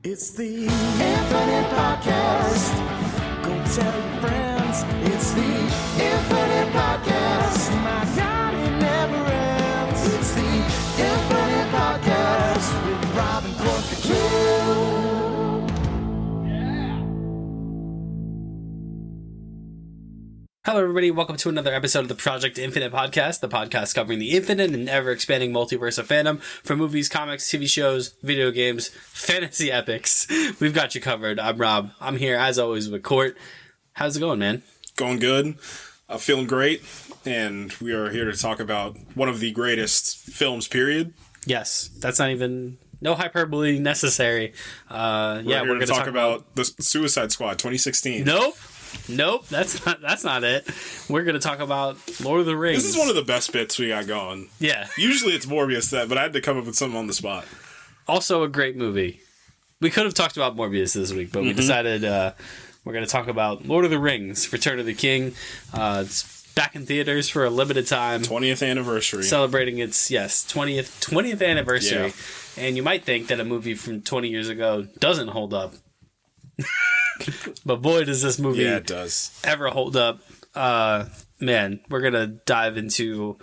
It's the Infinite Podcast. Go tell your friends. It's the Infinite Podcast. My God, it never ends. It's the Infinite Podcast with Rob and Cork the Q. Hello, everybody. Welcome to another episode of the Project Infinite Podcast, the podcast covering the infinite and ever-expanding multiverse of fandom for movies, comics, TV shows, video games, fantasy epics. We've got you covered. I'm Rob. I'm here, as always, with Court. How's it going, man? Going good. Feeling great. And we are here to talk about one of the greatest films, period. Yes. That's not even... No hyperbole necessary. We're here to talk about the Suicide Squad 2016. Nope, that's not it. We're going to talk about Lord of the Rings. This is one of the best bits we got going. Yeah. Usually it's Morbius, but I had to come up with something on the spot. Also a great movie. We could have talked about Morbius this week, but we decided we're going to talk about Lord of the Rings, Return of the King. It's back in theaters for a limited time. 20th anniversary. Celebrating its, 20th anniversary. Yeah. And you might think that a movie from 20 years ago doesn't hold up. But boy, does this movie it does. ever hold up. Man, we're going to dive into,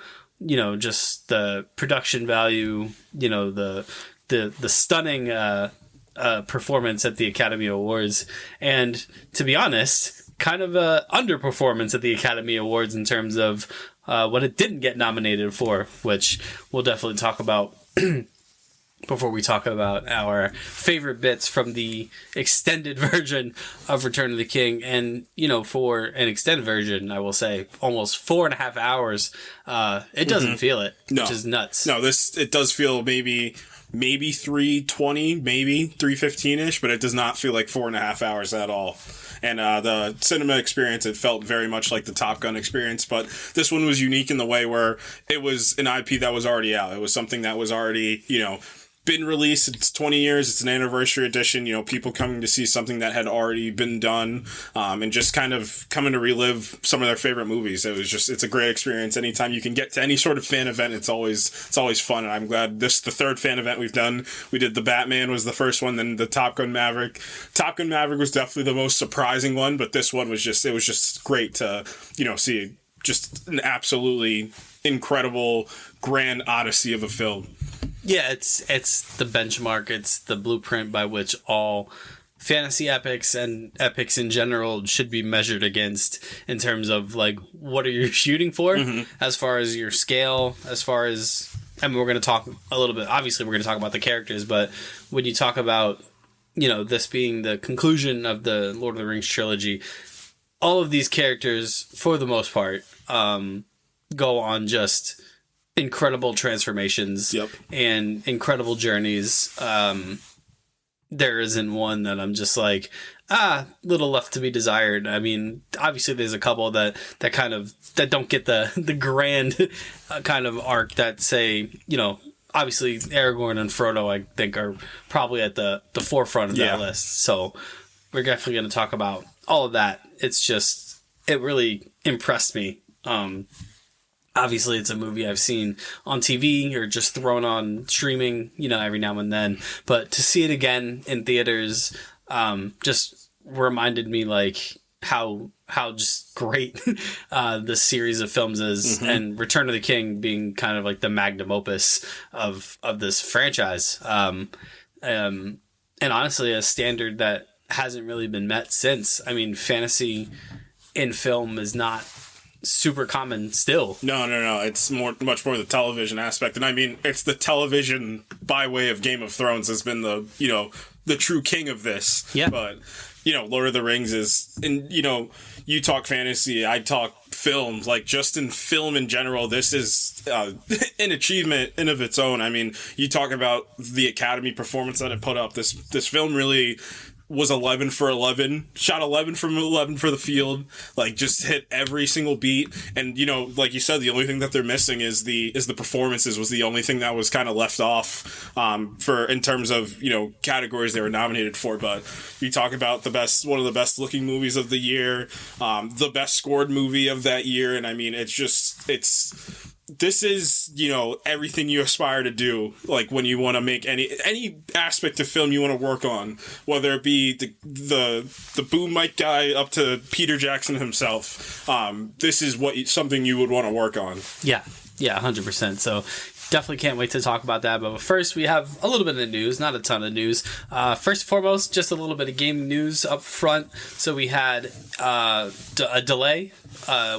just the production value, the stunning performance at the Academy Awards. And to be honest, kind of a underperformance at the Academy Awards in terms of what it didn't get nominated for, which we'll definitely talk about before we talk about our favorite bits from the extended version of Return of the King. And, for an extended version, I will say almost 4.5 hours, it doesn't feel it, which is nuts. No, it does feel maybe 3:20, maybe 3:15-ish, but it does not feel like 4.5 hours at all. And the cinema experience, it felt very much like the Top Gun experience, but this one was unique in the way where it was an IP that was already out. It was something that was already, been released. It's 20 years. It's an anniversary edition. People coming to see something that had already been done, and just kind of coming to relive some of their favorite movies. It's a great experience. Anytime you can get to any sort of fan event, it's always fun. And I'm glad the third fan event we've done. We did the Batman was the first one, then the Top Gun Maverick. Top Gun Maverick was definitely the most surprising one, but this one was just great to, see just an absolutely incredible grand odyssey of a film. Yeah, it's the benchmark. It's the blueprint by which all fantasy epics and epics in general should be measured against in terms of, what are you shooting for as far as your scale, as far as... I mean, we're going to talk a little bit... Obviously, we're going to talk about the characters, but when you talk about, this being the conclusion of the Lord of the Rings trilogy, all of these characters, for the most part, go on just... incredible transformations and incredible journeys. There isn't one that I'm just like, little left to be desired. I mean, obviously there's a couple that don't get the grand kind of arc that say, obviously Aragorn and Frodo, I think, are probably at the forefront of that list. So we're definitely going to talk about all of that. It's just, it really impressed me. Obviously, it's a movie I've seen on TV or just thrown on streaming, every now and then. But to see it again in theaters just reminded me, how just great the series of films is. And Return of the King being kind of like the magnum opus of this franchise. And honestly, a standard that hasn't really been met since. I mean, fantasy in film is not... super common still. No. It's much more the television aspect. And I mean, it's the television by way of Game of Thrones has been the true king of this. Yeah. But, Lord of the Rings is, and, you talk fantasy, I talk film, just in film in general, this is an achievement in of its own. I mean, you talk about the Academy performance that it put up. This film really was 11 for 11, shot 11 from 11 for the field, just hit every single beat. And, like you said, the only thing that they're missing is the performances was the only thing that was kind of left off, in terms of, categories they were nominated for. But you talk about one of the best looking movies of the year, the best scored movie of that year. And I mean, it's this is, everything you aspire to do, like when you want to make any aspect of film you want to work on, whether it be the boom mic guy up to Peter Jackson himself. This is something you would want to work on. Yeah, 100%. So definitely can't wait to talk about that. But first, we have a little bit of news, not a ton of news. First and foremost, just a little bit of game news up front. So we had a delay,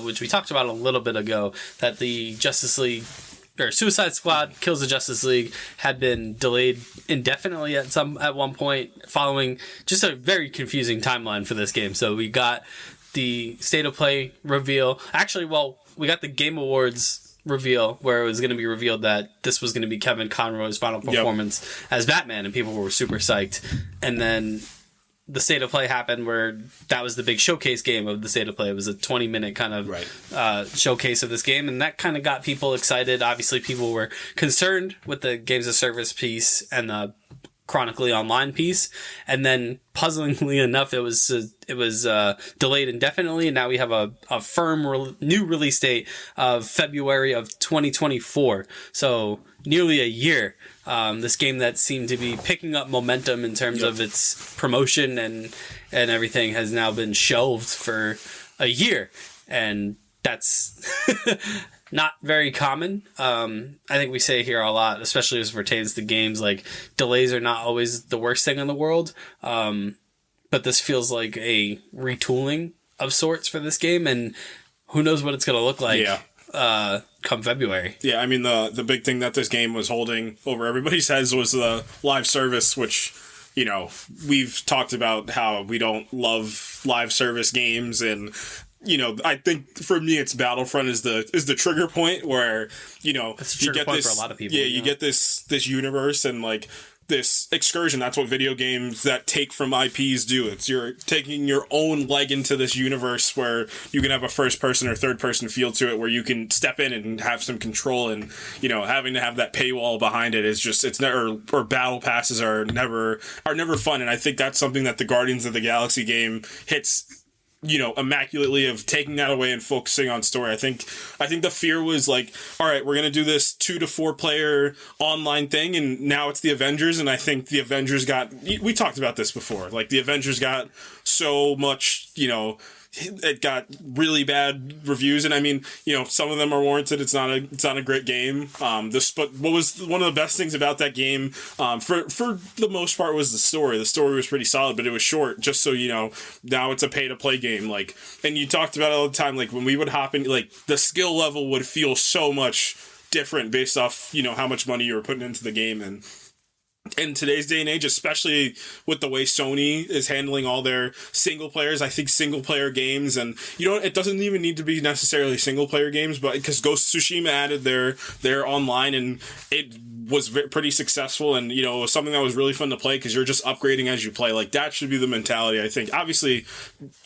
which we talked about a little bit ago, that the Justice League or Suicide Squad Kills the Justice League had been delayed indefinitely at one point, following just a very confusing timeline for this game. So we got the State of Play reveal. Actually, we got the Game Awards reveal where it was going to be revealed that this was going to be Kevin Conroy's final performance as Batman, and people were super psyched. And then the State of Play happened, where that was the big showcase game of the State of Play. It was a 20-minute kind of showcase of this game, and that kind of got people excited. Obviously, people were concerned with the games of service piece and the chronically online piece, and then puzzlingly enough, it was delayed indefinitely, and now we have a firm new release date of February of 2024. So nearly a year. This game that seemed to be picking up momentum in terms of its promotion and everything has now been shelved for a year, and that's not very common. I think we say here a lot, especially as it pertains to games, like delays are not always the worst thing in the world. But this feels like a retooling of sorts for this game, and who knows what it's going to look like come February. Yeah, I mean, the big thing that this game was holding over everybody's heads was the live service, which, we've talked about how we don't love live service games, and I think for me, it's Battlefront is the trigger point where, it's a trigger point for a lot of people. Yeah, you get this universe and like this excursion. That's what video games that take from IPs do. It's you're taking your own leg into this universe where you can have a first person or third person feel to it, where you can step in and have some control, and having to have that paywall behind it is just, it's never, or battle passes are never fun. And I think that's something that the Guardians of the Galaxy game hits immaculately, of taking that away and focusing on story. I think the fear was like, all right, we're going to do this 2 to 4 player online thing, and now it's the Avengers, and I think the Avengers we talked about this before, like the Avengers got so much, it got really bad reviews, and I mean, some of them are warranted. It's not a great game. But what was one of the best things about that game, for the most part, was the story. The story was pretty solid, but it was short. Just so now it's a pay to play game. Like, and you talked about it all the time. Like when we would hop in, like the skill level would feel so much different based off how much money you were putting into the game. And in today's day and age, especially with the way Sony is handling all their single players, I think single player games, and it doesn't even need to be necessarily single player games, but because Ghost of Tsushima added their online, and it was pretty successful, and it was something that was really fun to play because you're just upgrading as you play. Like, that should be the mentality, I think. Obviously,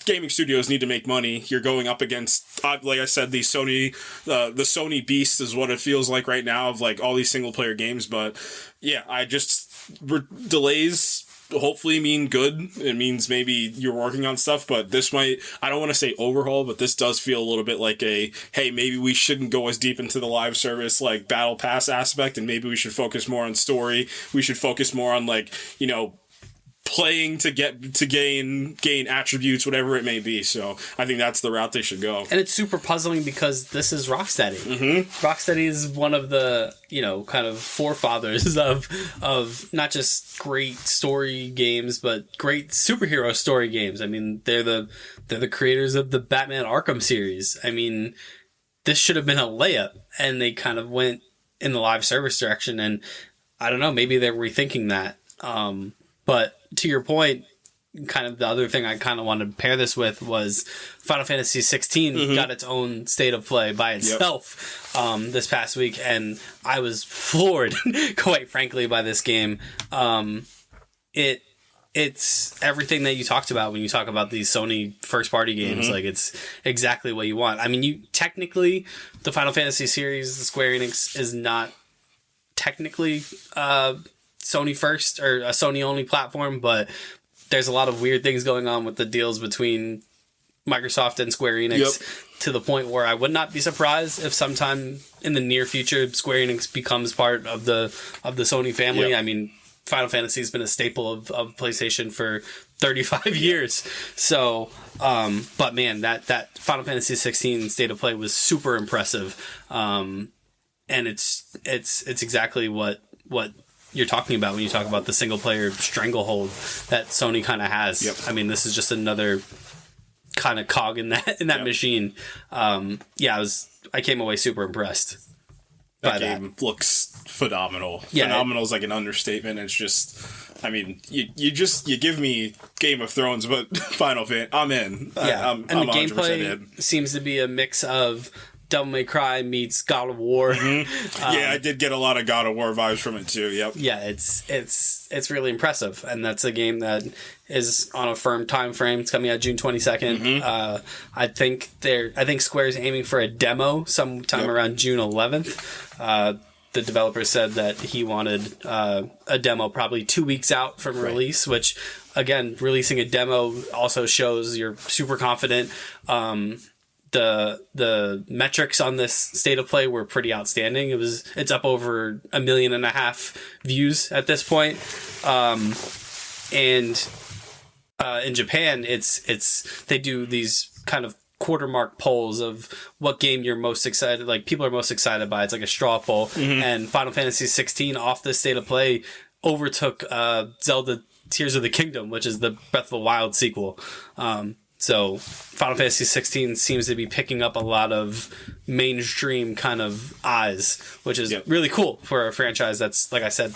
gaming studios need to make money. You're going up against, like I said, the Sony beast is what it feels like right now, of like all these single player games. But yeah, delays hopefully mean good. It means maybe you're working on stuff, but this might, I don't want to say overhaul, but this does feel a little bit like hey, maybe we shouldn't go as deep into the live service, like battle pass aspect, and maybe we should focus more on story. We should focus more on playing to gain attributes, whatever it may be. So I think that's the route they should go. And it's super puzzling because this is Rocksteady. Mm-hmm. Rocksteady is one of the kind of forefathers of not just great story games, but great superhero story games. I mean, they're the creators of the Batman Arkham series. I mean, this should have been a layup, and they kind of went in the live service direction, and I don't know, maybe they're rethinking that. But to your point, kind of the other thing I kind of wanted to pair this with was Final Fantasy 16 got its own state of play by itself this past week, and I was floored, quite frankly, by this game. It's everything that you talked about when you talk about these Sony first-party games. Like, it's exactly what you want. I mean, technically, the Final Fantasy series, the Square Enix, is not technically Sony first or a Sony only platform, but there's a lot of weird things going on with the deals between Microsoft and Square Enix to the point where I would not be surprised if sometime in the near future Square Enix becomes part of the Sony family. I mean, Final Fantasy has been a staple of PlayStation for 35 years. So, but man, that Final Fantasy 16 state of play was super impressive. And it's exactly what you're talking about when you talk about the single player stranglehold that Sony kind of has. I mean, this is just another kind of cog in that machine. I came away super impressed. That game looks phenomenal. Yeah, phenomenal is like an understatement. It's just, I mean, you give me Game of Thrones, but Final Fantasy, I'm in. I'm the gameplay in. Seems to be a mix of Devil May Cry meets God of War. I did get a lot of God of War vibes from it too. Yeah, it's really impressive, and that's a game that is on a firm time frame. It's coming out June 22nd. I think Square's aiming for a demo sometime around June 11th. The developer said that he wanted a demo probably 2 weeks out from release, which, again, releasing a demo also shows you're super confident. The metrics on this state of play were pretty outstanding. It's up over 1.5 million views at this point. And in Japan, they do these kind of quarter mark polls of what game you're most excited, like people are most excited by. It's like a straw poll. And Final Fantasy 16 off this state of play overtook Zelda Tears of the Kingdom, which is the Breath of the Wild sequel. So Final Fantasy 16 seems to be picking up a lot of mainstream kind of eyes, which is really cool for a franchise that's, like I said,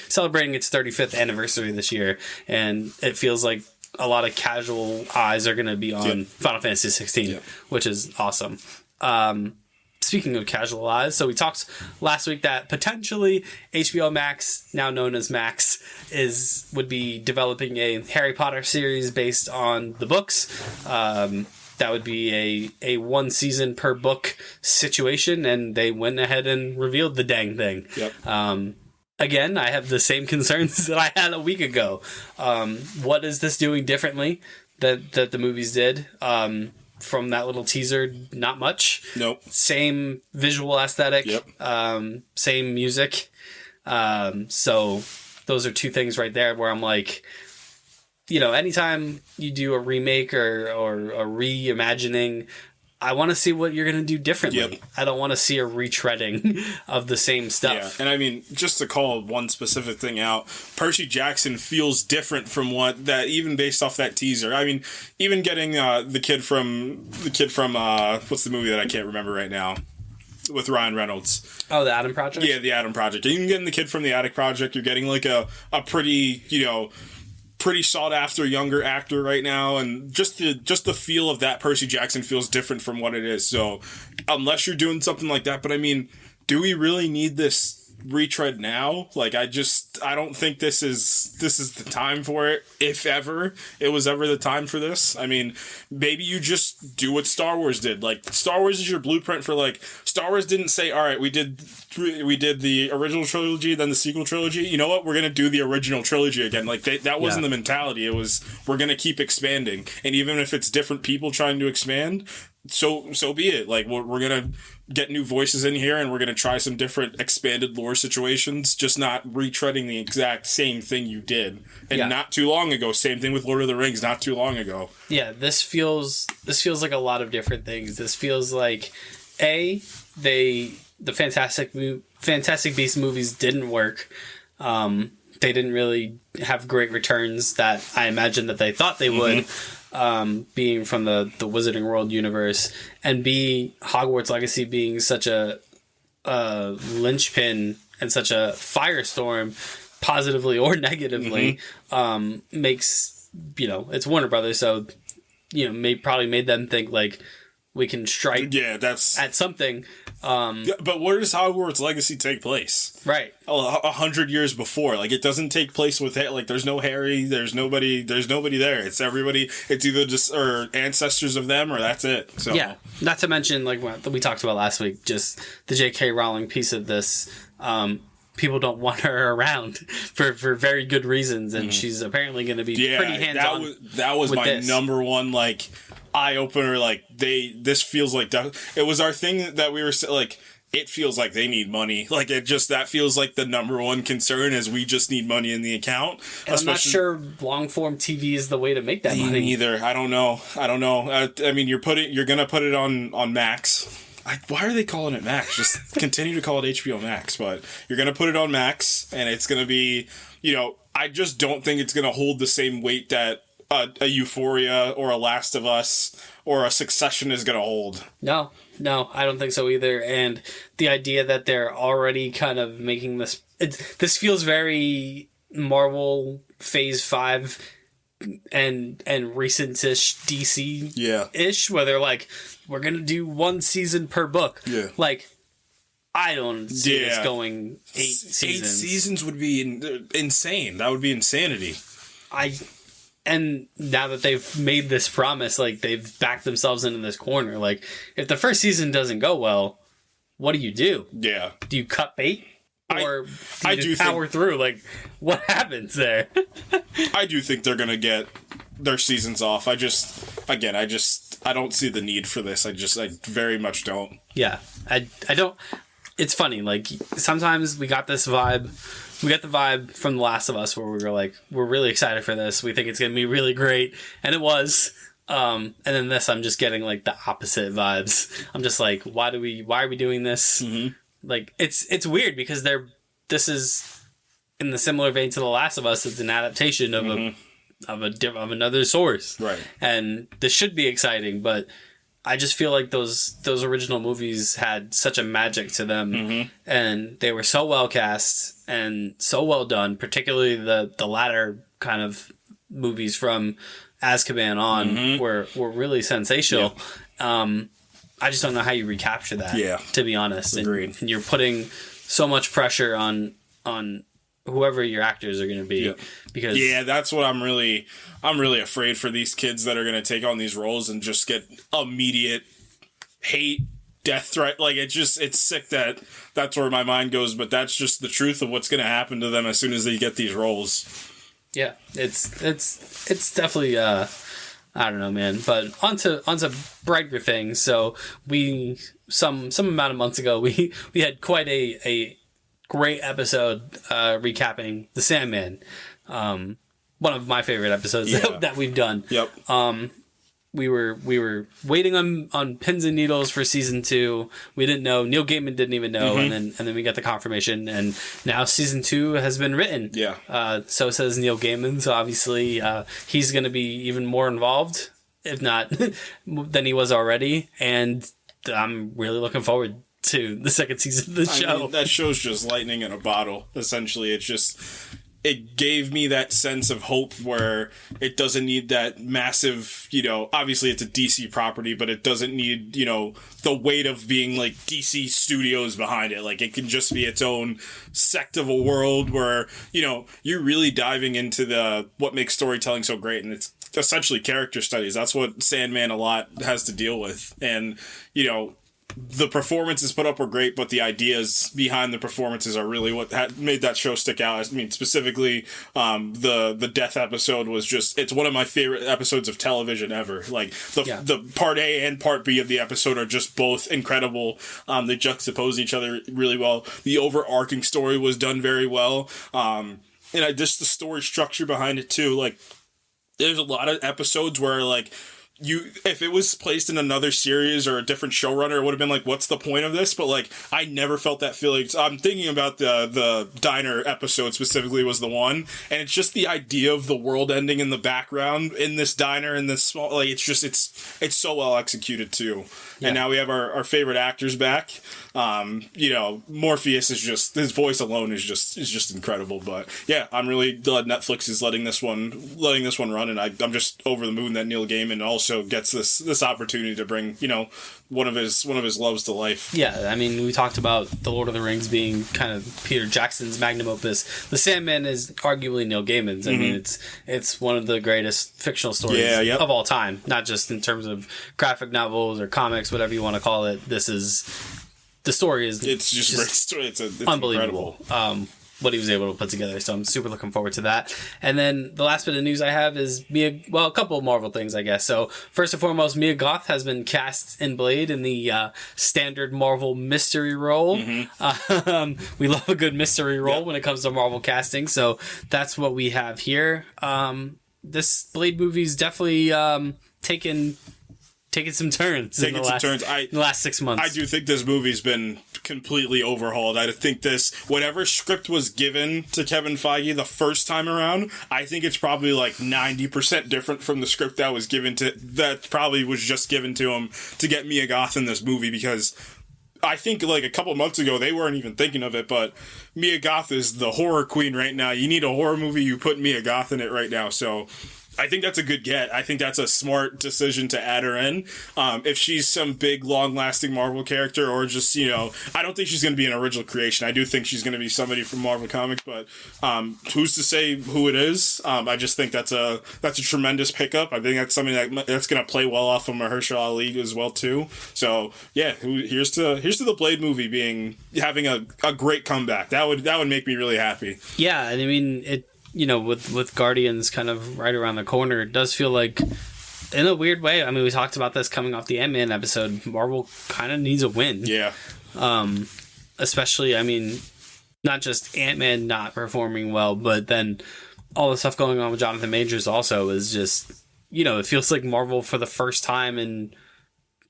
celebrating its 35th anniversary this year. And it feels like a lot of casual eyes are going to be on Final Fantasy 16, which is awesome. Speaking of casual eyes, so we talked last week that potentially HBO Max, now known as Max, would be developing a Harry Potter series based on the books. That would be a one season per book situation, and they went ahead and revealed the dang thing. Again, I have the same concerns that I had a week ago. What is this doing differently that the movies did? From that little teaser, not much. Nope. Same visual aesthetic. Same music. So those are two things right there where I'm like, anytime you do a remake or a reimagining, I want to see what you're going to do differently. I don't want to see a retreading of the same stuff. Yeah, and I mean, just to call one specific thing out, Percy Jackson feels different from even based off that teaser. I mean, even getting the kid from what's the movie that I can't remember right now with Ryan Reynolds? Oh, the Adam Project? Yeah, the Adam Project. Even getting the kid from the Attic Project, you're getting like a pretty, pretty sought after younger actor right now, and just the feel of that Percy Jackson feels different from what it is. So unless you're doing something like that, but I mean, do we really need this retread now? Like, I don't think this is the time for it, if ever it was ever the time for this. I mean, maybe you just do what Star Wars did. Like, Star Wars is your blueprint for, like, Star Wars didn't say, all right, we did the original trilogy, then the sequel trilogy. You know what? We're going to do the original trilogy again. Like, that wasn't the mentality. It was, we're going to keep expanding. And even if it's different people trying to expand, so be it. Like, we're going to get new voices in here, and we're going to try some different expanded lore situations, just not retreading the exact same thing you did. And not too long ago. Same thing with Lord of the Rings, not too long ago. Yeah, this feels like a lot of different things. This feels like, the Fantastic Beasts movies didn't work. They didn't really have great returns that I imagined that they thought they would. Being from the Wizarding World universe, and B, Hogwarts Legacy being such a linchpin and such a firestorm, positively or negatively, makes, it's Warner Brothers, so, probably made them think, like, we can strike at something. But where does Hogwarts Legacy take place? Right. 100 years before. Like, it doesn't take place with, like, there's no Harry, there's nobody there. It's everybody, it's either just, or ancestors of them, or that's it. So. Yeah. Not to mention, like, what we talked about last week, just the J.K. Rowling piece of this, people don't want her around for very good reasons, and she's apparently going to be pretty hands-on. That was my number one, like, eye opener. Like this feels like it was our thing that we were like. It feels like they need money. Like that feels like the number one concern is we just need money in the account. And I'm not sure long form TV is the way to make that money. Either. I don't know. I mean, you're gonna put it on Max. Why are they calling it Max? Just continue to call it HBO Max. But you're gonna put it on Max, and it's gonna be, I just don't think it's gonna hold the same weight that a Euphoria or a Last of Us or a Succession is gonna hold. No, I don't think so either. And the idea that they're already kind of making this feels very Marvel Phase 5 and recent-ish DC-ish, where they're like, we're going to do one season per book. Yeah. Like, I don't see this going 8 seasons. 8 seasons would be insane. That would be insanity. And now that they've made this promise, like, they've backed themselves into this corner. Like, if the first season doesn't go well, what do you do? Yeah. Do you cut bait? Or do you power through? Like, what happens there? I do think they're going to get their seasons off. I don't see the need for this. I very much don't. Yeah. I don't. It's funny. Like, sometimes we got this vibe. We got the vibe from The Last of Us where we were like, we're really excited for this. We think it's going to be really great. And it was. And then this, I'm just getting like the opposite vibes. I'm just like, why are we doing this? Mm-hmm. Like, it's weird because this is in the similar vein to The Last of Us. It's an adaptation of of another source. Right. And this should be exciting, but I just feel like those original movies had such a magic to them, and they were so well cast and so well done. Particularly the latter kind of movies from Azkaban on were really sensational. Yeah. I just don't know how you recapture that. Yeah, to be honest. Agreed. And you're putting so much pressure on whoever your actors are going to be, because that's what I'm really afraid for these kids that are going to take on these roles and just get immediate hate, death threat. Like, it's sick that that's where my mind goes, but that's just the truth of what's going to happen to them as soon as they get these roles. Yeah, it's definitely I don't know, man. But onto brighter things. So some amount of months ago we had quite a great episode recapping the Sandman. One of my favorite episodes that we've done. Yep. We were waiting on pins and needles for season 2. We didn't know. Neil Gaiman didn't even know, and then we got the confirmation, and now season 2 has been written. Yeah. So says Neil Gaiman. So obviously he's going to be even more involved, if not than he was already, and I'm really looking forward to the second season of the show. I mean, that show's just lightning in a bottle. Essentially, it gave me that sense of hope where it doesn't need that massive, obviously it's a DC property, but it doesn't need, the weight of being like DC Studios behind it. Like, it can just be its own sect of a world where, you're really diving into what makes storytelling so great. And it's essentially character studies. That's what Sandman a lot has to deal with. And, the performances put up were great, but the ideas behind the performances are really what made that show stick out. I mean, specifically, the death episode was it's one of my favorite episodes of television ever. Like, the part A and part B of the episode are just both incredible. They juxtapose each other really well. The overarching story was done very well. And just the story structure behind it too. Like, there's a lot of episodes where, like, if it was placed in another series or a different showrunner, it would have been like, what's the point of this? But, like, I never felt that feeling. So I'm thinking about the diner episode specifically was the one, and it's just the idea of the world ending in the background in this diner in this small, like, it's so well executed too. Yeah. And now we have our favorite actors back. Morpheus is just, his voice alone is just incredible. But yeah, I'm really glad Netflix is letting this one run, and I'm just over the moon that Neil Gaiman also gets this opportunity to bring one of his loves to life. Yeah, I mean, we talked about The Lord of the Rings being kind of Peter Jackson's magnum opus. The Sandman is arguably Neil Gaiman's. I mean, it's one of the greatest fictional stories of all time, not just in terms of graphic novels or comics, whatever you want to call it. The story is it's just a great story. It's unbelievable. what he was able to put together. So I'm super looking forward to that. And then the last bit of news I have is a couple of Marvel things, I guess. So first and foremost, Mia Goth has been cast in Blade in the standard Marvel mystery role. We love a good mystery role when it comes to Marvel casting. So that's what we have here. This Blade movie's definitely taken some turns in the last 6 months. I do think this movie's been completely overhauled. I think whatever script was given to Kevin Feige the first time around, I think it's probably like 90% different from the script that probably was just given to him to get Mia Goth in this movie, because I think like a couple months ago they weren't even thinking of it, but Mia Goth is the horror queen right now. You need a horror movie, you put Mia Goth in it right now. So I think that's a good get. I think that's a smart decision to add her in. If she's some big, long-lasting Marvel character, or just, I don't think she's going to be an original creation. I do think she's going to be somebody from Marvel Comics, but who's to say who it is? I just think that's a tremendous pickup. I think that's something that's going to play well off of Mahershala Ali as well too. So yeah, here's to the Blade movie having a great comeback. That would make me really happy. Yeah, and I mean it. With Guardians kind of right around the corner, it does feel like, in a weird way, I mean, we talked about this coming off the Ant-Man episode, Marvel kind of needs a win. Yeah. Especially, I mean, not just Ant-Man not performing well, but then all the stuff going on with Jonathan Majors also is just, it feels like Marvel for the first time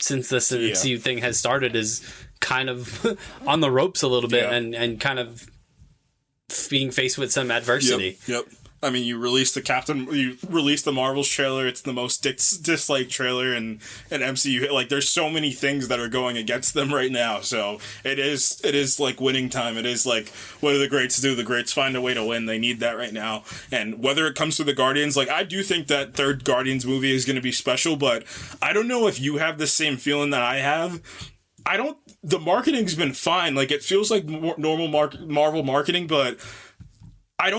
since this MCU thing has started is kind of on the ropes a little bit and kind of being faced with some adversity. Yep. I mean, you released the Marvels trailer. It's the most disliked trailer in MCU. Like, there's so many things that are going against them right now. So it is like winning time. It is like, what do the greats do? The greats find a way to win. They need that right now. And whether it comes to the Guardians, like, I do think that third Guardians movie is going to be special, but I don't know if you have the same feeling that I have. The marketing's been fine. Like, it feels like normal Marvel marketing, but I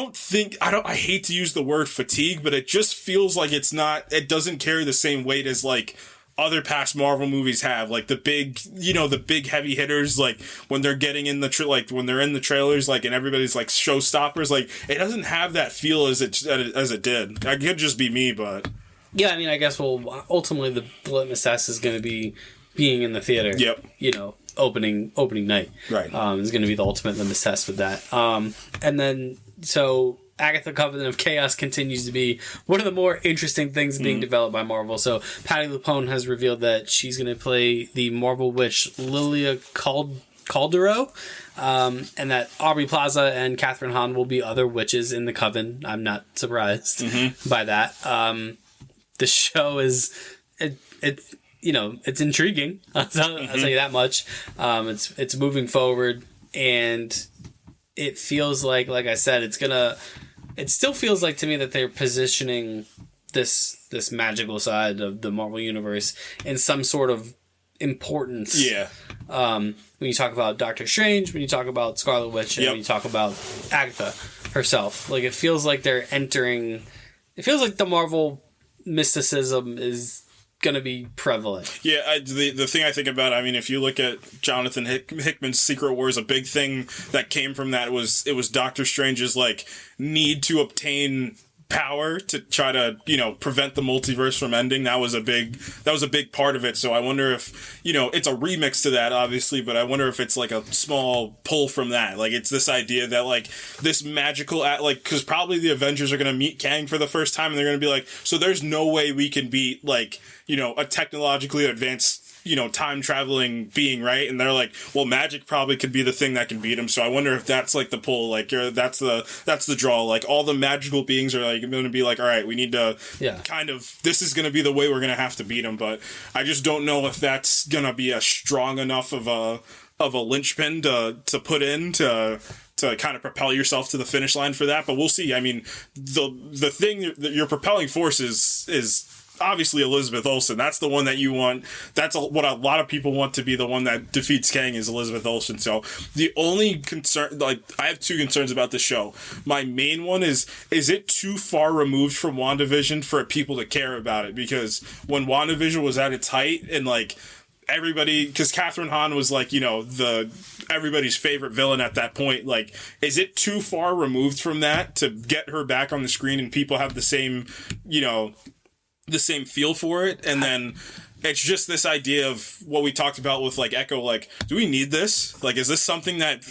hate to use the word fatigue, but it just feels like it doesn't carry the same weight as like other past Marvel movies have. Like the big heavy hitters, like when they're getting in when they're in the trailers, like, and everybody's like showstoppers, like it doesn't have that feel as it did. That could just be me, but yeah, I mean, I guess ultimately the litmus test is going to be being in the theater. Yep. Opening night. Right. Is going to be the ultimate litmus test with that. And then, so Agatha Coven of Chaos continues to be one of the more interesting things being developed by Marvel. So Patti LuPone has revealed that she's going to play the Marvel witch Lilia Caldero, and that Aubrey Plaza and Catherine Hahn will be other witches in the Coven. I'm not surprised by that. The show is... it's intriguing. I'll tell you that much. It's moving forward, and it feels like I said, it still feels like to me that they're positioning this magical side of the Marvel Universe in some sort of importance. Yeah. When you talk about Doctor Strange, when you talk about Scarlet Witch, and when you talk about Agatha herself, like, it feels like they're entering... It feels like the Marvel mysticism is going to be prevalent. Yeah, the thing I think about, I mean, if you look at Jonathan Hickman's Secret Wars, a big thing that came from that was Doctor Strange's like need to obtain power to try to prevent the multiverse from ending. That was a big part of it. So I wonder if it's a remix to that, obviously, but I wonder if it's like a small pull from that. Like, it's this idea that like this magical because probably the Avengers are going to meet Kang for the first time, and they're going to be like, so there's no way we can beat like a technologically advanced time traveling being, right? And they're like, well, magic probably could be the thing that can beat him. So I wonder if that's like the pull, like that's the draw. Like, all the magical beings are like going to be like, all right, we need to this is going to be the way we're going to have to beat him. But I just don't know if that's going to be a strong enough of a linchpin to put in to kind of propel yourself to the finish line for that. But we'll see. I mean, the thing that your propelling force is obviously Elizabeth Olsen. That's the one that you want. That's what a lot of people want to be the one that defeats Kang, is Elizabeth Olsen. So the only concern, like, I have two concerns about this show. My main one is it too far removed from WandaVision for people to care about it? Because when WandaVision was at its height and like everybody, because Catherine Hahn was like, everybody's favorite villain at that point. Like, is it too far removed from that to get her back on the screen and people have the same feel for it? And then it's just this idea of what we talked about with like Echo. Like, do we need this? Like, is this something that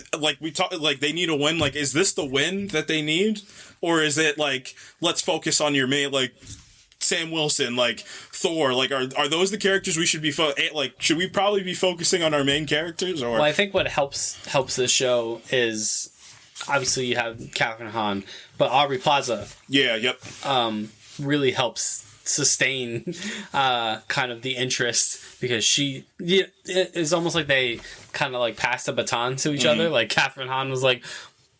they need a win? Like, is this the win that they need? Or is it like, let's focus on your main, like Sam Wilson, like Thor, like are those the characters we should be should we probably be focusing on our main characters? Or well, I think what helps this show is obviously you have Catherine Hahn, but Aubrey Plaza really helps sustain kind of the interest, because it's almost like they kind of like passed the baton to each other. Like Catherine Hahn was like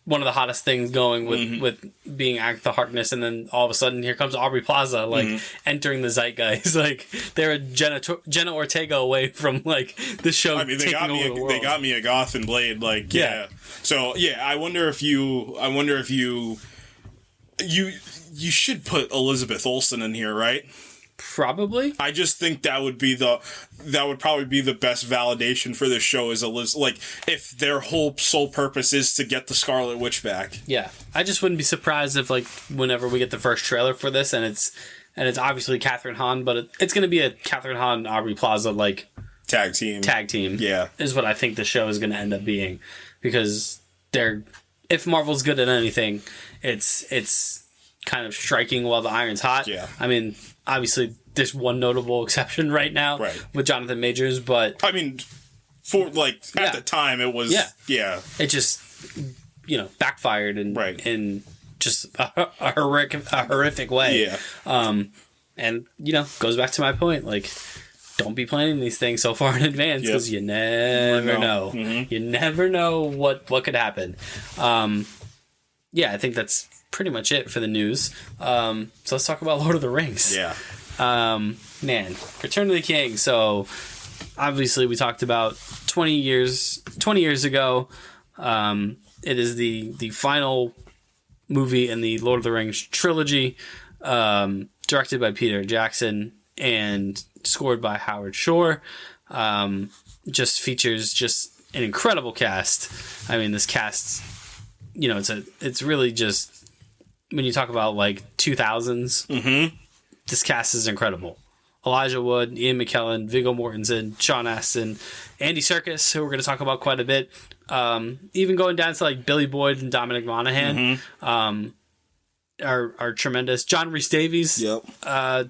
one of the hottest things going with being Agatha Harkness, and then all of a sudden here comes Aubrey Plaza entering the zeitgeist. Like they're a Jenna Ortega away from like the show. I mean, they got me a Goth and Blade. Like So I wonder if you should put Elizabeth Olsen in here, right? Probably. I just think that would probably be the best validation for this show, is like if their whole sole purpose is to get the Scarlet Witch back. Yeah, I just wouldn't be surprised if like whenever we get the first trailer for this, and it's obviously Catherine Hahn, but it's going to be a Catherine Hahn Aubrey Plaza like tag team. Yeah, is what I think the show is going to end up being, because if Marvel's good at anything, it's kind of striking while the iron's hot. Yeah, I mean, obviously there's one notable exception right now with Jonathan Majors, but I mean, for like at the time it was it just backfired in just a horrific way. And goes back to my point, like, don't be planning these things so far in advance, because you never know. You never know what could happen. I think that's pretty much it for the news. So let's talk about Lord of the Rings. Man, Return of the King. So obviously we talked about 20 years ago. It is the final movie in the Lord of the Rings trilogy, directed by Peter Jackson and scored by Howard Shore. Just features an incredible cast. I mean, this cast, it's really just, when you talk about like 2000s, this cast is incredible. Elijah Wood, Ian McKellen, Viggo Mortensen, Sean Astin, Andy Serkis, who we're going to talk about quite a bit. Even going down to like Billy Boyd and Dominic Monaghan are tremendous. John Rhys Davies,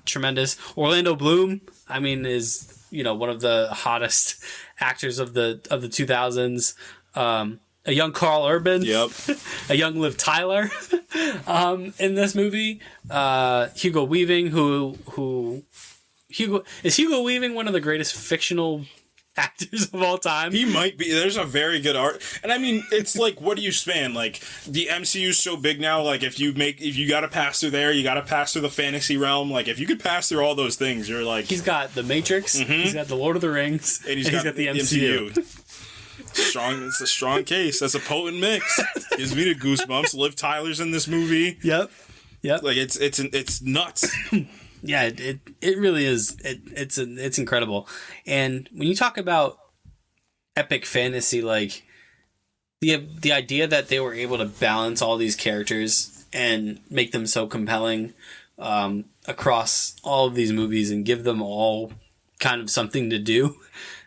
tremendous. Orlando Bloom, I mean, is one of the hottest actors of the 2000s. A young Carl Urban, a young Liv Tyler, in this movie. Hugo Weaving, Hugo Weaving one of the greatest fictional actors of all time? He might be. There's a very good art, and I mean, it's like, what do you span? Like, the MCU's so big now. Like, if you got to pass through there, you got to pass through the fantasy realm. Like, if you could pass through all those things, you're like, he's got the Matrix, he's got the Lord of the Rings, and he's got the MCU. It's a strong case. That's a potent mix. Gives me the goosebumps. Liv Tyler's in this movie. Yep. Like, it's nuts. Yeah, it really is. It's incredible. And when you talk about epic fantasy, like the idea that they were able to balance all these characters and make them so compelling across all of these movies and give them all kind of something to do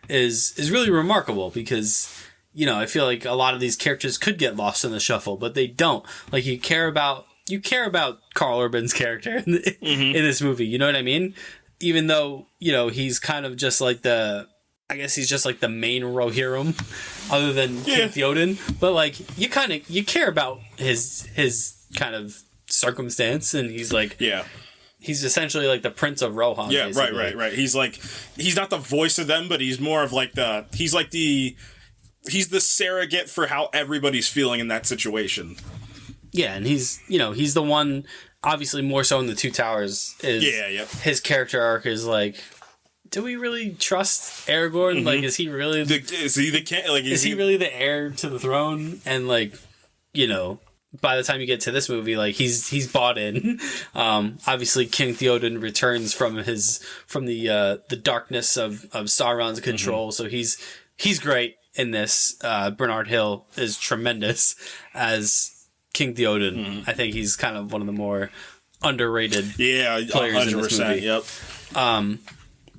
is really remarkable, because I feel like a lot of these characters could get lost in the shuffle, but they don't. Like, you care about Carl Urban's character in this movie, you know what I mean? Even though, he's kind of just like he's just like the main Rohirrim other than King Theoden, but like you care about his kind of circumstance, and he's like he's essentially like the Prince of Rohan. Yeah, basically. right. He's not the voice of them, but he's more of like he's the surrogate for how everybody's feeling in that situation. Yeah, and he's the one, obviously more so in the Two Towers. His character arc is like, do we really trust Aragorn? Like, is he really is he really the heir to the throne? And like, by the time you get to this movie, like he's bought in. Obviously, King Theoden returns from the darkness of Sauron's control, so he's great in this. Bernard Hill is tremendous as King Theoden. I think he's kind of one of the more underrated players 100%, in this movie. Yep.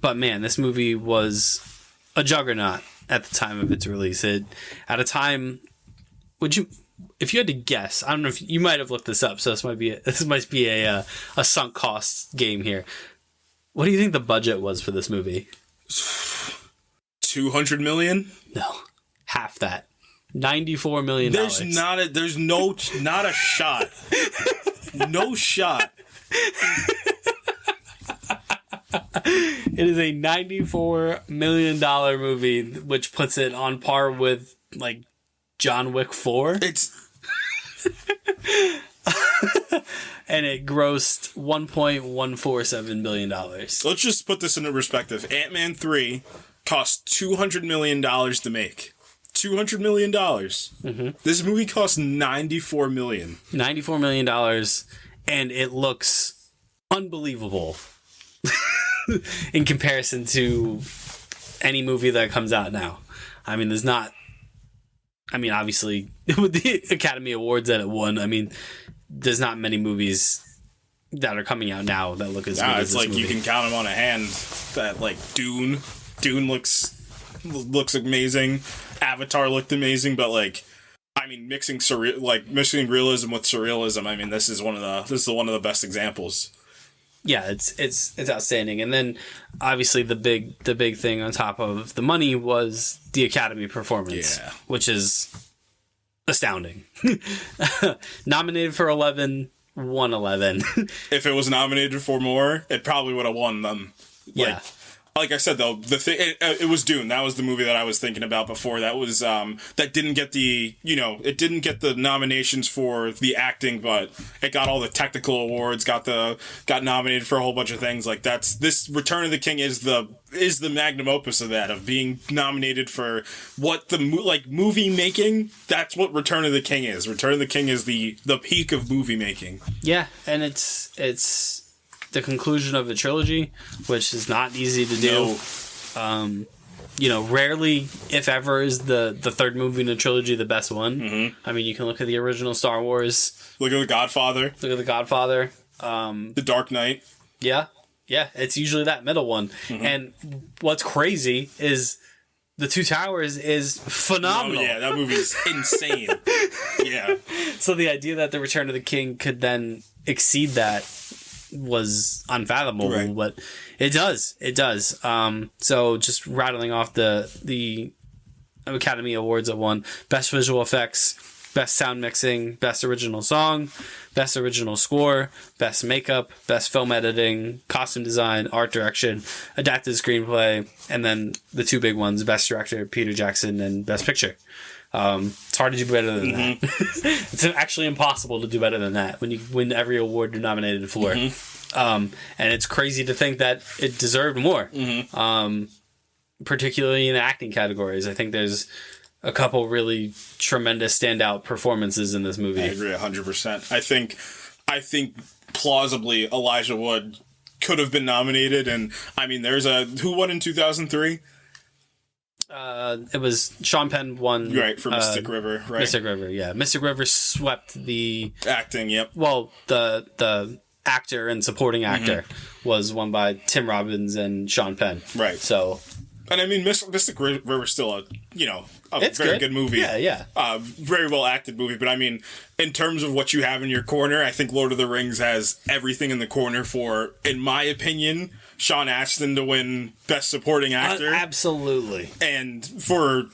But man, this movie was a juggernaut at the time of its release. At a time, if you had to guess, I don't know if you might have looked this up, so this might be a sunk cost game here. What do you think the budget was for this movie? $200 million? No, half that. $94 million. There's not a shot. No shot. It is a $94 million movie, which puts it on par with like John Wick 4. And it grossed $1.147 billion. Let's just put this into perspective. Ant-Man 3 cost $200 million to make. $200 million. Mm-hmm. This movie cost $94 million. $94 million, and it looks unbelievable in comparison to any movie that comes out now. I mean, obviously, with the Academy Awards that it won, there's not many movies that are coming out now that look as good as this movie. You can count them on a hand. That, like, Dune looks amazing. Avatar looked amazing, but, mixing realism with surrealism. This is one of the best examples. Yeah, it's outstanding. And then obviously the big thing on top of the money was the Academy performance, which is astounding. Nominated for 11, won 11. If it was nominated for more, it probably would have won them. Yeah. Like I said, though, the thing it was Dune. That was the movie that I was thinking about before. That was that didn't get it didn't get the nominations for the acting, but it got all the technical awards. Got nominated for a whole bunch of things. Like this Return of the King is the magnum opus of that, of being nominated for what movie making. That's what Return of the King is. Return of the King is the peak of movie making. Yeah, and it's the conclusion of the trilogy, which is not easy to do. No. Rarely, if ever, is the third movie in a trilogy the best one. Mm-hmm. You can look at the original Star Wars. Look at The Godfather. The Dark Knight. Yeah, it's usually that middle one. Mm-hmm. And what's crazy is The Two Towers is phenomenal. Oh, yeah, that movie's insane. Yeah. So the idea that The Return of the King could then exceed that was unfathomable, right. But it does. So just rattling off the Academy Awards it won: Best Visual Effects, Best Sound Mixing, Best Original Song, Best Original Score, Best Makeup, Best Film Editing, Costume Design, Art Direction, Adapted Screenplay, and then the two big ones: Best Director Peter Jackson and Best Picture. It's hard to do better than that. It's actually impossible to do better than that when you win every award you're nominated for. And it's crazy to think that it deserved more, particularly in acting categories. I think there's a couple really tremendous standout performances in this movie. I agree 100%. I think plausibly Elijah Wood could have been nominated, and there's who won in 2003? It was Sean Penn won, right, for Mystic River, right? Mystic River, yeah. Mystic River swept the acting. Yep. Well, the actor and supporting actor was won by Tim Robbins and Sean Penn, right? So, and Mystic River is still a very good movie. Yeah. Very well acted movie. But in terms of what you have in your corner, I think Lord of the Rings has everything in the corner for, in my opinion, Sean Astin to win Best Supporting Actor. Absolutely. And for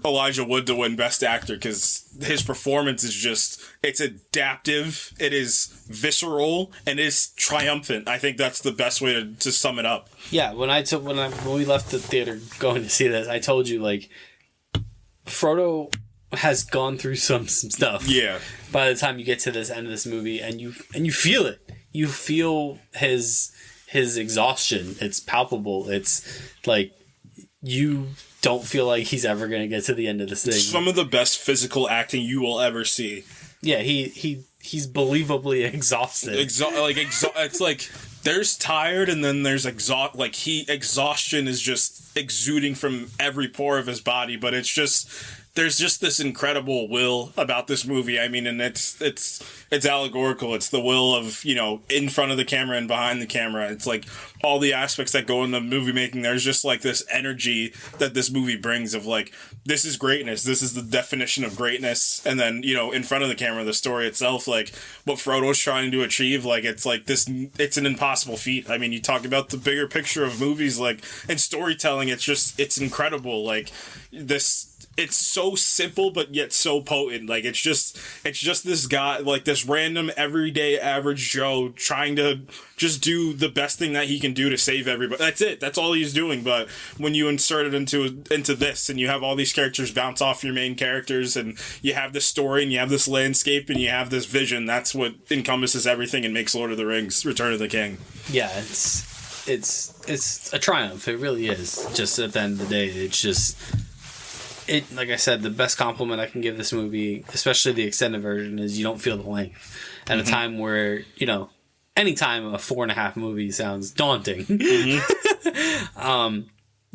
Elijah Wood to win Best Actor, because his performance is just, it's adaptive, it is visceral, and it is triumphant. I think that's the best way to sum it up. Yeah, when we left the theater going to see this, I told you, Frodo has gone through some stuff. Yeah. By the time you get to this end of this movie, and you feel it. You feel his exhaustion. It's palpable. It's you don't feel like he's ever going to get to the end of this thing. Some of the best physical acting you will ever see. Yeah, he's believably exhausted. It's like there's tired and then there's exhaustion is just exuding from every pore of his body, but there's just this incredible will about this movie. I mean, and it's allegorical. It's the will of, in front of the camera and behind the camera. It's like all the aspects that go into movie making. There's just like this energy that this movie brings of like, this is greatness. This is the definition of greatness. And then, in front of the camera, the story itself, like what Frodo's trying to achieve, like it's like this, it's an impossible feat. I mean, you talk about the bigger picture of movies, like, and storytelling, it's incredible. Like it's so simple but yet so potent. Like it's just this guy, like this random everyday average Joe trying to just do the best thing that he can do to save everybody. That's it. That's all he's doing. But when you insert it into this and you have all these characters bounce off your main characters and you have this story and you have this landscape and you have this vision, that's what encompasses everything and makes Lord of the Rings Return of the King. Yeah, it's a triumph. It really is. Just at the end of the day, it's just... like I said, the best compliment I can give this movie, especially the extended version, is you don't feel the length. At a time where, anytime a 4.5 movie sounds daunting.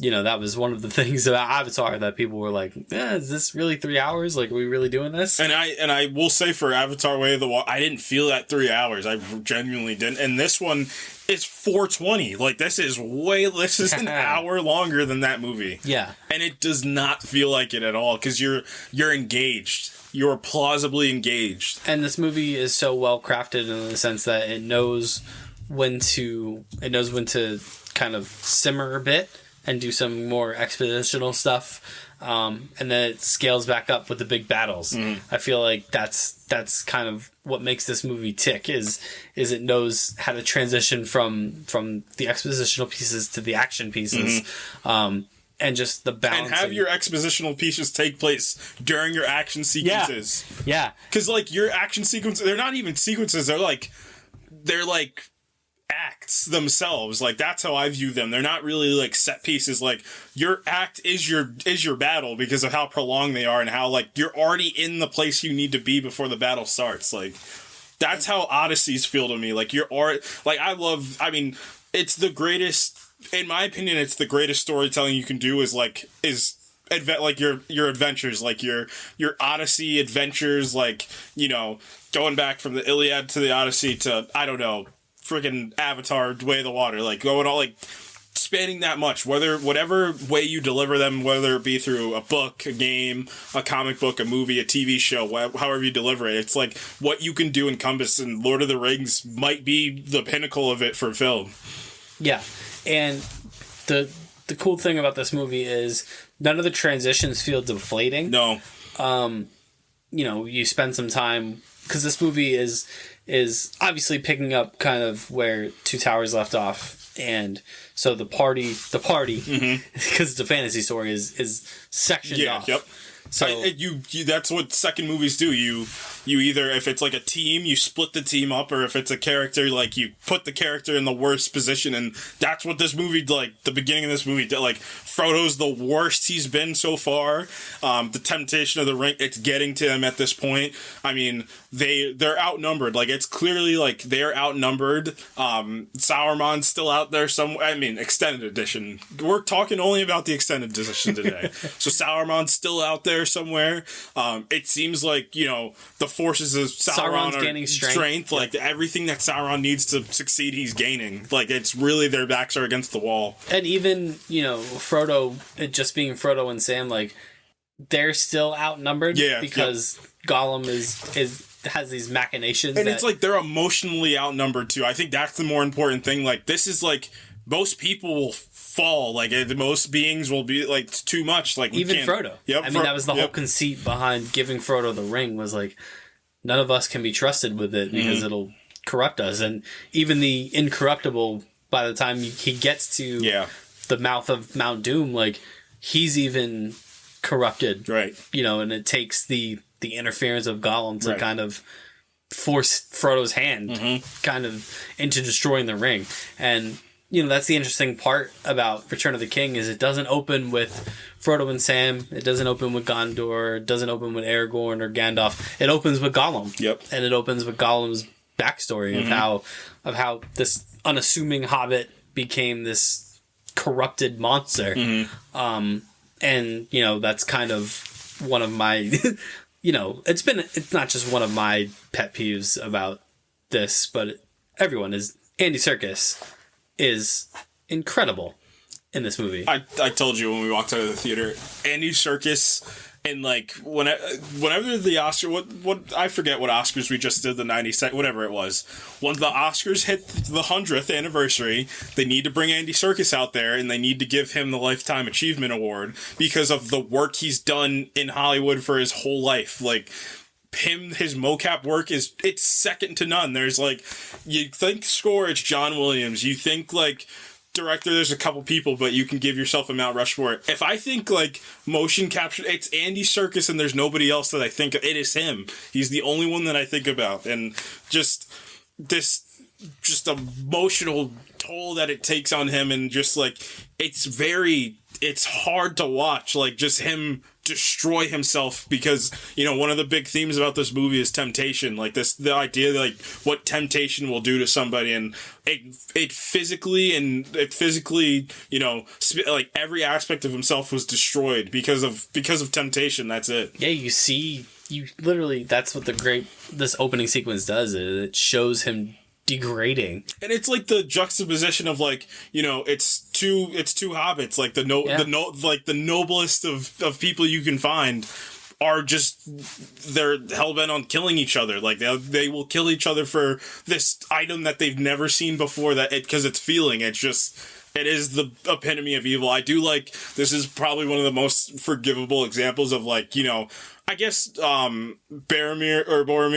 That was one of the things about Avatar that people were like, is this really 3 hours? Like, are we really doing this? And I will say for Avatar Way of the Water, I didn't feel that 3 hours. I genuinely didn't. And this one is 420. Like, this is an hour longer than that movie. Yeah. And it does not feel like it at all because you're engaged. You're plausibly engaged. And this movie is so well crafted in the sense that it knows when to kind of simmer a bit and do some more expositional stuff, and then it scales back up with the big battles. I feel like that's kind of what makes this movie tick is it knows how to transition from the expositional pieces to the action pieces, and just the balance. And have your expositional pieces take place during your action sequences. Yeah. Because like your action sequences, they're not even sequences. They're like acts themselves. Like that's how I view them. They're not really like set pieces. Like your act is your battle because of how prolonged they are and how like you're already in the place you need to be before the battle starts. Like that's how Odysseys feel to me. Like it's the greatest, in my opinion, it's the greatest storytelling you can do is your adventures, like your Odyssey adventures, like, going back from the Iliad to the Odyssey to, I don't know, freaking Avatar, Way of the Water, like going all like spanning that much, whatever way you deliver them, whether it be through a book, a game, a comic book, a movie, a TV show, however you deliver it, it's like what you can do encompass, and Lord of the Rings might be the pinnacle of it for film. Yeah, and the cool thing about this movie is none of the transitions feel deflating. No. You spend some time, because this movie is obviously picking up kind of where Two Towers left off, and so the party, because it's a fantasy story, is sectioned off. Yep. So you that's what second movies do. You either, if it's like a team, you split the team up, or if it's a character, like you put the character in the worst position, and that's what this movie, like the beginning of this movie did. Like Frodo's the worst he's been so far. The temptation of the ring, it's getting to him at this point. I mean, they're outnumbered. Like it's clearly like they're outnumbered. Sauron's still out there somewhere. I mean, extended edition. We're talking only about the extended edition today. So Sauron's still out there somewhere. It seems like, the forces of Sauron's are gaining strength. Like everything that Sauron needs to succeed, he's gaining. Like it's really their backs are against the wall. And even, Frodo, it just being Frodo and Sam, like they're still outnumbered because Gollum has these machinations. And it's like they're emotionally outnumbered too. I think that's the more important thing. Like this is like most people will fall. Like most beings will be like too much. Like even Frodo. Yep. I mean, that was the whole conceit behind giving Frodo the ring, was like none of us can be trusted with it because it'll corrupt us. And even the incorruptible, by the time he gets to the mouth of Mount Doom, like he's even corrupted, right? And it takes the interference of Gollum to kind of force Frodo's hand kind of into destroying the ring. And that's the interesting part about Return of the King is it doesn't open with Frodo and Sam. It doesn't open with Gondor. It doesn't open with Aragorn or Gandalf. It opens with Gollum. Yep. And it opens with Gollum's backstory of how this unassuming hobbit became this corrupted monster. And that's kind of one of my it's not just one of my pet peeves about this, but everyone is Andy Serkis is incredible in this movie. I told you when we walked out of the theater, Andy Serkis, and like whenever the Oscar, what I forget what Oscars we just did, the 92nd, whatever it was. When the Oscars hit the 100th anniversary, they need to bring Andy Serkis out there, and they need to give him the Lifetime Achievement Award because of the work he's done in Hollywood for his whole life. Like, his mocap work it's second to none. There's like, you think score, it's John Williams. You think like director, there's a couple people, but you can give yourself a Mount Rushmore. If I think like motion capture, it's Andy Serkis, and there's nobody else that I think of. It is him. He's the only one that I think about, and just emotional toll that it takes on him, and just like it's hard to watch, like just him destroy himself, because one of the big themes about this movie is temptation, like the idea like what temptation will do to somebody, and it physically like every aspect of himself was destroyed because of temptation. That's it. You literally, that's what this opening sequence does. It shows him degrading, and it's like the juxtaposition of like it's two hobbits, like the noblest of people you can find are just, they're hell-bent on killing each other. Like they will kill each other for this item that they've never seen before, because it's feeling. It is the epitome of evil. I do like, this is probably one of the most forgivable examples of like, I guess Boromir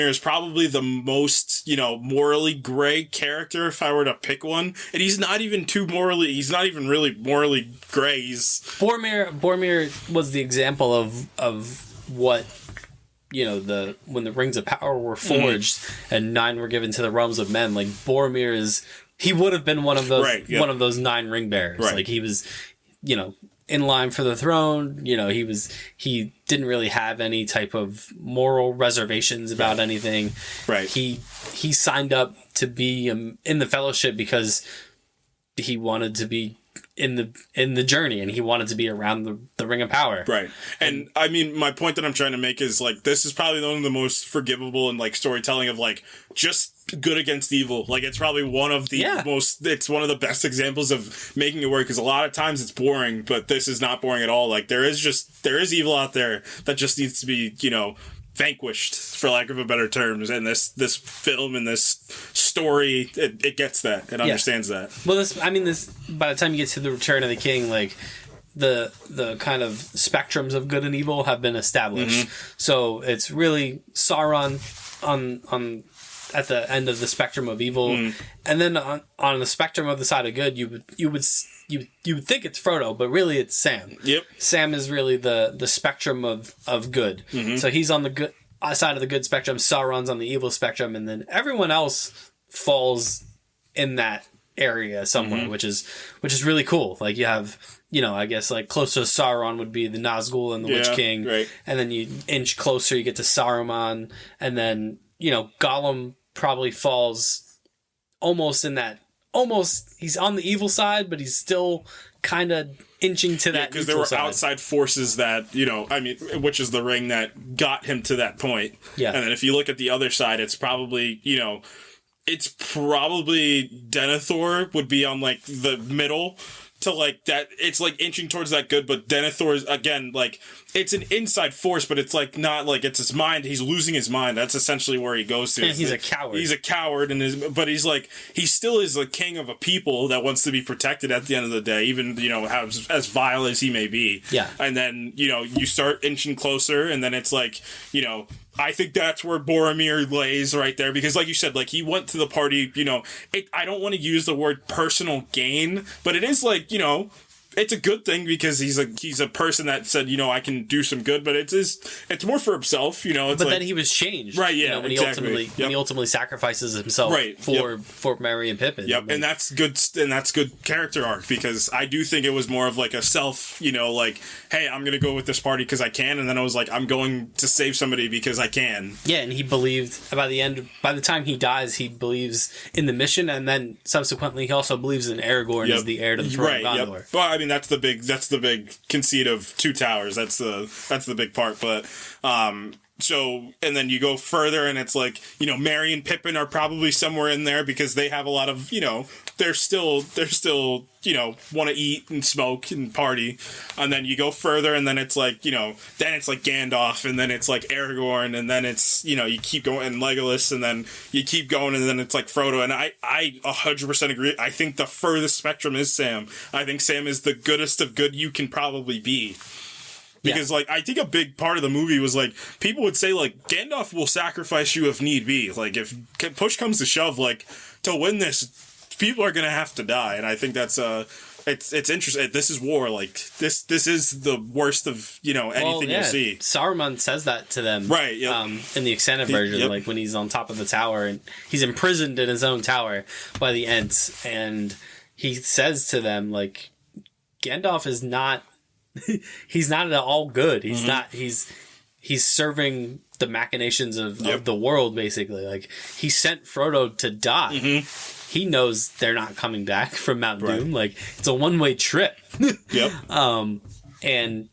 is probably the most, morally gray character if I were to pick one. And he's not even really morally gray. Boromir was the example of what, when the Rings of Power were forged and 9 were given to the realms of men. Like, Boromir he would have been one of those, one of those 9 ring bearers. Right. Like, he was, in line for the throne. He didn't really have any type of moral reservations about anything. Right. He signed up to be in the Fellowship because he wanted to be in the journey, and he wanted to be around the Ring of Power. Right. And I mean, my point that I'm trying to make is like, this is probably one of the most forgivable and like storytelling of like just good against evil. Like, it's probably one of the it's one of the best examples of making it work, because a lot of times it's boring, but this is not boring at all. Like, there is evil out there that just needs to be, vanquished, for lack of a better terms. And this film and this story, it gets that. It understands that. Well, this by the time you get to the Return of the King, like the kind of spectrums of good and evil have been established. So it's really Sauron on at the end of the spectrum of evil, and then on the spectrum of the side of good, you would think it's Frodo, but really it's Sam. Yep. Sam is really the spectrum of good. So he's on the good side of the good spectrum. Sauron's on the evil spectrum, and then everyone else falls in that area somewhere, which is really cool. Like, you have, I guess like closer to Sauron would be the Nazgul and the Witch King, right. And then you inch closer, you get to Saruman, and then Gollum probably falls almost in that. Almost, he's on the evil side, but he's still kind of inching to that. Because there were outside forces that, which is the ring that got him to that point. Yeah. And then if you look at the other side, it's probably, Denethor would be on like the middle to like that. It's like inching towards that good, but Denethor is, again, like, it's an inside force, but it's like not like it's his mind. He's losing his mind. That's essentially where he goes to. And he's a coward. He's a coward, but he's like, he still is the king of a people that wants to be protected at the end of the day, even as vile as he may be. Yeah. And then you start inching closer, and then it's like I think that's where Boromir lays right there, because like you said, like, he went to the party. I don't want to use the word personal gain, but it is like it's a good thing because he's a person that said, I can do some good, but it's more for himself, It's but then he was changed, right? Yeah, when exactly. when he ultimately sacrifices himself, right, for Merry and Pippin. Yep, and that's good character arc because I do think it was more of like a self, hey, I'm gonna go with this party because I can, and then I was like, I'm going to save somebody because I can. Yeah, and he believed by the time he dies, he believes in the mission, and then subsequently he also believes in Aragorn as the heir to the throne of Gondor. Yep. Well, I mean that's the big conceit of Two Towers. That's the big part, but so, and then you go further and it's like, Merry and Pippin are probably somewhere in there because they have a lot of, they're still, want to eat and smoke and party. And then you go further and then it's like, then it's like Gandalf and then it's like Aragorn and then it's, you keep going and Legolas and then you keep going and then it's like Frodo. And I 100% agree. I think the furthest spectrum is Sam. I think Sam is the goodest of good you can probably be. Because, I think a big part of the movie was, people would say, Gandalf will sacrifice you if need be. If push comes to shove, to win this, people are going to have to die. And I think that's, it's interesting. This is war. This is the worst of, anything you'll see. Saruman says that to them. Right, yep. In the extended version, when he's on top of the tower and he's imprisoned in his own tower by the Ents. And he says to them, Gandalf is not... he's not at all good. He's not. He's serving the machinations of the world, basically. He sent Frodo to die. He knows they're not coming back from Mount Doom. It's a one-way trip. And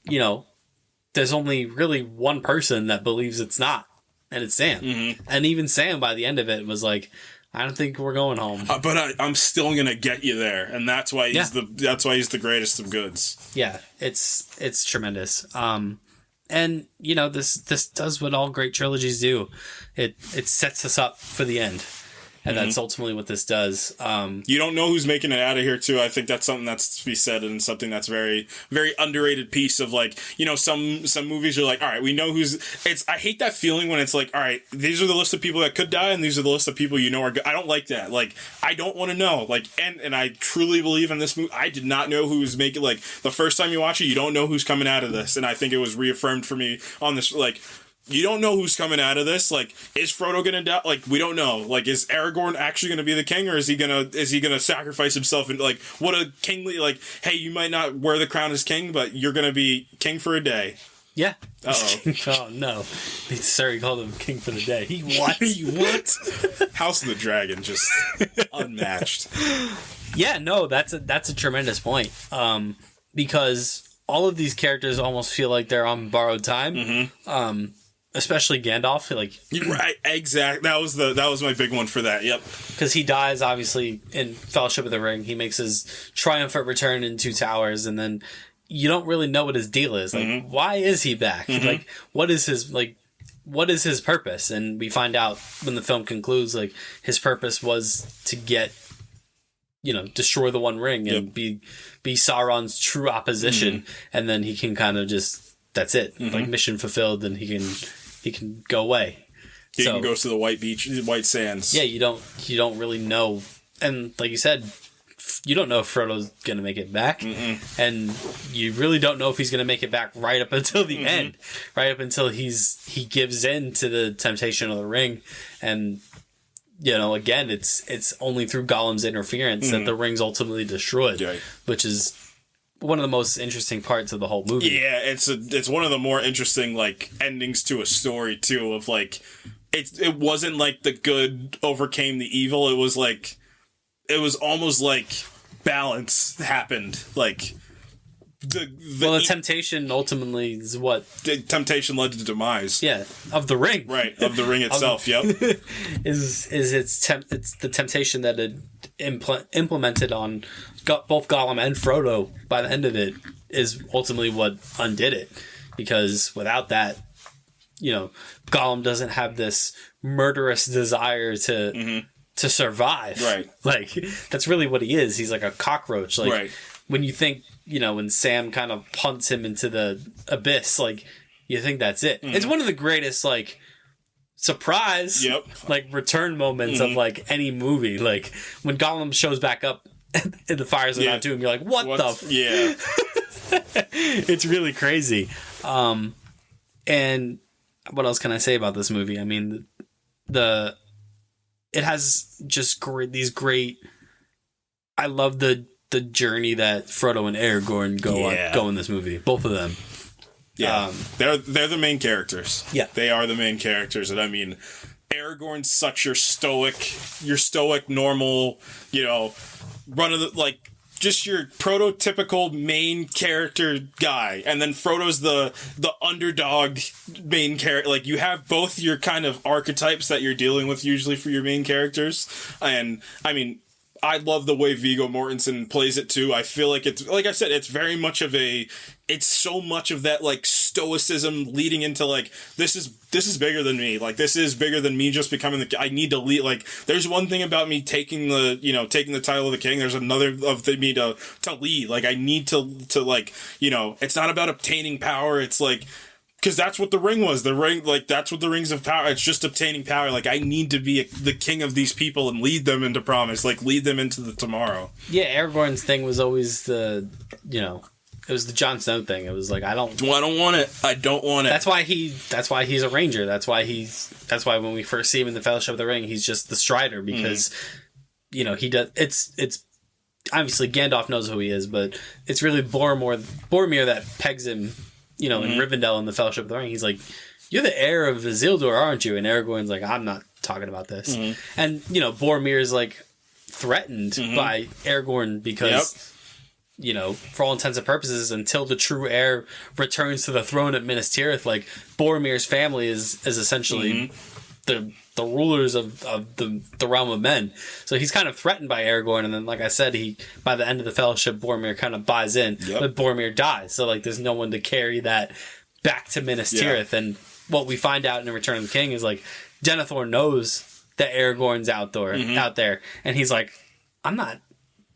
there's only really one person that believes it's not, and it's Sam. And even Sam, by the end of it, was like, I don't think we're going home. But I'm still gonna get you there, and that's why he's the greatest of goods. Yeah, it's tremendous. And this does what all great trilogies do. It sets us up for the end. And that's ultimately what this does. You don't know who's making it out of here, too. I think that's something that's to be said and something that's very, very underrated piece of, some movies are like, all right, we know who's... I hate that feeling when it's like, all right, these are the list of people that could die, and these are the list of people are good. I don't like that. I don't want to know. And I truly believe in this movie. I did not know who was making... the first time you watch it, you don't know who's coming out of this. And I think it was reaffirmed for me on this, you don't know who's coming out of this. Is Frodo gonna die? We don't know. Is Aragorn actually gonna be the king, or is he gonna sacrifice himself? And what a kingly hey, you might not wear the crown as king, but you're gonna be king for a day. Yeah. Oh no, sorry, he called him king for the day. He what? What? House of the Dragon, just unmatched. Yeah, no, that's a tremendous point. Because all of these characters almost feel like they're on borrowed time. Especially Gandalf, right, exactly. That was my big one for that. Yep, because he dies obviously in Fellowship of the Ring. He makes his triumphant return in Two Towers, and then you don't really know what his deal is. Why is he back? What is his purpose? And we find out when the film concludes, his purpose was to get, destroy the One Ring and be Sauron's true opposition, and then he can kind of just that's it, mission fulfilled, and he can go away. He can go to the white sands. Yeah, you don't really know, and like you said, you don't know if Frodo's gonna make it back, and you really don't know if he's gonna make it back right up until the end, right up until he gives in to the temptation of the ring, and again, it's only through Gollum's interference that the ring's ultimately destroyed, which is one of the most interesting parts of the whole movie. Yeah, it's one of the more interesting endings to a story too. Of it wasn't the good overcame the evil. It was it was almost balance happened. The temptation ultimately is what the temptation led to demise. Yeah, of the ring. Right, of the ring itself. Yep, it's the temptation that it implemented on both Gollum and Frodo. By the end of it, is ultimately what undid it. Because without that, Gollum doesn't have this murderous desire to survive. Right, that's really what he is. He's like a cockroach. Right. When you think, when Sam kind of punts him into the abyss, you think that's it. It's one of the greatest, surprise, return moments of, any movie. When Gollum shows back up and the fires are out too, and you're like, what the? Yeah. It's really crazy. And what else can I say about this movie? I mean, it has just these great. I love the journey that Frodo and Aragorn go in this movie. Both of them. Yeah, they're the main characters. Yeah, they are the main characters, and I mean, Aragorn's such your stoic, normal, just your prototypical main character guy, and then Frodo's the underdog main character. Like, you have both your kind of archetypes that you're dealing with usually for your main characters, and I mean, I love the way Viggo Mortensen plays it too. I feel like it's, like I said, it's very much of it's so much of that like stoicism leading into like, this is bigger than me. Like, this is bigger than me just becoming I need to lead. Like, there's one thing about me taking the title of the king. There's another of me to lead. Like, I need to like, it's not about obtaining power. It's like, because that's what the ring was. The ring, like, that's what the rings of power. It's just obtaining power. Like, I need to be the king of these people and lead them into promise. Like, lead them into the tomorrow. Yeah, Aragorn's thing was always it was the Jon Snow thing. It was like, I don't want it. I don't want it. That's why he's a ranger. That's why when we first see him in the Fellowship of the Ring, he's just the Strider, because he does. It's obviously Gandalf knows who he is, but it's really Boromir that pegs him. In Rivendell in the Fellowship of the Ring, he's like, "You're the heir of Isildur, aren't you?" And Aragorn's like, "I'm not talking about this." And Boromir's like threatened by Aragorn because, for all intents and purposes, until the true heir returns to the throne at Minas Tirith, like, Boromir's family is essentially the rulers of the realm of men. So he's kind of threatened by Aragorn, and then, like I said, by the end of the Fellowship, Boromir kind of buys in, but Boromir dies. So, like, there's no one to carry that back to Minas Tirith. And what we find out in Return of the King is, like, Denethor knows that Aragorn's out there, and he's like, I'm not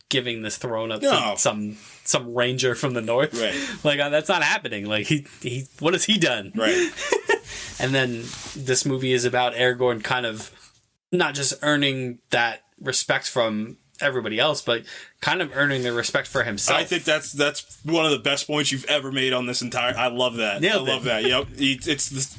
giving this throne up to some ranger from the north. Right. Like, that's not happening. Like, he what has he done? Right. And then this movie is about Aragorn kind of not just earning that respect from everybody else, but kind of earning the respect for himself. I think that's one of the best points you've ever made on this entire. I love that. Nailed I love that. Yep.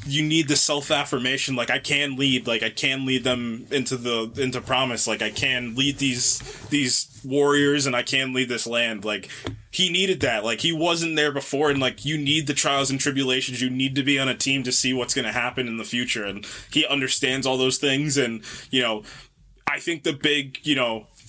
You need the self-affirmation. Like, I can lead. Like, I can lead them into promise. Like, I can lead these warriors, and I can lead this land. Like, he needed that. Like, he wasn't there before, and like, you need the trials and tribulations. You need to be on a team to see what's going to happen in the future, and he understands all those things. And I think the big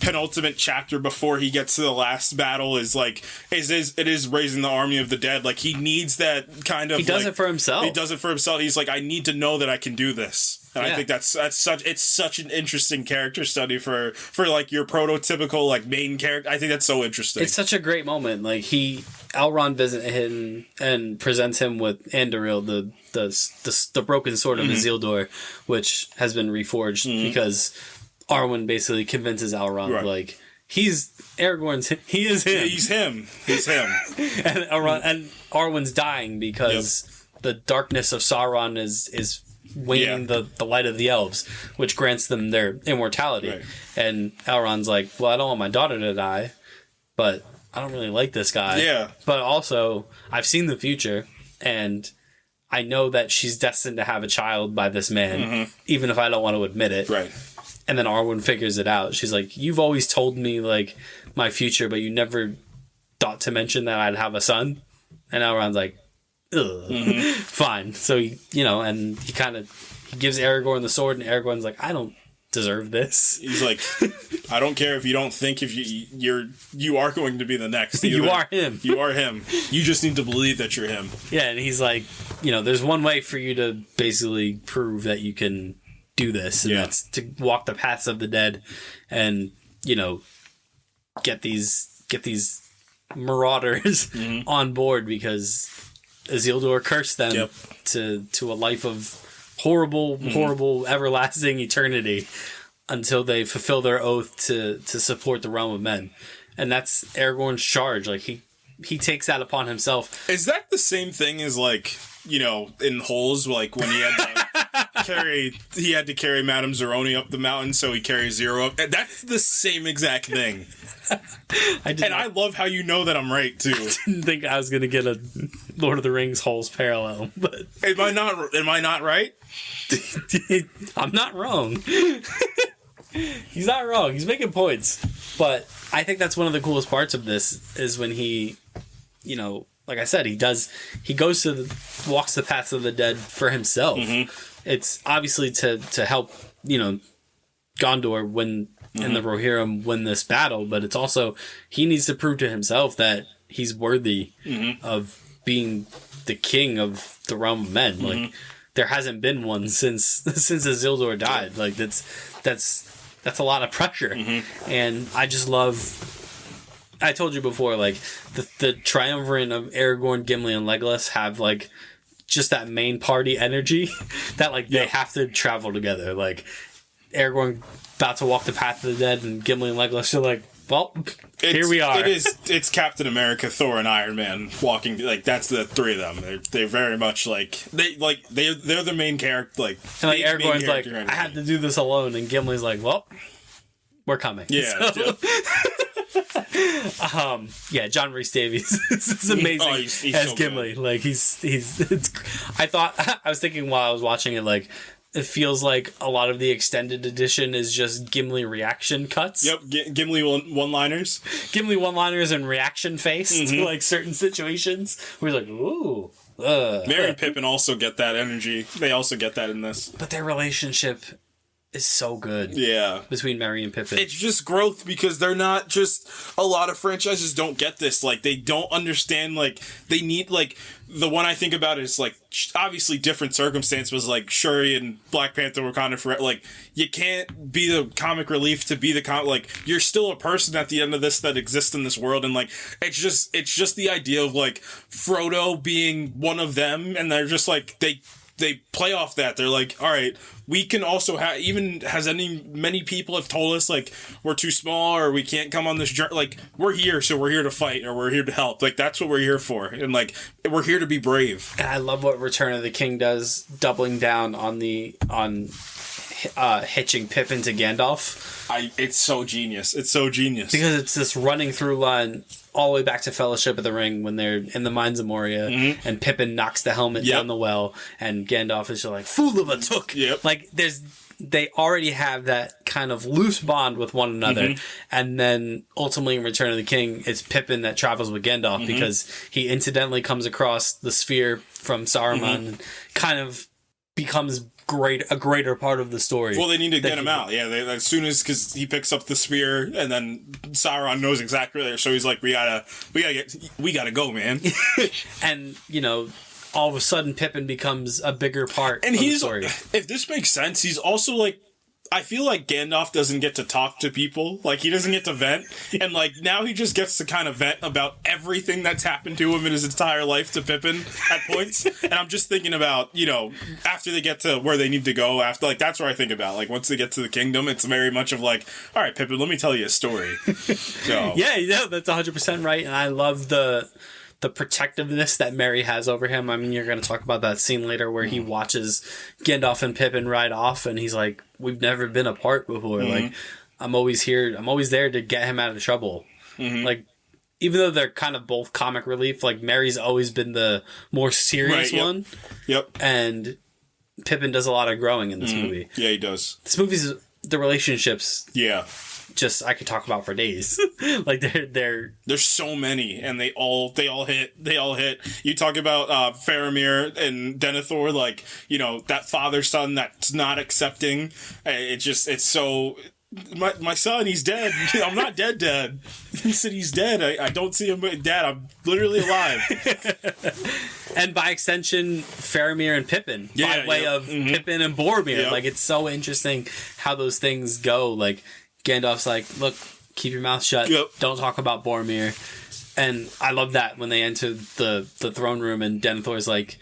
penultimate chapter before he gets to the last battle is like it is raising the army of the dead. Like, he needs that kind of. He does it for himself. He does it for himself. He's like, I need to know that I can do this. And I think it's such an interesting character study for like your prototypical like main character. I think that's so interesting. It's such a great moment. Like, Elrond visits him and presents him with Anduril, the broken sword of Isildur, which has been reforged because Arwen basically convinces Elrond, like, he's Aragorn's. He is him. He's him. He's him. And Arwen's dying because the darkness of Sauron is waning the light of the elves, which grants them their immortality. Right. And Elrond's like, well, I don't want my daughter to die, but I don't really like this guy. Yeah. But also, I've seen the future, and I know that she's destined to have a child by this man, even if I don't want to admit it. Right. And then Arwen figures it out. She's like, you've always told me, like, my future, but you never thought to mention that I'd have a son. And Elrond's like, ugh. Fine. So, and he gives Aragorn the sword, and Aragorn's like, I don't deserve this. He's like, I don't care if you don't think you are going to be the next. You are him. You are him. You just need to believe that you're him. Yeah, and he's like, there's one way for you to basically prove that you can do this, and that's to walk the paths of the dead and get these marauders on board, because Isildur cursed them to a life of horrible everlasting eternity until they fulfill their oath to support the realm of men. And that's Aragorn's charge. Like, he takes that upon himself. Is that the same thing as, like, in Holes, like when he had had to carry Madame Zeroni up the mountain, so he carries Zero up. And that's the same exact thing. I love how you know that I'm right too. I didn't think I was gonna get a Lord of the Rings holes parallel, but am I not right? I'm not wrong. He's not wrong. He's making points. But I think that's one of the coolest parts of this is when he, you know, like I said, walks the paths of the dead for himself. Mm-hmm. It's obviously to help, you know, Gondor win and the Rohirrim win this battle, but it's also he needs to prove to himself that he's worthy of being the king of the realm of men. Like there hasn't been one since Isildur died. Like that's a lot of pressure, and I just love. I told you before, like the triumvirate of Aragorn, Gimli, and Legolas have like just that main party energy that like they have to travel together. Like Aragorn about to walk the path of the dead, and Gimli and Legolas are like, well, here we are. It's Captain America, Thor, and Iron Man walking. Like that's the three of them. They're very much they're the main character. Like and like Aragorn's like, I have to do this alone, and Gimli's like, well, we're coming. Yeah. So, John Rhys Davies is amazing he's as so Gimli. good. Like I was thinking while I was watching it, like it feels like a lot of the extended edition is just Gimli reaction cuts. Yep, Gimli one-liners. Gimli one-liners and reaction face to like certain situations. We're like, ooh. Merry and Pippin also get that energy. They also get that in this. But their relationship is so good. Yeah. Between Merry and Pippin. It's just growth because they're not just... A lot of franchises don't get this. Like, they don't understand, like, they need, like... The one I think about is, like, obviously different circumstance was, like, Shuri and Black Panther Wakanda Forever. Like, you can't be the comic relief to be the like, you're still a person at the end of this that exists in this world. And, like, it's just the idea of, like, Frodo being one of them. And they're just, like, they play off that. They're like, all right, we can also have, even many people have told us, like, we're too small or we can't come on this journey. Like, we're here, so we're here to fight or we're here to help. Like, that's what we're here for. And, like, we're here to be brave. And I love what Return of the King does, doubling down on hitching Pippin to Gandalf. It's so genius. It's so genius. Because it's this running through line all the way back to Fellowship of the Ring when they're in the Mines of Moria and Pippin knocks the helmet down the well and Gandalf is just like, fool of a took. Yep. Like, they already have that kind of loose bond with one another. And then ultimately in Return of the King, it's Pippin that travels with Gandalf because he incidentally comes across the sphere from Saruman and kind of becomes a greater part of the story. Well, they need to get him out. Yeah, as soon as, because he picks up the spear, and then Sauron knows exactly where. So he's like, we gotta go, man. And you know, all of a sudden, Pippin becomes a bigger part of the story. If this makes sense, he's also like. I feel like Gandalf doesn't get to talk to people. Like, he doesn't get to vent. And, like, now he just gets to kind of vent about everything that's happened to him in his entire life to Pippin at points. And I'm just thinking about, you know, after they get to where they need to go, after, like, that's where I think about. Like, once they get to the kingdom, it's very much of, like, all right, Pippin, let me tell you a story. So. Yeah, that's 100% right. And I love the protectiveness that Merry has over him. I mean, you're going to talk about that scene later where he watches Gandalf and Pippin ride off and he's like, we've never been apart before. Like, I'm always here. I'm always there to get him out of trouble. Like, even though they're kind of both comic relief, like, Merry's always been the more serious one. Yep. And Pippin does a lot of growing in this movie. Yeah, he does. This movie's, the relationships... Yeah. Just I could talk about for days. Like there's so many and they all hit. You talk about Faramir and Denethor, like, you know, that father son that's not accepting. It's so my son, he's dead. I'm not dead. He said he's dead. I don't see him, but Dad, I'm literally alive. And by extension, Faramir and Pippin, by way of Pippin and Boromir. Yep. Like, it's so interesting how those things go. Like, Gandalf's like, look, keep your mouth shut. Yep. Don't talk about Boromir. And I love that when they enter the throne room and Denethor's like,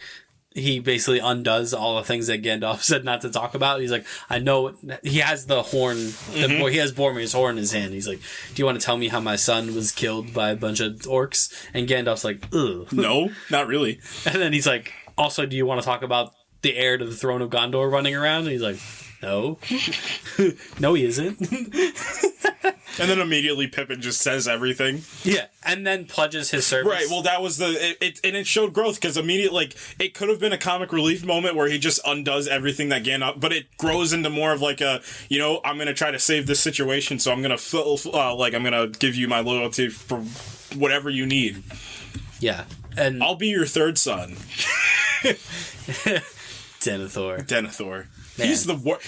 he basically undoes all the things that Gandalf said not to talk about. He's like, I know, he has the horn, he has Boromir's horn in his hand. He's like, do you want to tell me how my son was killed by a bunch of orcs? And Gandalf's like, ugh. No, not really. And then he's like, also, do you want to talk about the heir to the throne of Gondor running around? And he's like, no. No, he isn't. And then immediately Pippin just says everything. Yeah, and then pledges his service. Right, well, that was it showed growth, because immediately, like, it could have been a comic relief moment where he just undoes everything that Gandalf, but it grows into more of like a, you know, I'm going to try to save this situation, so I'm going to, I'm going to give you my loyalty for whatever you need. Yeah, and I'll be your third son. Denethor. Man.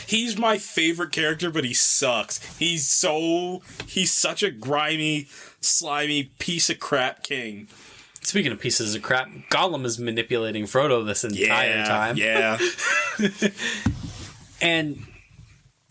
He's my favorite character, but he sucks. He's such a grimy, slimy piece of crap king. Speaking of pieces of crap, Gollum is manipulating Frodo this entire time. Yeah. And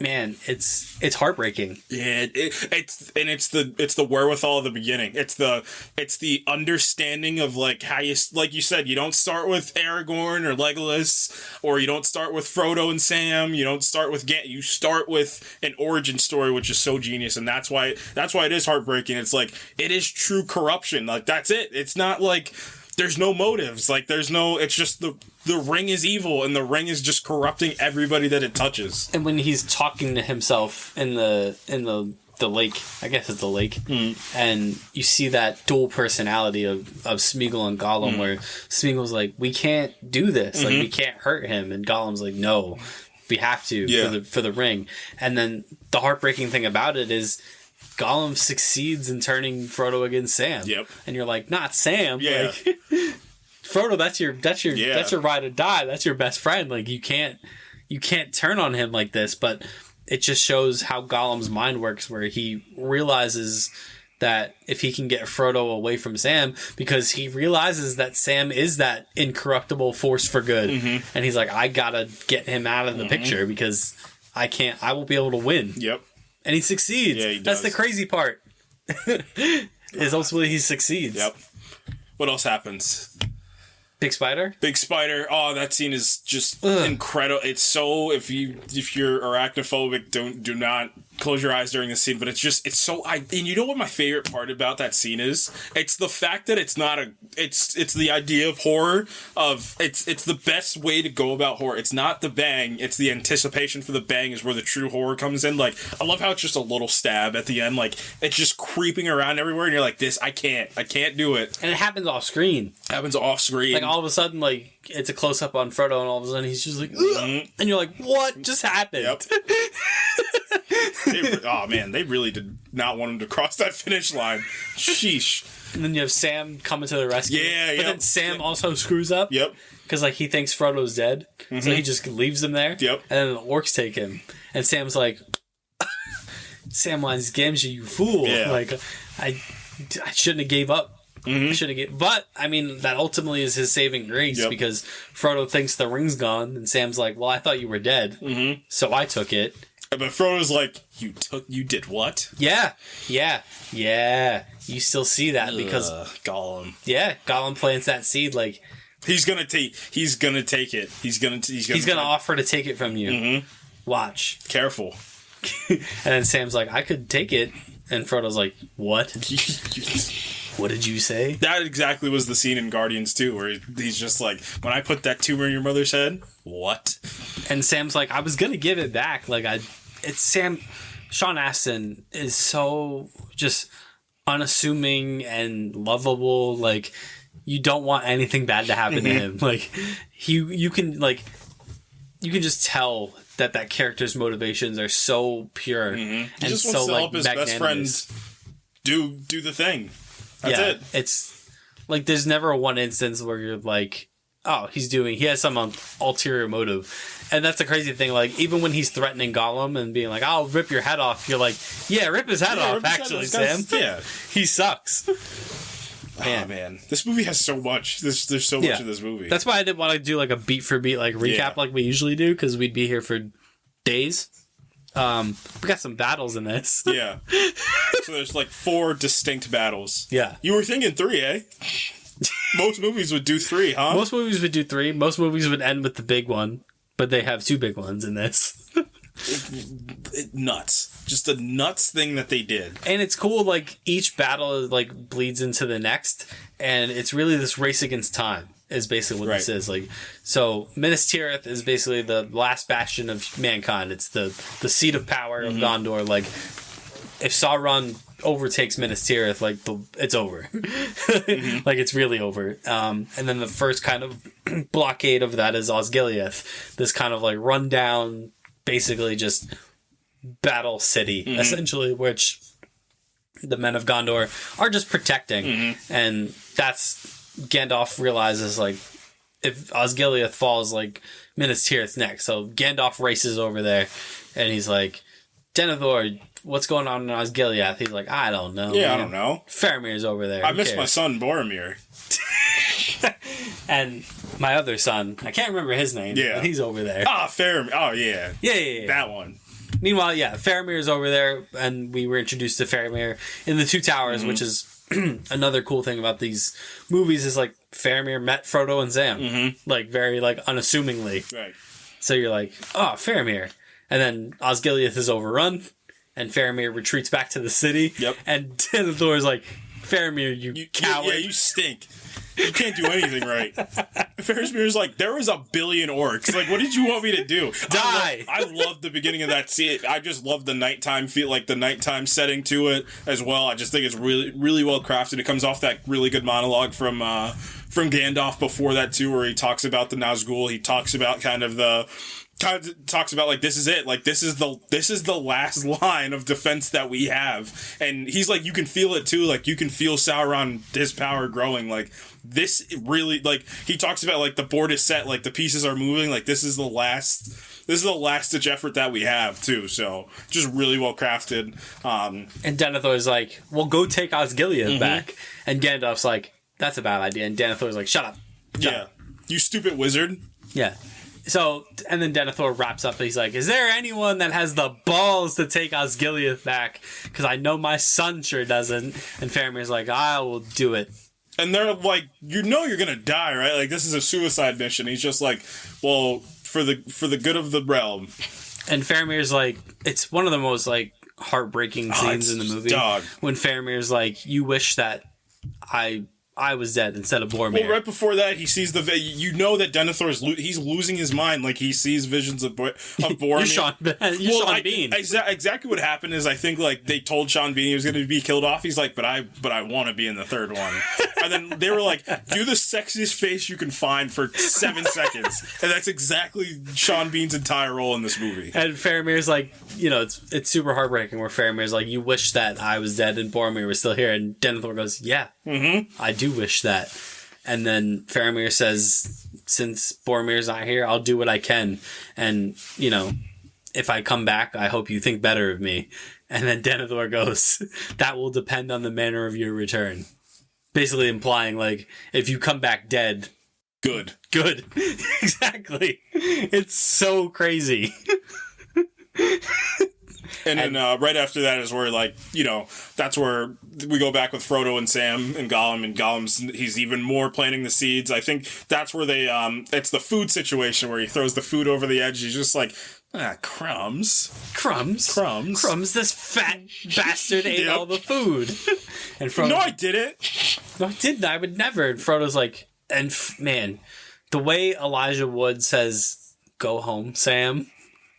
man, it's heartbreaking. Yeah, it's the wherewithal of the beginning. It's the understanding of like how you, like you said, you don't start with Aragorn or Legolas, or you don't start with Frodo and Sam. You don't start with you start with an origin story, which is so genius, and that's why it is heartbreaking. It's like, it is true corruption. Like, that's it. It's not like there's no motives. Like, it's just the ring is evil, and the ring is just corrupting everybody that it touches. And when he's talking to himself in the lake, I guess it's the lake, and you see that dual personality of Smeagol and Gollum, where Smeagol's like, we can't do this, like, we can't hurt him, and Gollum's like, no, we have to for the ring. And then the heartbreaking thing about it is Gollum succeeds in turning Frodo against Sam. Yep. And you're like, not Sam. Yeah. Like, Frodo, that's your ride or die. That's your best friend. Like, you can't turn on him like this. But it just shows how Gollum's mind works, where he realizes that if he can get Frodo away from Sam, because he realizes that Sam is that incorruptible force for good, and he's like, I gotta get him out of the picture, because I won't be able to win. Yep. And he succeeds. Yeah, he does. That's the crazy part. Is ultimately he succeeds. Yep. What else happens? Big spider? Big spider. Oh, that scene is just incredible. It's so, if you're arachnophobic, do not close your eyes during the scene, but it's so, and you know what my favorite part about that scene is? It's the fact that it's the idea of horror, it's the best way to go about horror. It's not the bang, it's the anticipation for the bang is where the true horror comes in. Like, I love how it's just a little stab at the end, like, it's just creeping around everywhere, and you're like, I can't do it. And it happens off screen. Like, all of a sudden, like, it's a close-up on Frodo, and all of a sudden he's just like, and you're like, what just happened? Yep. Oh man, they really did not want him to cross that finish line. Sheesh. And then you have Sam coming to the rescue. Yeah, but then Sam also screws up. Yep. Because, like, he thinks Frodo's dead, so he just leaves him there. Yep. And then the orcs take him, and Sam's like, Samwise Gamgee, you fool! Yeah. Like, I shouldn't have gave up. But I mean, that ultimately is his saving grace, because Frodo thinks the ring's gone, and Sam's like, "Well, I thought you were dead, so I took it." But Frodo's like, you did what? Yeah. You still see that because Gollum. Yeah, Gollum plants that seed. Like, he's gonna take it. He's gonna offer to take it from you. Watch. Careful. And then Sam's like, I could take it, and Frodo's like, what? What did you say? That exactly was the scene in Guardians 2, where he's just like, when I put that tumor in your mother's head, what? And Sam's like, I was gonna give it back. Like, Sean Astin is so just unassuming and lovable. Like, you don't want anything bad to happen to him. Like, you can just tell that character's motivations are so pure and just so wants to like help his best friend do the thing. That's it. It's like, there's never one instance where you're like, oh, he has some ulterior motive. And that's the crazy thing. Like, even when he's threatening Gollum and being like, I'll rip your head off, you're like, yeah, rip his head off, actually, Sam. Yeah. He sucks. Man. Oh, man. This movie has so much. There's so much in this movie. That's why I didn't want to do like a beat for beat like recap like we usually do, because we'd be here for days. We got some battles in this. Yeah. So there's like 4 distinct battles. Yeah. You were thinking 3, eh? Most movies would do 3, huh? Most movies would do 3. Most movies would end with the big one, but they have 2 big ones in this. Nuts. Just a nuts thing that they did. And it's cool, like, each battle like bleeds into the next, and it's really this race against time. is basically what this is. Like, so Minas Tirith is basically the last bastion of mankind. It's the seat of power of Gondor. Like, if Sauron overtakes Minas Tirith, like, it's over. Like, it's really over. And then the first kind of blockade of that is Osgiliath. This kind of, like, rundown, basically just battle city, essentially, which the men of Gondor are just protecting. And that's... Gandalf realizes, like, if Osgiliath falls, like, Minas Tirith's next. So Gandalf races over there, and he's like, Denethor, what's going on in Osgiliath? He's like, I don't know. Yeah, man. I don't know. Faramir's over there. I miss my son, Boromir. And my other son, I can't remember his name, but he's over there. Ah, Faramir. Oh, yeah. Yeah. That one. Meanwhile, Faramir's over there, and we were introduced to Faramir in the Two Towers, which is another cool thing about these movies is, like, Faramir met Frodo and Sam. Like, very, like, unassumingly. Right. So you're like, oh, Faramir. And then Osgiliath is overrun, and Faramir retreats back to the city. Yep. And Denethor's like, Faramir, you coward. Yeah, you stink. You can't do anything right. Faramir's like, there was a billion orcs. Like, what did you want me to do? Die! I love the beginning of that scene. I just love the nighttime feel, like the nighttime setting to it as well. I just think it's really, really well crafted. It comes off that really good monologue from Gandalf before that too, where he talks about the Nazgul. He talks about talks about, like, this is it, like, this is the last line of defense that we have. And he's like, you can feel it too, like, you can feel Sauron, his power growing. Like, this really, like, he talks about, like, the board is set, like, the pieces are moving, like, this is the last ditch effort that we have too. So just really well crafted. And Denethor's like, well, go take Osgiliath back. And Gandalf's like, that's a bad idea. And Denethor's like, shut up. Shut up. You stupid wizard. Yeah. So, and then Denethor wraps up, and he's like, is there anyone that has the balls to take Osgiliath back? Because I know my son sure doesn't. And Faramir's like, I will do it. And they're like, you know you're gonna die, right? Like, this is a suicide mission. He's just like, well, for the good of the realm. And Faramir's like, it's one of the most, like, heartbreaking scenes in the movie. When Faramir's like, you wish that I was dead instead of Boromir. Well, right before that, he sees you know that Denethor's he's losing his mind. Like, he sees visions of Boromir. Sean Bean. Exactly what happened is, I think, like, they told Sean Bean he was going to be killed off. He's like, but I want to be in the third one. And then they were like, do the sexiest face you can find for 7 seconds. And that's exactly Sean Bean's entire role in this movie. And Faramir's like, you know, it's super heartbreaking where Faramir's like, you wish that I was dead and Boromir was still here. And Denethor goes, yeah, I do wish that. And then Faramir says, since Boromir's not here, I'll do what I can. And, you know, if I come back, I hope you think better of me. And then Denethor goes, that will depend on the manner of your return. Basically implying, like, if you come back dead... Good. Exactly. It's so crazy. And then right after that is where, like, you know, that's where we go back with Frodo and Sam and Gollum's, he's even more planting the seeds. I think that's where they, it's the food situation where he throws the food over the edge. He's just like, crumbs. Crumbs, this fat bastard ate all the food. And Frodo, no, I didn't. No, I didn't. I would never. And Frodo's like, man, the way Elijah Wood says, go home, Sam,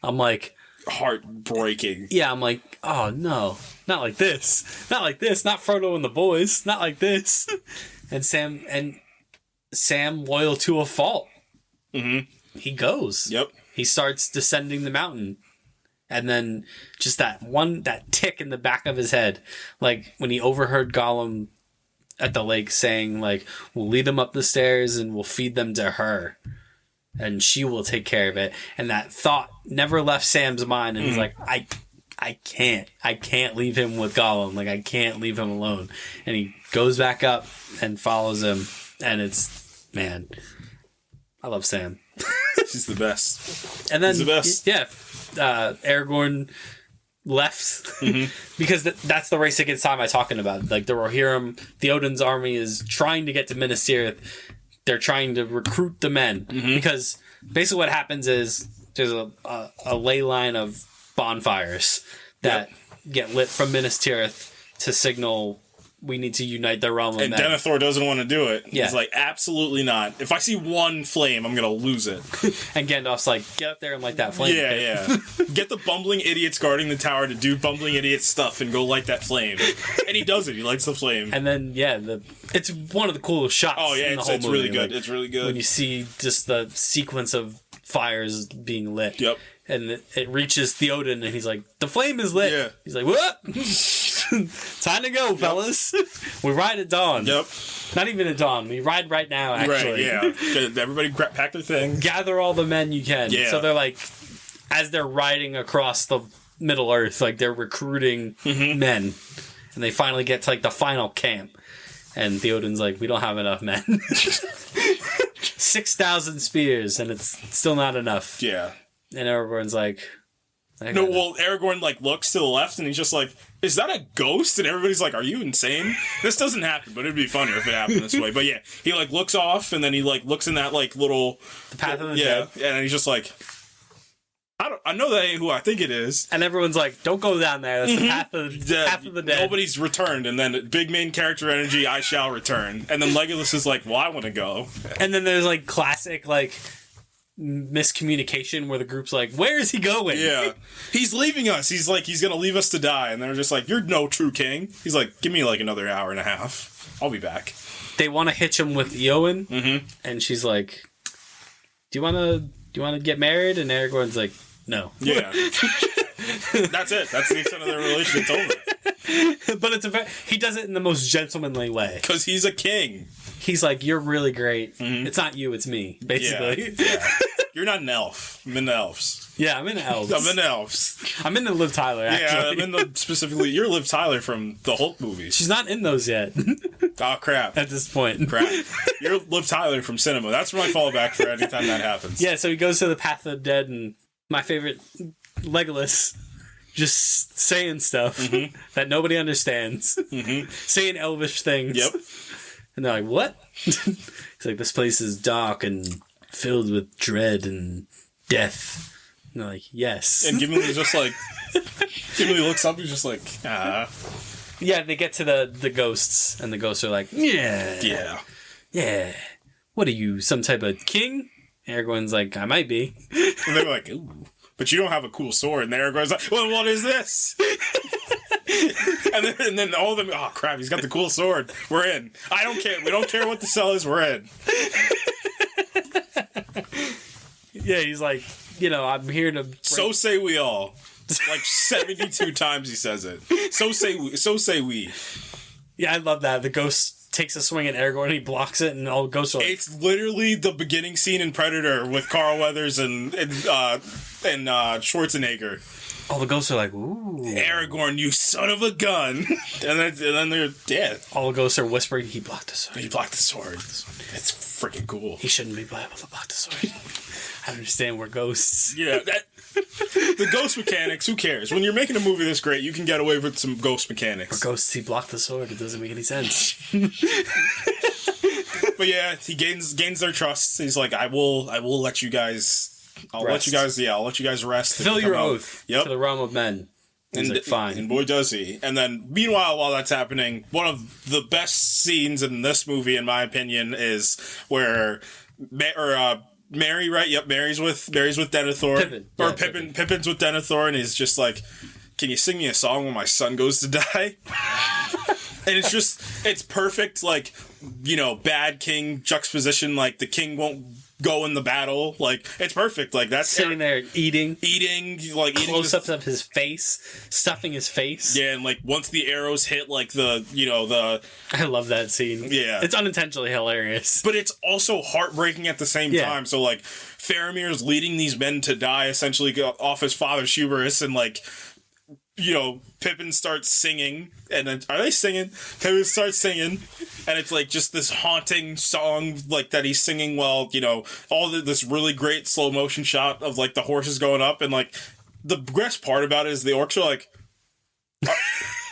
I'm like... heartbreaking. Yeah, I'm like, oh no, not like this, not Frodo and the boys, not like this. And Sam loyal to a fault. He goes. Yep. He starts descending the mountain, and then just that tick in the back of his head, like when he overheard Gollum at the lake saying, like, we'll lead them up the stairs and we'll feed them to her, and she will take care of it. And that thought never left Sam's mind. And he's like, I can't leave him with Gollum. Like, I can't leave him alone. And he goes back up and follows him. And it's, man, I love Sam. She's the best. And then, he's the best. Yeah, Aragorn left because that's the race against time I'm talking about. Like, the Rohirrim, the Odin's army is trying to get to Minas Tirith. They're trying to recruit the men because basically what happens is there's a ley line of bonfires that get lit from Minas Tirith to signal we need to unite the realm of And men. Denethor doesn't want to do it. Yeah. He's like, absolutely not. If I see one flame, I'm going to lose it. And Gandalf's like, get up there and light that flame. Yeah. Get the bumbling idiots guarding the tower to do bumbling idiot stuff and go light that flame. And he does it. He lights the flame. And then, it's one of the coolest shots in the whole it's movie. really good. Like, It's really good. when you see just the sequence of fires being lit. Yep. And it reaches Theoden, and he's like, the flame is lit. Yeah. He's like, what? Time to go, fellas. We ride at dawn. Yep. Not even at dawn. We ride right now, actually. Right, yeah. Everybody pack their thing. Gather all the men you can. Yeah. So they're like, as they're riding across the Middle Earth, like they're recruiting men. And they finally get to like the final camp. And Theoden's like, we don't have enough men. 6,000 spears, and it's still not enough. Yeah. And Aragorn's like... No, well, Aragorn, like, looks to the left, and he's just like, is that a ghost? And everybody's like, are you insane? This doesn't happen, but it'd be funnier if it happened this way. But yeah, he, like, looks off, and then he, like, looks in that, like, little... The Path of the Dead. Yeah, and he's just like... I know that ain't who I think it is. And everyone's like, don't go down there. That's the path of the dead. Nobody's returned. And then big main character energy, I shall return. And then Legolas is like, well, I want to go. And then there's like classic like miscommunication where the group's like, where is he going? Yeah. He's leaving us. He's like, he's going to leave us to die. And they're just like, you're no true king. He's like, give me like another hour and a half. I'll be back. They want to hitch him with Eowyn. And she's like, do you want to get married? And Aragorn's like, no. Yeah. That's it. That's the extent of their relation. It's over. But he does it in the most gentlemanly way. Because he's a king. He's like, you're really great. It's not you, it's me, basically. Yeah. You're not an elf. I'm into elves. Yeah, I'm into elves. I'm into elves. I'm into Liv Tyler, actually. Yeah, I'm into specifically... You're Liv Tyler from the Hulk movies. She's not in those yet. Oh, crap. At this point. Crap. You're Liv Tyler from cinema. That's my fallback for anytime that happens. Yeah, so he goes to the Path of the Dead, and my favorite, Legolas, just saying stuff that nobody understands. Saying elvish things. Yep. And they're like, what? He's like, this place is dark and filled with dread and death. And they're like, yes. And Gimli's just like... Gimli looks up, he's just like, ah. Yeah, they get to the ghosts, and the ghosts are like, yeah. Yeah. Yeah. What are you, some type of king? Aragorn's like, I might be. And they're like, ooh, but you don't have a cool sword. And Aragorn's like, well, what is this? and then all of them, oh crap, he's got the cool sword. We're in. I don't care. We don't care what the sell is. We're in. Yeah, he's like, I'm here to... So say we all. Like 72 times he says it. So say we. Yeah, I love that. The ghost takes a swing at Aragorn, he blocks it, and all the ghosts are like... It's literally the beginning scene in Predator with Carl Weathers and Schwarzenegger. All the ghosts are like, ooh. Aragorn, you son of a gun. and then they're dead. All the ghosts are whispering, he blocked the sword. He blocked the sword. It's freaking cool. He shouldn't be able to block the sword. I understand we're ghosts. Yeah, the ghost mechanics, who cares? When you're making a movie this great, you can get away with some ghost mechanics. We're ghosts, he blocked the sword. It doesn't make any sense. But yeah, he gains their trust. He's like, I will let you guys... I'll let you guys rest. Fill your oath to the realm of men. He's like, fine. And boy, does he. And then, meanwhile, while that's happening, one of the best scenes in this movie, in my opinion, is where... Mary, right? Yep, Mary's with Denethor. Pippin. Or Yeah, Pippin's with Denethor, and he's just like, can you sing me a song when my son goes to die? And it's perfect, like, bad king juxtaposition, like, the king won't go in the battle, like, it's perfect, like, that's... Sitting there eating. Close-ups of his face, stuffing his face. Yeah, and, like, once the arrows hit, like, the... I love that scene. Yeah. It's unintentionally hilarious. But it's also heartbreaking at the same time, so, like, Faramir's leading these men to die, essentially, off his father's hubris, and, like... Pippin starts singing, and then, are they singing? Pippin starts singing, and it's like just this haunting song, like that he's singing while, this really great slow motion shot of like the horses going up, and like the best part about it is the orcs are like,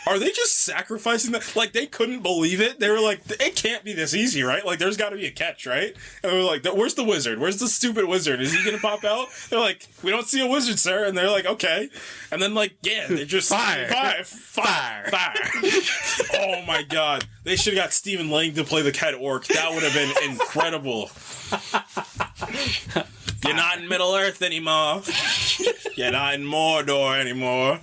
are they just sacrificing that? Like, they couldn't believe it. They were like, it can't be this easy, right? Like, there's got to be a catch, right? And they were like, where's the wizard? Where's the stupid wizard? Is he going to pop out? They're like, we don't see a wizard, sir. And they're like, okay. And then, like, yeah, they just... Fire. Oh, my God. They should have got Stephen Lang to play the head orc. That would have been incredible. You're not in Middle Earth anymore. You're not in Mordor anymore.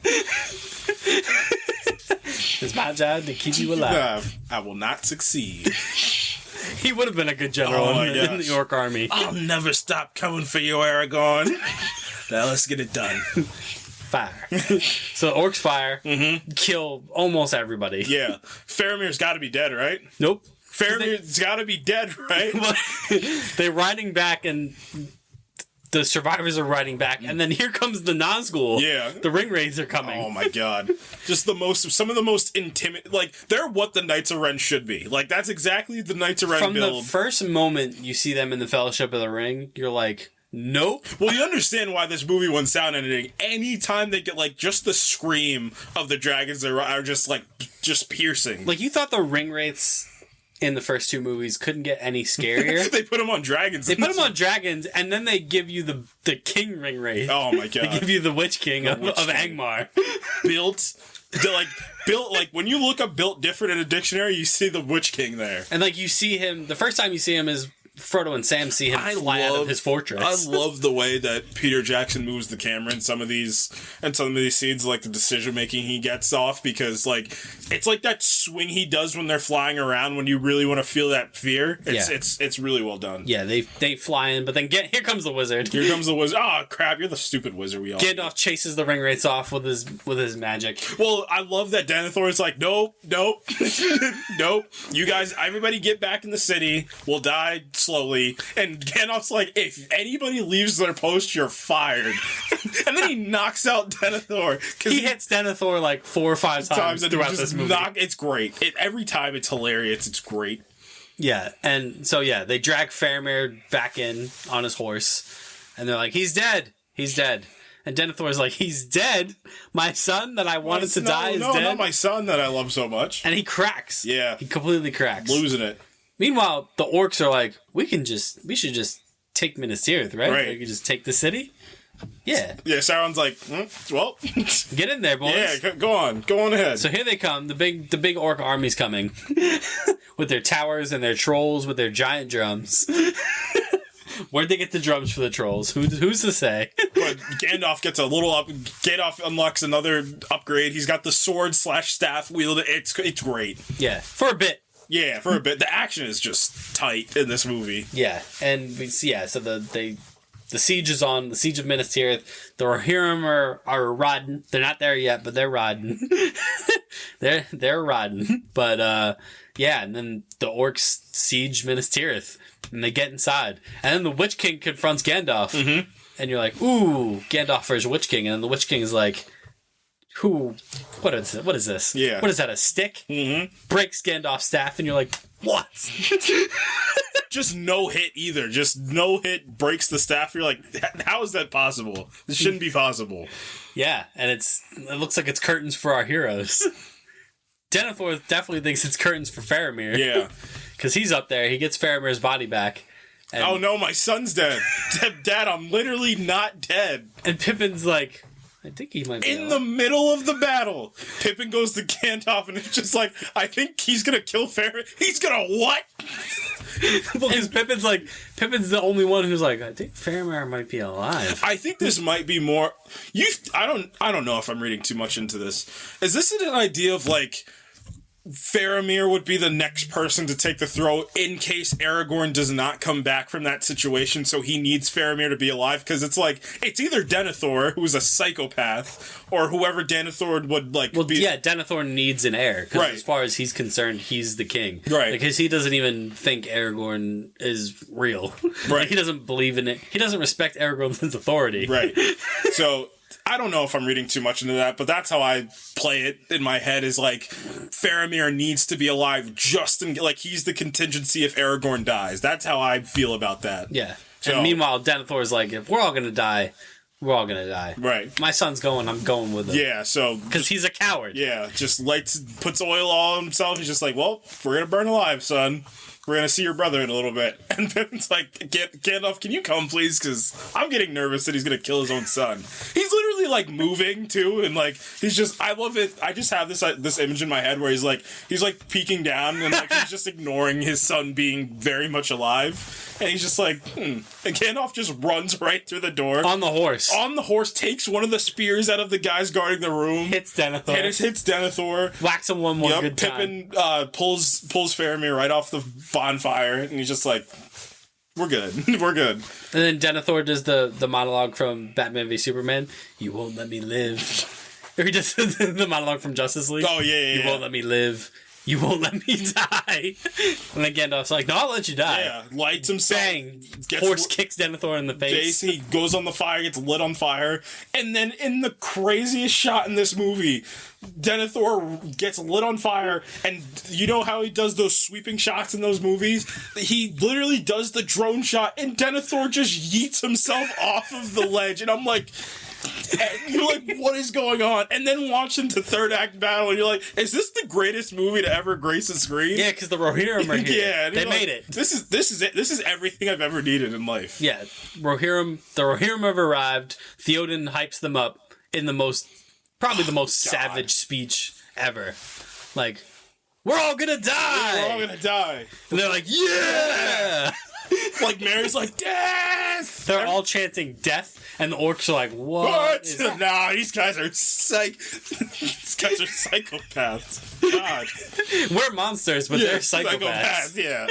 It's my job to keep you alive. I will not succeed. He would have been a good general in the orc army. I'll never stop coming for you, Aragorn. Now let's get it done. Fire. So the orcs fire, kill almost everybody. Yeah. Faramir's got to be dead, right? Nope. Faramir's got to be dead, right? They're riding back, and the survivors are riding back, and then here comes the Nazgul. Yeah. The ring raids are coming. Oh my God. Just some of the most intimidating, like, they're what the Knights of Ren should be. Like, that's exactly the Knights of Ren build. From the first moment you see them in the Fellowship of the Ring, you're like, nope. Well, you understand why this movie went sound editing. Anytime they get, like, just the scream of the dragons are just, like, just piercing. Like, you thought the ring wraiths in the first two movies couldn't get any scarier. They put them on dragons. They put them on dragons, and then they give you the king ring wraith. Oh my God. They give you the Witch King of Angmar. Built, like, when you look up built different in a dictionary, you see the Witch King there. And, like, you see him, the first time you see him is Frodo and Sam see him fly out of his fortress. I love the way that Peter Jackson moves the camera in some of these scenes, like the decision making he gets off, because like it's like that swing he does when they're flying around when you really want to feel that fear. It's really well done. Yeah, they fly in, but then here comes the wizard. Here comes the wizard. Oh crap! You're the stupid wizard. We all Gandalf chases the ring wraiths off with his magic. Well, I love that Denethor is like, nope, nope. You guys, everybody, get back in the city. We'll die slowly. And Gandalf's like, if anybody leaves their post, you're fired. And then he knocks out Denethor. He hits Denethor like 4 or 5 times throughout this movie. It's great. Every time it's hilarious. It's great. Yeah, and so they drag Faramir back in on his horse, and they're like, he's dead. He's dead. And Denethor's like, he's dead? My son that I wanted to die is dead? No, not my son that I love so much. And he cracks. Yeah. He completely cracks. Losing it. Meanwhile, the orcs are like, we should just take Minas Tirith, right? Right. We can just take the city? Yeah. Yeah, Sauron's like, well. Get in there, boys. Yeah, go on ahead. So here they come. The big orc army's coming. With their towers and their trolls with their giant drums. Where'd they get the drums for the trolls? Who's to say? But Gandalf gets a little up. Gandalf unlocks another upgrade. He's got the sword/staff wield. It's great. Yeah, for a bit. Yeah, for a bit. The action is just tight in this movie. Yeah, and we see, so the siege is on. The siege of Minas Tirith. The Rohirrim are riding. They're not there yet, but they're riding. they're riding. But and then the orcs siege Minas Tirith, and they get inside, and then the Witch King confronts Gandalf, and you're like, ooh, Gandalf versus Witch King, and then the Witch King is like, what is this? Yeah. What is that, a stick? Mm-hmm. Breaks Gandalf's staff, and you're like, what? Just no hit either. Just no hit breaks the staff. You're like, how is that possible? This shouldn't be possible. Yeah, and it looks like it's curtains for our heroes. Denethor definitely thinks it's curtains for Faramir. Yeah. Because he's up there. He gets Faramir's body back. And, oh no, my son's dead. Dad, I'm literally not dead. And Pippin's like, I think he might be in the middle of the battle. Pippin goes to Gandalf and it's just like, I think he's gonna kill Faramir. He's gonna what? Because Pippin's the only one who's like, I think Faramir might be alive. I think this might be more. I don't know if I'm reading too much into this. Is this an idea of like Faramir would be the next person to take the throw in case Aragorn does not come back from that situation, so he needs Faramir to be alive? Because it's like, it's either Denethor, who's a psychopath, or whoever Denethor would like be. Yeah, Denethor needs an heir, because as far as he's concerned, he's the king. Right. Because he doesn't even think Aragorn is real. Right. He doesn't believe in it. He doesn't respect Aragorn's authority. Right. So I don't know if I'm reading too much into that, but that's how I play it in my head, is like, Faramir needs to be alive just in, like, he's the contingency if Aragorn dies. That's how I feel about that. Yeah. So, and meanwhile, Denethor's like, if we're all going to die, we're all gonna die. Right. My son's going, I'm going with him. Yeah, so... Because he's a coward. Yeah, just puts oil all on himself. He's just like, well, we're going to burn alive, son. We're going to see your brother in a little bit. And then it's like, Gandalf, can you come, please? Because I'm getting nervous that he's going to kill his own son. He's literally, like, moving, too. And, like, he's just... I love it. I just have this image in my head where he's peeking down. And, like, he's just ignoring his son being very much alive. And he's just like, And Gandalf just runs right through the door. On the horse. On the horse, takes one of the spears out of the guys guarding the room. Hits Denethor. And it hits Denethor. Whacks him one more good time. Pippin pulls Faramir right off the bonfire, and he's just like, we're good. We're good. And then Denethor does the monologue from Batman v Superman. You won't let me live. Or he does the monologue from Justice League. Oh, yeah. You won't let me live. You won't let me die. And then Gandalf's like, no, I'll let you die. Yeah, lights himself. Bang. Horse kicks Denethor in the face. He goes on the fire, gets lit on fire. And then in the craziest shot in this movie, Denethor gets lit on fire. And you know how he does those sweeping shots in those movies? He literally does the drone shot, and Denethor just yeets himself off of the ledge. And I'm like... And you're like, what is going on? And then watch into third act battle, and you're like, is this the greatest movie to ever grace the screen? Yeah, because the Rohirrim are here. Yeah, they made it. This is it. This is everything I've ever needed in life. Yeah, the Rohirrim have arrived. Theoden hypes them up in probably the most savage speech ever. Like, we're all gonna die. We're all gonna die. And they're like, yeah. Like Mary's like, death. They're all chanting death, and the orcs are like, what? Nah, these guys are these guys are psychopaths. God. We're monsters, but they're psychopaths. Yeah.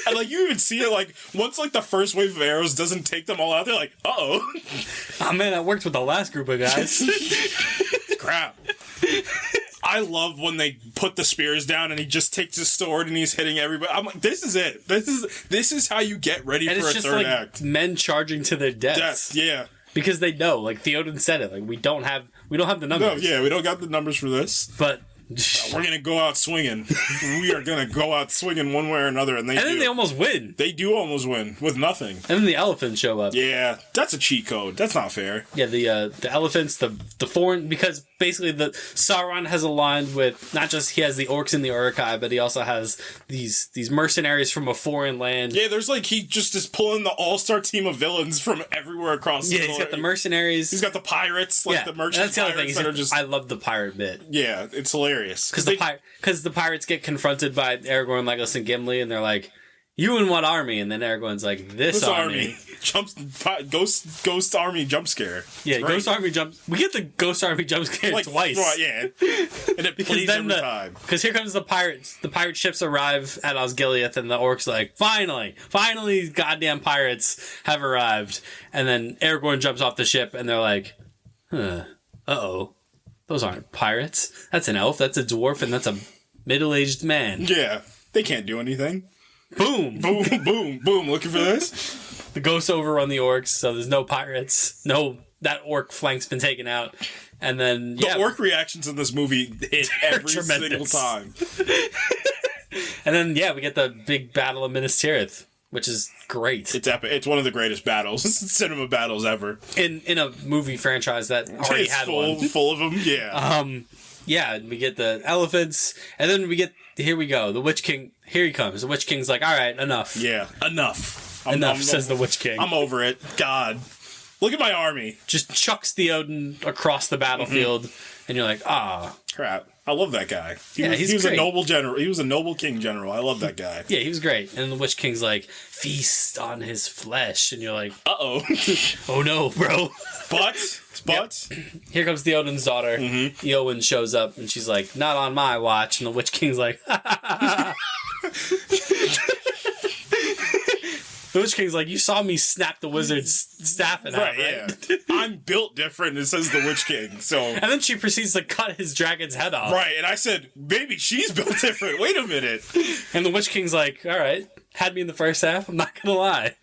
And like you even see it like once like the first wave of arrows doesn't take them all out, they're like, oh man, that worked with the last group of guys. Crap. I love when they put the spears down and he just takes his sword and he's hitting everybody. I'm like, this is it. This is how you get ready and for it's a just third like act. Men charging to their deaths. Yeah. Because they know, like Theoden said it, like we don't have the numbers. No, yeah, we don't got the numbers for this. But we're gonna go out swinging. We are gonna go out swinging one way or another, and then they almost win. They do almost win with nothing. And then the elephants show up. Yeah, that's a cheat code. That's not fair. Yeah, the elephants, the foreign, because basically the Sauron has aligned with not just he has the orcs in the Uruk-hai, but he also has these mercenaries from a foreign land. Yeah, there's like he just is pulling the all-star team of villains from everywhere across. Yeah, he's got the mercenaries. He's got the pirates, like the merchant that's the other pirates thing. that are just. I love the pirate bit. Yeah, it's hilarious because the pirates get confronted by Aragorn, Legolas, and Gimli, and they're like, "You in what army?" And then Aragorn's like, "This army." Ghost army jump scare. Yeah, Ghost army jump. We get the Ghost army jump scare like, twice. Yeah, and it plays every time. Because here comes the pirates. The pirate ships arrive at Osgiliath, and the orcs like, finally, these goddamn pirates have arrived. And then Aragorn jumps off the ship, and they're like, uh-oh. Those aren't pirates. That's an elf, that's a dwarf, and that's a middle-aged man. Yeah, they can't do anything. Boom! Boom, boom, boom. Looking for this? The ghosts overrun the orcs, so there's no pirates. No, that orc flank's been taken out. And then, the orc reactions in this movie hit every single time. And then, we get the big battle of Minas Tirith, which is great. It's epic. It's one of the greatest cinema battles ever. In a movie franchise that already had one. Full of them, yeah. We get the elephants, and then here we go, the Witch King, here he comes. The Witch King's like, all right, enough. Yeah, enough. Enough, says the Witch King. I'm over it. God. Look at my army. Just chucks Theoden across the battlefield, and you're like, crap. I love that guy. He was great. a noble general. He was a noble king general. I love that guy. Yeah, he was great. And the Witch King's like, feast on his flesh. And you're like, uh-oh. Oh no, bro. But. Here comes Theoden's daughter. Eowyn shows up, and she's like, not on my watch. And the Witch King's like, The Witch King's like, you saw me snap the wizard's staff in half, right? Yeah. I'm built different, it says the Witch King, so... And then she proceeds to cut his dragon's head off. Right, and I said, baby, she's built different, wait a minute. And the Witch King's like, all right, had me in the first half, I'm not gonna lie.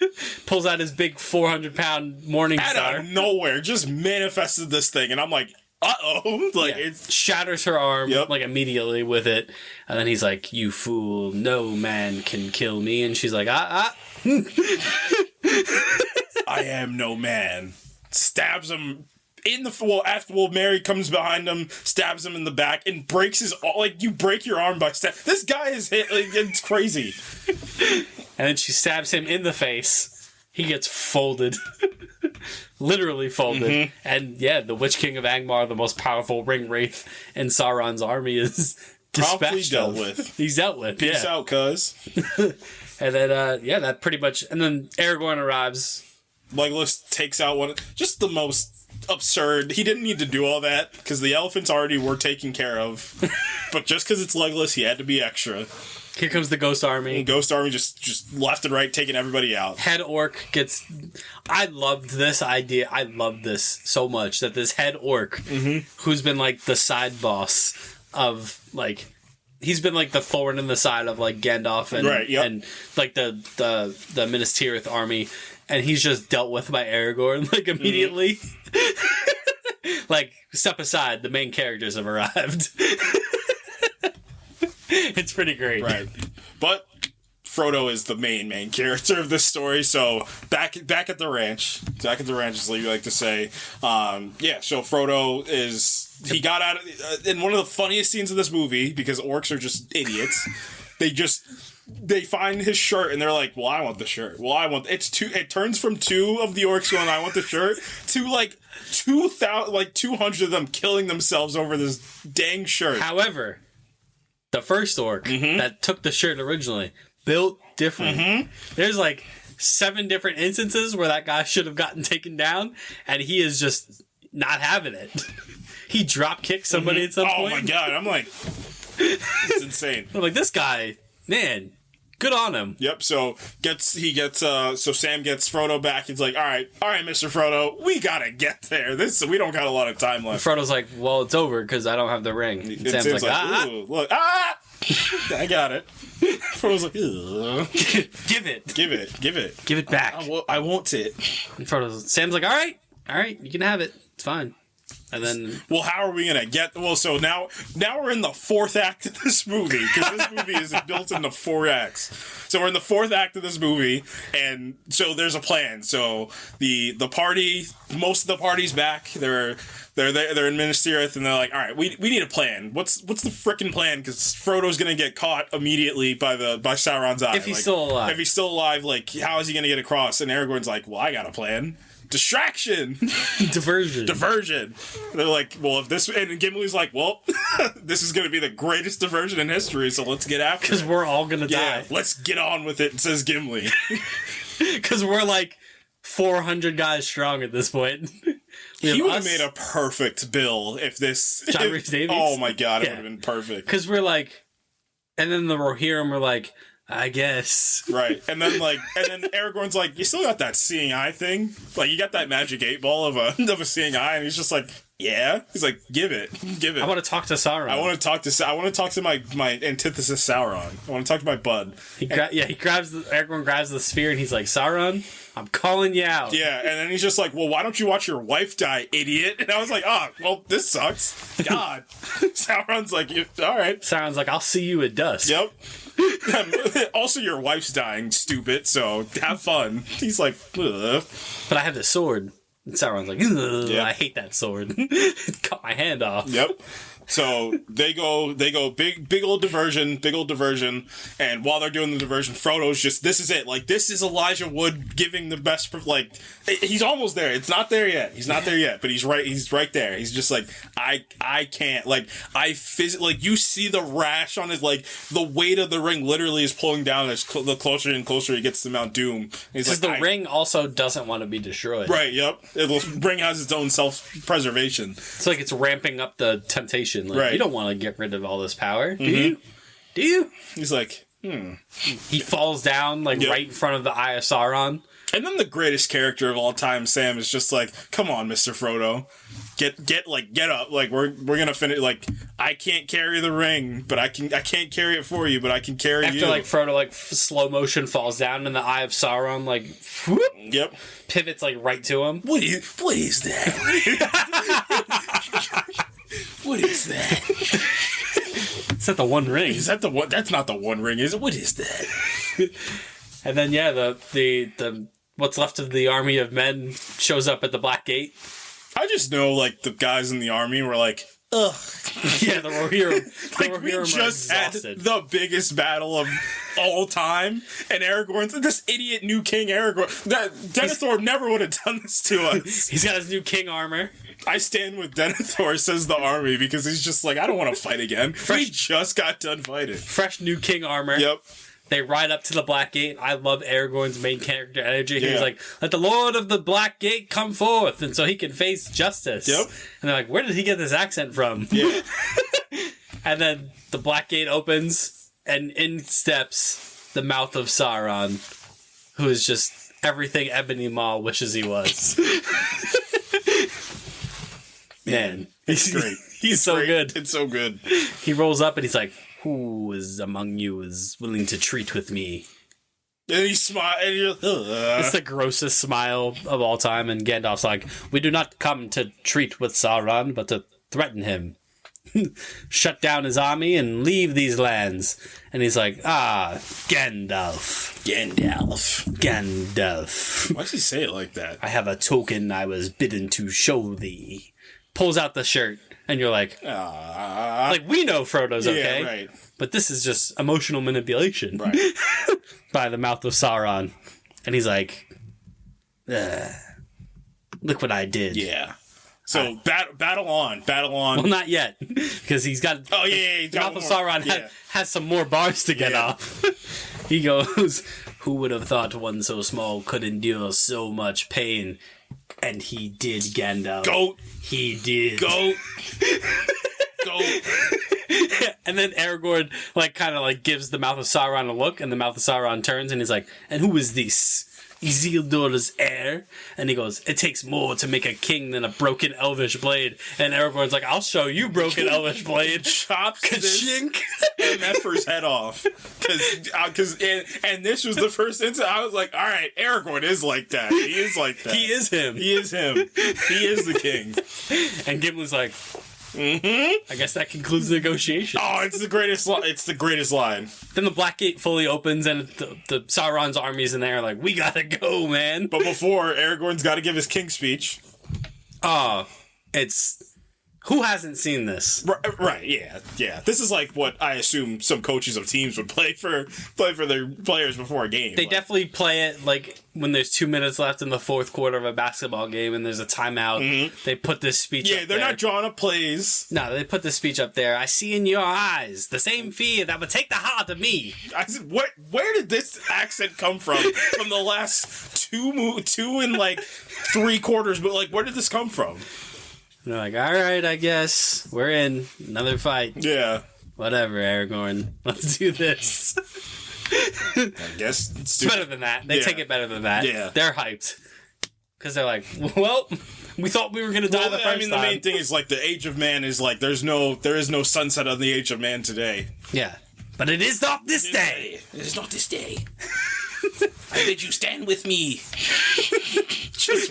Pulls out his big 400-pound morning star. Out of nowhere, just manifested this thing, and I'm like, uh-oh. It shatters her arm, immediately with it. And then he's like, you fool, no man can kill me. And she's like, I am no man. stabs him in the Mary comes behind him, stabs him in the back, and breaks his you break your arm by stab. This guy is hit. It's crazy. And then she stabs him in the face. He gets folded. Literally folded. Mm-hmm. And yeah, the Witch King of Angmar, the most powerful ring wraith in Sauron's army, is dispatched. Dealt with. He's dealt with. Peace out, cuz. And then that pretty much. And then Aragorn arrives. Legolas takes out just the most absurd. He didn't need to do all that because the elephants already were taken care of. But just because it's Legolas, he had to be extra. Here comes the Ghost Army. And Ghost Army just left and right, taking everybody out. Head orc gets... I loved this idea. I loved this so much, that this head orc, who's been, like, the side boss of, like... He's been, like, the thorn in the side of, like, Gandalf and, and like, the Minas Tirith army. And he's just dealt with by Aragorn, like, immediately. Like, step aside, the main characters have arrived. It's pretty great. Right. But Frodo is the main character of this story, so back at the ranch, as you like to say, so Frodo is... He got out of... in one of the funniest scenes of this movie, because orcs are just idiots, they find his shirt and they're like, well, I want the shirt. Well, I want... It turns from 2 of the orcs going, I want the shirt, to like 200 of them killing themselves over this dang shirt. However, the first orc that took the shirt originally, built different. There's like 7 different instances where that guy should have gotten taken down, and he is just not having it. He drop kicked somebody at some point. Oh my god, I'm like... It's insane. I'm like, this guy, man... Good on him. Yep. So Sam gets Frodo back. He's like, all right, Mr. Frodo, we gotta get there. We don't got a lot of time left. Frodo's like, well, it's over because I don't have the ring. And Sam's like, ooh, look, I got it. Frodo's like, ugh. Give it back. I want it. And Sam's like, all right, you can have it. It's fine. And then, well, how are we gonna get? Well, so now we're in the 4th act of this movie, because this movie is built into 4 acts. So we're in the 4th act of this movie, and so there's a plan. So the party, most of the party's back. They're in Minas Tirith, and they're like, all right, we need a plan. What's the frickin' plan? Because Frodo's gonna get caught immediately by Sauron's eye. If he's still alive. If he's still alive, like, how is he gonna get across? And Aragorn's like, well, I got a plan. Distraction. Diversion. They're like, well, if this... And Gimli's like, well, this is going to be the greatest diversion in history, so let's get after it. Because we're all going to die. Let's get on with it, says Gimli. Because we're like 400 guys strong at this point. He would have made a perfect bill if this... John Rhys Davies? Oh my god, it would have been perfect. Because we're like... And then the Rohirrim were like... I guess. Right. And then Aragorn's like, you still got that seeing eye thing? Like, you got that magic 8-ball of a seeing eye? And he's just like, yeah. He's like, give it. I want to talk to Sauron. I want to talk to my antithesis Sauron. I want to talk to my bud. Aragorn grabs the spear and he's like, Sauron, I'm calling you out. Yeah, and then he's just like, well, why don't you watch your wife die, idiot? And I was like, well, this sucks. God. Sauron's like, all right. Sauron's like, I'll see you at dusk. Yep. Also, your wife's dying, stupid, so have fun. He's like, ugh. But I have this sword. And Sauron's like, ugh, I hate that sword. It cut my hand off. Yep. So they go big old diversion, and while they're doing the diversion, Frodo's just, this is it. Like, this is Elijah Wood giving the best, like, he's almost there. It's not there yet. He's not there yet, but he's right there. He's just like, I can't, like, like, you see the rash on his, like, the weight of the ring literally is pulling down as the closer and closer he gets to Mount Doom. Because the ring also doesn't want to be destroyed. Right, yep. The ring has its own self-preservation. It's like it's ramping up the temptation. Like, right. You don't want to get rid of all this power, do you? Do you? He's like, He falls down, like, right in front of the Eye of Sauron. And then the greatest character of all time, Sam, is just like, come on, Mr. Frodo. Get up. Like, we're gonna finish. Like, I can't carry the ring, but I can't carry it for you, but I can carry you. After, like, Frodo, like, slow motion falls down, and the Eye of Sauron, like, whoop, yep, pivots, like, right to him. What is that? What is that? Is that the One Ring? Is that the one? That's not the One Ring, is it? What is that? And then, the what's left of the army of men shows up at the Black Gate. I just know, like, the guys in the army were like, ugh. Yeah, the Rohirrim. Like, we just had the biggest battle of all time, and Aragorn's this idiot new king Aragorn. Denethor never would have done this to us. He's got his new king armor. I stand with Denethor, says the army, because he's just like, I don't want to fight again. We just got done fighting. Fresh new king armor. Yep. They ride up to the Black Gate. I love Aragorn's main character energy. He's like, let the Lord of the Black Gate come forth, and so he can face justice. Yep. And they're like, where did he get this accent from? Yeah. And then the Black Gate opens, and in steps the mouth of Sauron, who is just everything Ebony Maw wishes he was. Man, it's great. He's so great. good. It's so good. He rolls up and he's like, who is among you is willing to treat with me? And he smiles. It's the grossest smile of all time. And Gandalf's like, we do not come to treat with Sauron, but to threaten him. Shut down his army and leave these lands. And he's like, Gandalf. Why does he say it like that? I have a token I was bidden to show thee. Pulls out the shirt. And you're like, we know Frodo's okay. Yeah, right. But this is just emotional manipulation. Right. By the mouth of Sauron. And he's like, look what I did. Yeah. So, battle on. Well, not yet. Because he's got... Oh, yeah. The mouth of Sauron has some more bars to get off. He goes, who would have thought one so small could endure so much pain? And he did, Gandalf. Goat. He did. Goat. And then Aragorn, gives the mouth of Sauron a look, and the mouth of Sauron turns, and he's like, and who is this? Isildur's heir? And he goes, it takes more to make a king than a broken elvish blade. And Aragorn's like, I'll show you, broken elvish blade. Chops Ka-chink. this MFer's head off. And this was the first instance I was like, all right, Aragorn is like that. He is like that. He is him. He is him. He is the king. And Gimli's like, I guess that concludes the negotiation. Oh, it's the greatest it's the greatest line. Then the Black Gate fully opens, and the Sauron's armies in there are like, we gotta go, man. But before, Aragorn's got to give his king speech. It's... Who hasn't seen this? Right, yeah. This is like what I assume some coaches of teams would play for their players before a game. They definitely play it like when there's 2 minutes left in the fourth quarter of a basketball game and there's a timeout. Mm-hmm. They put this speech up there. Yeah, they're not drawing up plays. No, they put this speech up there. I see in your eyes the same fear that would take the heart of me. I said, where did this accent come from? From the last two and like 3 quarters, but like, where did this come from? And they're like, all right, I guess. We're in. Another fight. Yeah. Whatever, Aragorn. Let's do this. I guess it's better than that. They take it better than that. Yeah. They're hyped. Because they're like, well, we thought we were going to die the first time. The main thing is, like, the Age of Man is, like, there is no sunset on the Age of Man today. Yeah. But it is not this day. It is not this day. I bid you stand with me. Just,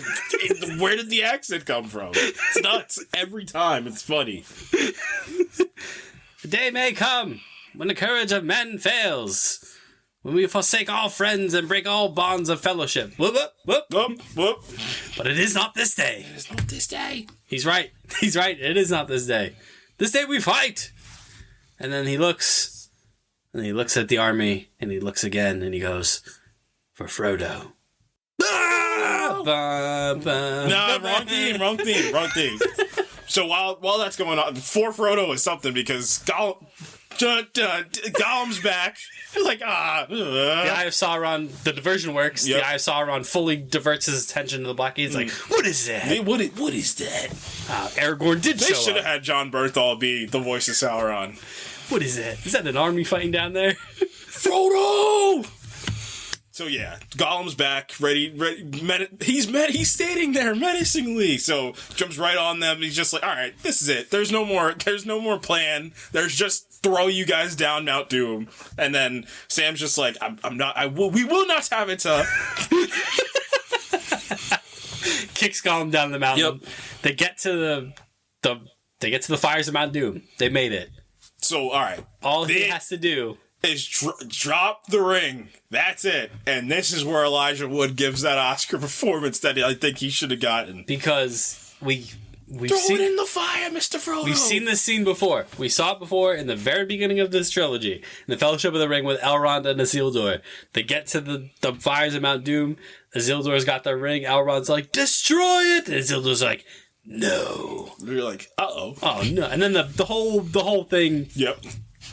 where did the accent come from? It's nuts. Every time. It's funny. The day may come when the courage of men fails. When we forsake all friends and break all bonds of fellowship. Whoop, whoop, whoop. Whoop, whoop. But it is not this day. It is not this day. He's right. He's right. It is not this day. This day we fight. And then he looks. And he looks at the army. And he looks again. And he goes, for Frodo. No, wrong team. So while that's going on, for Frodo is something because Gollum's back. Like, The Eye of Sauron, the diversion works. Yep. The Eye of Sauron fully diverts his attention to the Black Gate. He's like, what is that? What is that? Aragorn did show up. They should have had John Bernthal be the voice of Sauron. What is that? Is that an army fighting down there? Frodo! So yeah, Gollum's back, ready. He's standing there menacingly. So jumps right on them. He's just like, all right, this is it. There's no more plan. There's just throw you guys down Mount Doom. And then Sam's just like, we will not have it. Kicks Gollum down the mountain. Yep. They get to the fires of Mount Doom. They made it. So all right, all he has to do is drop the ring. That's it. And this is where Elijah Wood gives that Oscar performance that I think he should have gotten. Because we've Throw seen it in the fire, Mr. Frodo. We've seen this scene before. We saw it before in the very beginning of this trilogy. In the Fellowship of the Ring with Elrond and Isildur. They get to the fires of Mount Doom. Isildur's got the ring. Elrond's like, destroy it! And Isildur's like, no. You're like, uh-oh. Oh, no. And then the whole thing... Yep.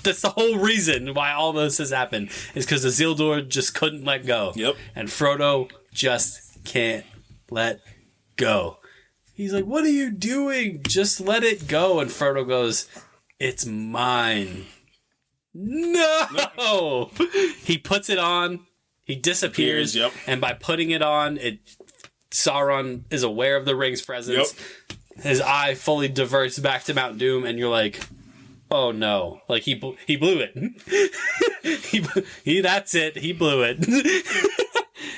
That's the whole reason why all this has happened. Is because Isildur just couldn't let go. Yep. And Frodo just can't let go. He's like, what are you doing? Just let it go. And Frodo goes, it's mine. No! He puts it on. He disappears. Yep. And by putting it on, Sauron is aware of the ring's presence. Yep. His eye fully diverts back to Mount Doom. And you're like, oh no. Like, he blew it. That's it. He blew it.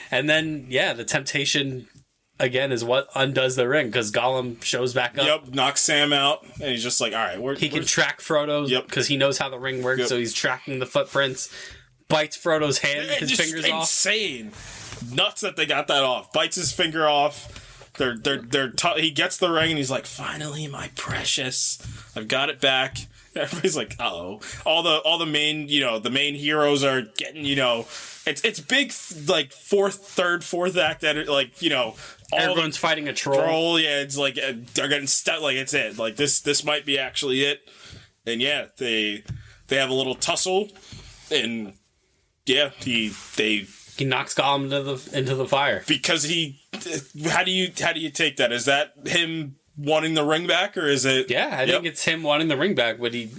And then, yeah, the temptation... again, is what undoes the ring, because Gollum shows back up. Yep, knocks Sam out, and he's just like, all right, he can track Frodo, because he knows how the ring works, so he's tracking the footprints, bites Frodo's hand with his fingers off. Insane. Nuts that they got that off. Bites his finger off. He gets the ring, and he's like, finally, my precious. I've got it back. Everybody's like, uh-oh. All the main, the main heroes are getting, it's big, like, fourth act, everyone's fighting a troll. Yeah, it's like, they're getting stuck, like, it's it. Like, this might be actually it. And yeah, they have a little tussle, and yeah, he knocks Gollum into the fire. Because how do you take that? Is that him wanting the ring back, or is it... Yeah, I think it's him wanting the ring back, but he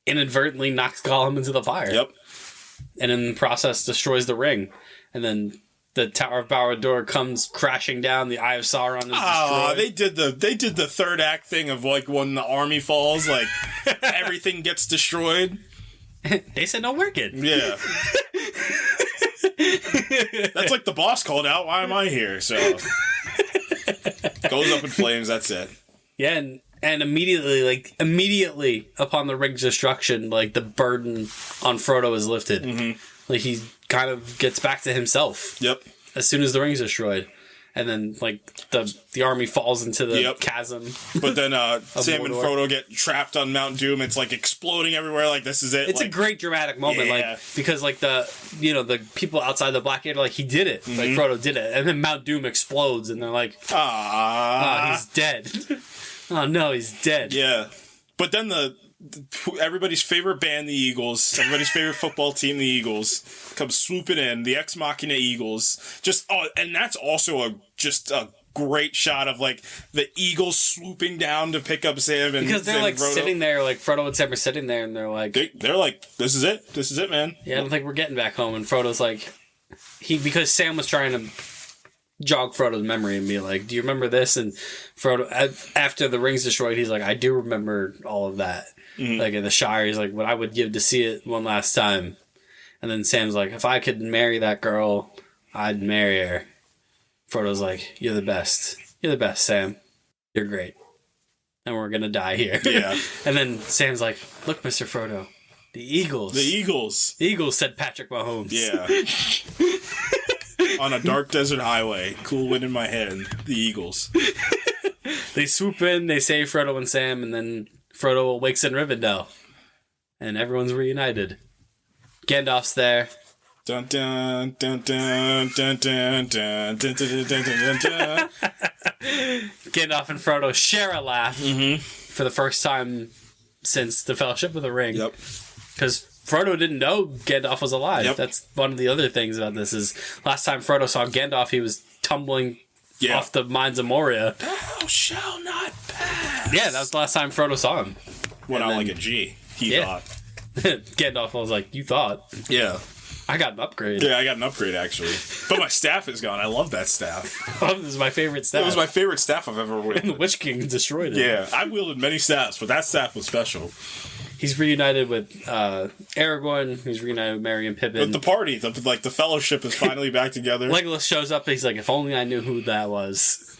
inadvertently knocks Gollum into the fire. Yep. And in the process destroys the ring. And then the Tower of Barad-dûr comes crashing down, the Eye of Sauron is destroyed. They did the third act thing of, like, when the army falls, like, everything gets destroyed. They said, no, we're good. Yeah. That's like the boss called out, why am I here? So... goes up in flames, that's it. Yeah, and immediately upon the ring's destruction, like, the burden on Frodo is lifted. Mm-hmm. Like, he kind of gets back to himself. Yep. As soon as the ring's destroyed. And then, like, the army falls into the chasm. But then Sam and Frodo get trapped on Mount Doom. It's, like, exploding everywhere. Like, this is it. It's a great dramatic moment. Yeah. Like, because, like, the people outside the Black Gate are like, he did it. Mm-hmm. Like, Frodo did it. And then Mount Doom explodes. And they're like, he's dead. Oh, no, he's dead. Yeah. But then everybody's favorite band, the Eagles, everybody's favorite football team, the Eagles, comes swooping in, the Ex Machina Eagles. And that's also a great shot of, like, the Eagles swooping down to pick up Sam and because they're, like, Frodo. Sitting there, like, Frodo and Sam are sitting there, and they're like... They're like, this is it, man. Yeah, I don't think we're getting back home, and Frodo's like... Because Sam was trying to jog Frodo's memory and be like, do you remember this? And Frodo, after the ring's destroyed, he's like, I do remember all of that. Mm-hmm. Like, in the Shire, he's like, what I would give to see it one last time. And then Sam's like, if I could marry that girl, I'd marry her. Frodo's like, you're the best. You're the best, Sam. You're great. And we're gonna die here. Yeah. And then Sam's like, look, Mr. Frodo, the Eagles. The Eagles. The Eagles, said Patrick Mahomes. Yeah. On a dark desert highway. Cool wind in my hand. The Eagles. They swoop in, they save Frodo and Sam, and then Frodo wakes in Rivendell. And everyone's reunited. Gandalf's there. Dun dun dun dun dun dun dun dun dun dun dun dun. Gandalf and Frodo share a laugh for the first time since the Fellowship of the Ring. Yep. Because Frodo didn't know Gandalf was alive. Yep. That's one of the other things about this is last time Frodo saw Gandalf, he was tumbling off the Mines of Moria. Thou shall not pass. Yeah, that was the last time Frodo saw him. Went out like a G. He thought. Gandalf was like, you thought. Yeah. I got an upgrade. Yeah, I got an upgrade, actually. But my staff is gone. I love that staff. Oh, this is my favorite staff. It was my favorite staff I've ever wielded. And the Witch King destroyed it. Yeah, I wielded many staffs, but that staff was special. He's reunited with Aragorn. He's reunited with Merry and Pippin. But the party, the fellowship is finally back together. Legolas shows up and he's like, if only I knew who that was.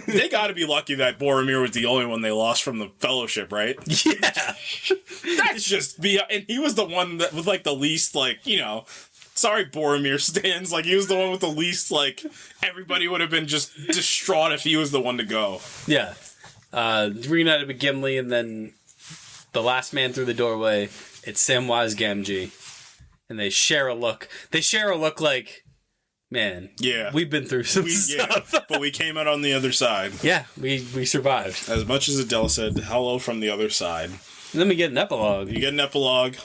They got to be lucky that Boromir was the only one they lost from the Fellowship, right? Yeah. That's just and he was the one that was like the least sorry Boromir stands, like he was the one with the least everybody would have been just distraught if he was the one to go. Yeah. Reunited with Gimli, and then the last man through the doorway, it's Samwise Gamgee. And they share a look. They share a look like, man, yeah, we've been through some stuff. But we came out on the other side. Yeah, we survived. As much as Adele said, hello from the other side. And then we get an epilogue. You get an epilogue.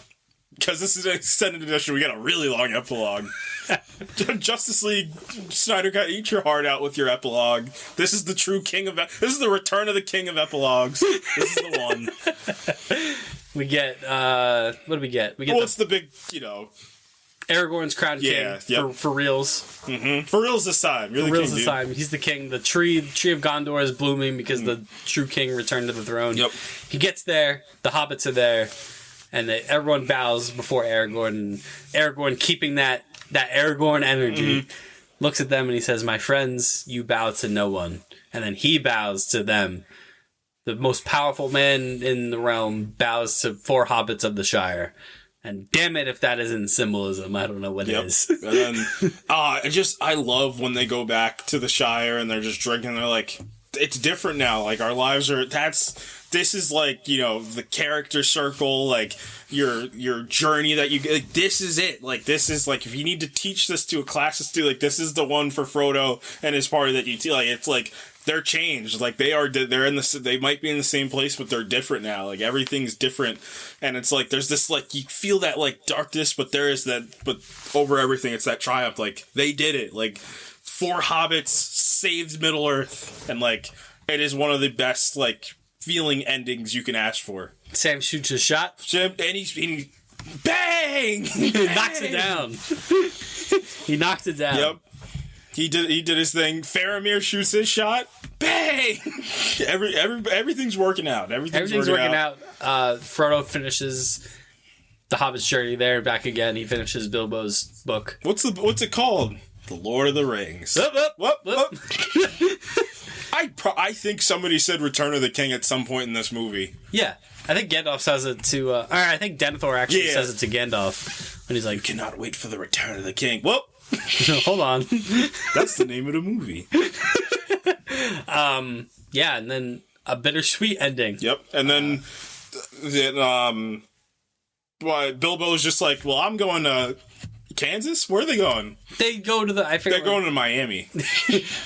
Because this is an extended edition, we got a really long epilogue. Justice League, Snyder Cut, eat your heart out with your epilogue. This is the true king of... This is the return of the king of epilogues. This is the one. We get... what do we get? We get it's the big, Aragorn's crowned king for reals. Mm-hmm. For reals this time. Really, for reals this time. He's the king. The tree of Gondor is blooming because the true king returned to the throne. Yep. He gets there. The hobbits are there. And everyone bows before Aragorn. And Aragorn, keeping that Aragorn energy, looks at them and he says, "My friends, you bow to no one." And then he bows to them. The most powerful man in the realm bows to 4 hobbits of the Shire. And damn it, if that isn't symbolism, I don't know what is. And then, I love when they go back to the Shire and they're just drinking. They're like, it's different now. Like, our lives are, this is like, the character circle, like your journey that you, like, this is it. Like, this is like, if you need to teach this to a class of students, like, this is the one for Frodo and his party that you, like, it's like, they're changed. Like, they might be in the same place, but they're different now. Like, everything's different. And it's like, there's this, like, you feel that, like, darkness, but there is that, but over everything, it's that triumph. Like, they did it. Like, 4 hobbits saved Middle Earth. And, like, it is one of the best, like, feeling endings you can ask for. Sam shoots a shot. And he bang! He knocks it down. He knocks it down. Yep. He did his thing. Faramir shoots his shot. Bang! Everything's working out. Everything's working out. Frodo finishes the Hobbit's journey there and back again. He finishes Bilbo's book. What's it called? The Lord of the Rings. Whoop. I think somebody said Return of the King at some point in this movie. Yeah. I think Gandalf says it to... I think Denethor actually says it to Gandalf. When he's like... You cannot wait for the Return of the King. Whoop! Hold on. That's the name of the movie. Yeah, and then a bittersweet ending. Yep. And then Bilbo's just like, well, I'm going to Kansas? Where are they going? They go to They're going to Miami.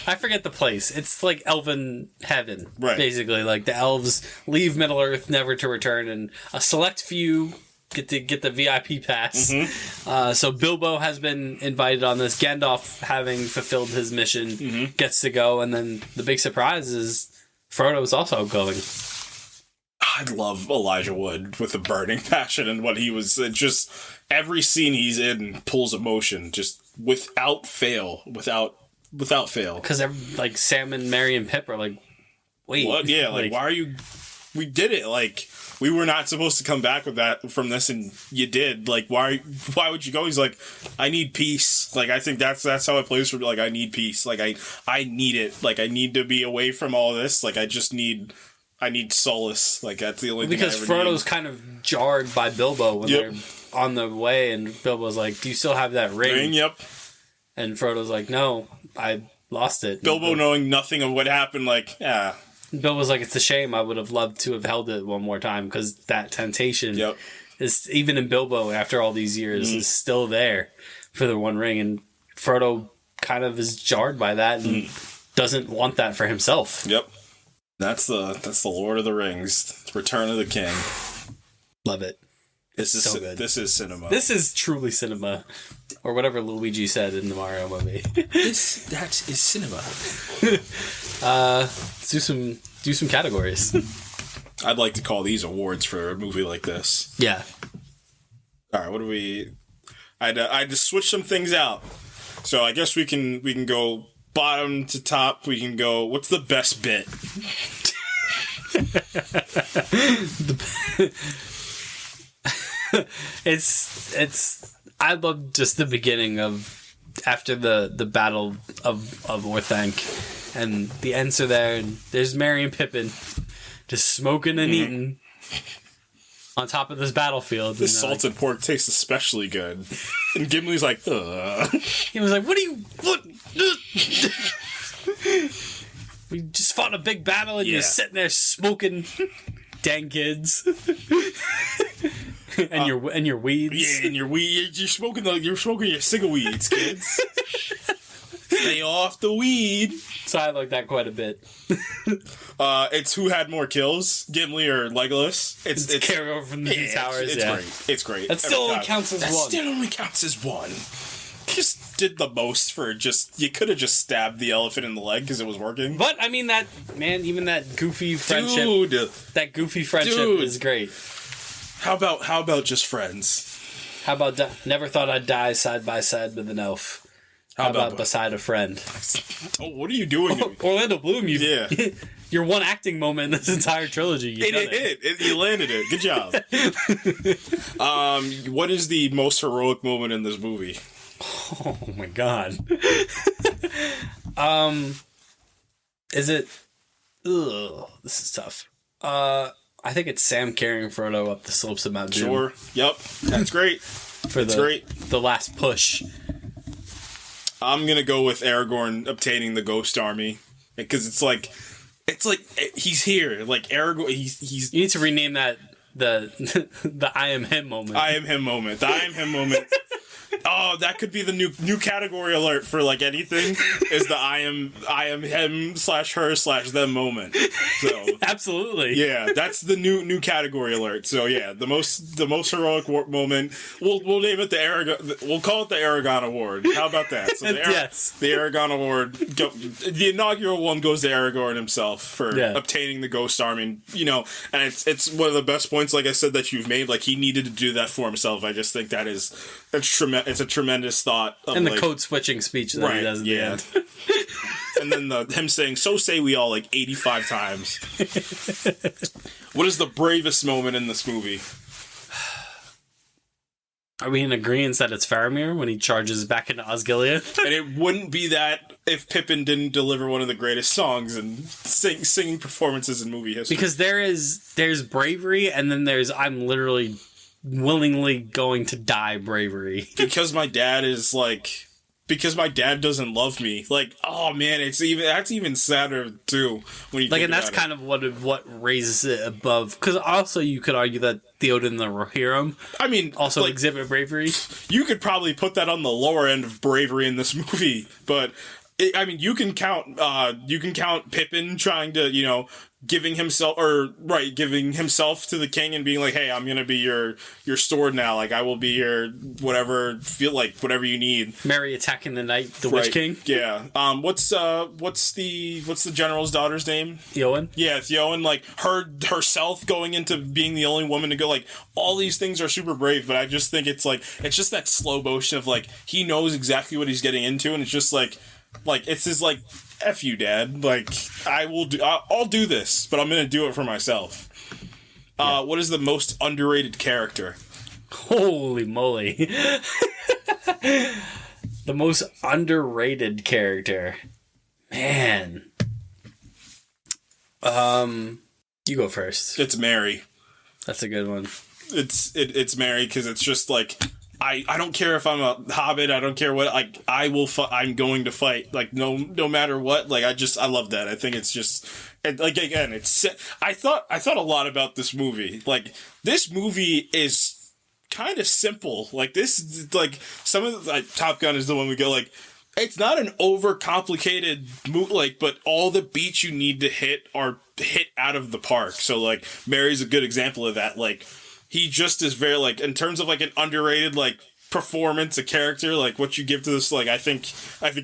I forget the place. It's like elven heaven. Right. Basically. Like the elves leave Middle Earth never to return, and a select few get the VIP pass. Mm-hmm. So Bilbo has been invited on this. Gandalf, having fulfilled his mission, gets to go, and then the big surprise is Frodo's also going. I love Elijah Wood with the burning passion and what he was. Just every scene he's in pulls emotion, just without fail. Because like Sam and Merry and Pip are like, wait, what? Yeah, like why are you? We did it. Like, we were not supposed to come back with that from this, and you did. Like, why would you go? He's like, I need peace. Like, I think that's how it plays for me. Like, I need peace. Like, I need it. Like, I need to be away from all this. Like, I need solace. Like, that's the only thing because Frodo's kind of jarred by Bilbo when they're on the way, and Bilbo's like, do you still have that ring? Yep. And Frodo's like, no, I lost it. Bilbo, knowing nothing of what happened, like, yeah. Bilbo's like, it's a shame. I would have loved to have held it one more time, because that temptation is, even in Bilbo after all these years, is still there for the One Ring. And Frodo kind of is jarred by that and doesn't want that for himself. Yep. That's the Lord of the Rings, Return of the King. Love it. This is so good. This is cinema. This is truly cinema, or whatever Luigi said in the Mario movie. That is cinema. Do some categories. I'd like to call these awards for a movie like this. Yeah. All right. What do we? I had to switch some things out. So I guess we can go bottom to top. We can go. What's the best bit? It's I love just the beginning of after the battle of Orthanc, and the Ents are there, and there's Merry and Pippin just smoking and eating on top of this battlefield. This salted pork tastes especially good. And Gimli's like, ugh. He was like, what? We just fought a big battle and you're sitting there smoking. Dang kids. and your weeds. Yeah, and your weed. You're smoking your cigga-weeds, kids. Stay off the weed. So I like that quite a bit. It's who had more kills, Gimli or Legolas. It's carryover from the Two Towers. It's great. It's great. That still only counts as one. That still only counts as one. Just did the most for you could have just stabbed the elephant in the leg because it was working. But I mean even that goofy friendship. That goofy friendship is great. How about just friends? How about never thought I'd die side by side with an elf? How about beside a friend? Oh, what are you doing? Orlando Bloom, your one acting moment in this entire trilogy. You landed it. Good job. What is the most heroic moment in this movie? Oh my god. Is it? Ugh, this is tough. I think it's Sam carrying Frodo up the slopes of Mount Doom. Sure. Yep. That's great. The last push. I'm gonna go with Aragorn obtaining the Ghost Army because it's like he's here. Like Aragorn, he's. You need to rename that the I am him moment. I am him moment. The I am him moment. Oh, that could be the new category alert for like anything. Is the I am him /her/them moment. So absolutely, yeah, that's the new category alert. So yeah, the most heroic moment. We'll name it the Aragon. We'll call it the Aragon Award. How about that? So the Aragon Award. The inaugural one goes to Aragorn himself for obtaining the Ghost Army. And it's one of the best points, like I said, that you've made. Like he needed to do that for himself. I just think that's tremendous. It's a tremendous thought. And the code switching speech that he does at the end. And then him saying, "So say we all," like 85 times. What is the bravest moment in this movie? Are we in agreement that it's Faramir when he charges back into Osgiliath? And it wouldn't be that if Pippin didn't deliver one of the greatest songs and singing performances in movie history. Because there's bravery, and then there's I'm literally willingly going to die bravery. Because my dad doesn't love me. Like, oh man, that's even sadder too when you think and that's about kind of what raises it above. Because also you could argue that Theoden and the Rohirrim, also exhibit bravery. You could probably put that on the lower end of bravery in this movie, but you can count Pippin trying to giving himself to the king and being like, hey, I'm gonna be your sword now, like I will be your whatever you need. Merry attacking the knight, the Witch King. Yeah. What's the general's daughter's name? Eowyn. Yeah, it's Eowyn. Like herself going into being the only woman to go, like, all these things are super brave, but I just think it's just that slow motion of like he knows exactly what he's getting into, and it's just like it's his like, F you, Dad. Like, I'll do this, but I'm going to do it for myself. What is the most underrated character? Holy moly. The most underrated character. Man. You go first. It's Mary. That's a good one. It's Mary because it's just like, I don't care if I'm a hobbit. I don't care what. Like I will. I'm going to fight. Like no matter what. Like I love that. I think it's just like again. It's. I thought a lot about this movie. Like this movie is kind of simple. Like this. Like some of the Top Gun is the one we go like. It's not an overcomplicated movie. Like, but all the beats you need to hit are hit out of the park. So like Mary's a good example of that. Like. He just is very, like, in terms of, like, an underrated, like, performance, a character, like, what you give to this, like, I think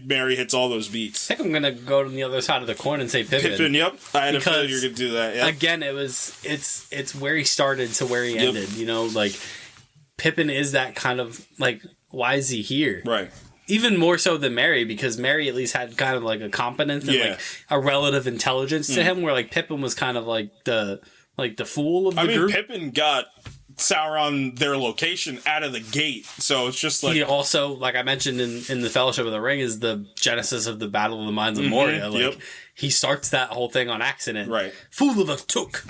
Mary hits all those beats. I think I'm going to go to the other side of the coin and say Pippin. Pippin, yep. I had a feeling you were going to do that, yeah. Again, it's where he started to where he ended, like, Pippin is that kind of, like, why is he here? Right. Even more so than Mary, because Mary at least had kind of, like, a competence and, like, a relative intelligence to him, where, like, Pippin was kind of, like, the fool of the group. Pippin got Sauron their location out of the gate. So it's just like... He also, like I mentioned in the Fellowship of the Ring, is the genesis of the Battle of the Mines of Moria. Like, he starts that whole thing on accident. Right. Fool of a took.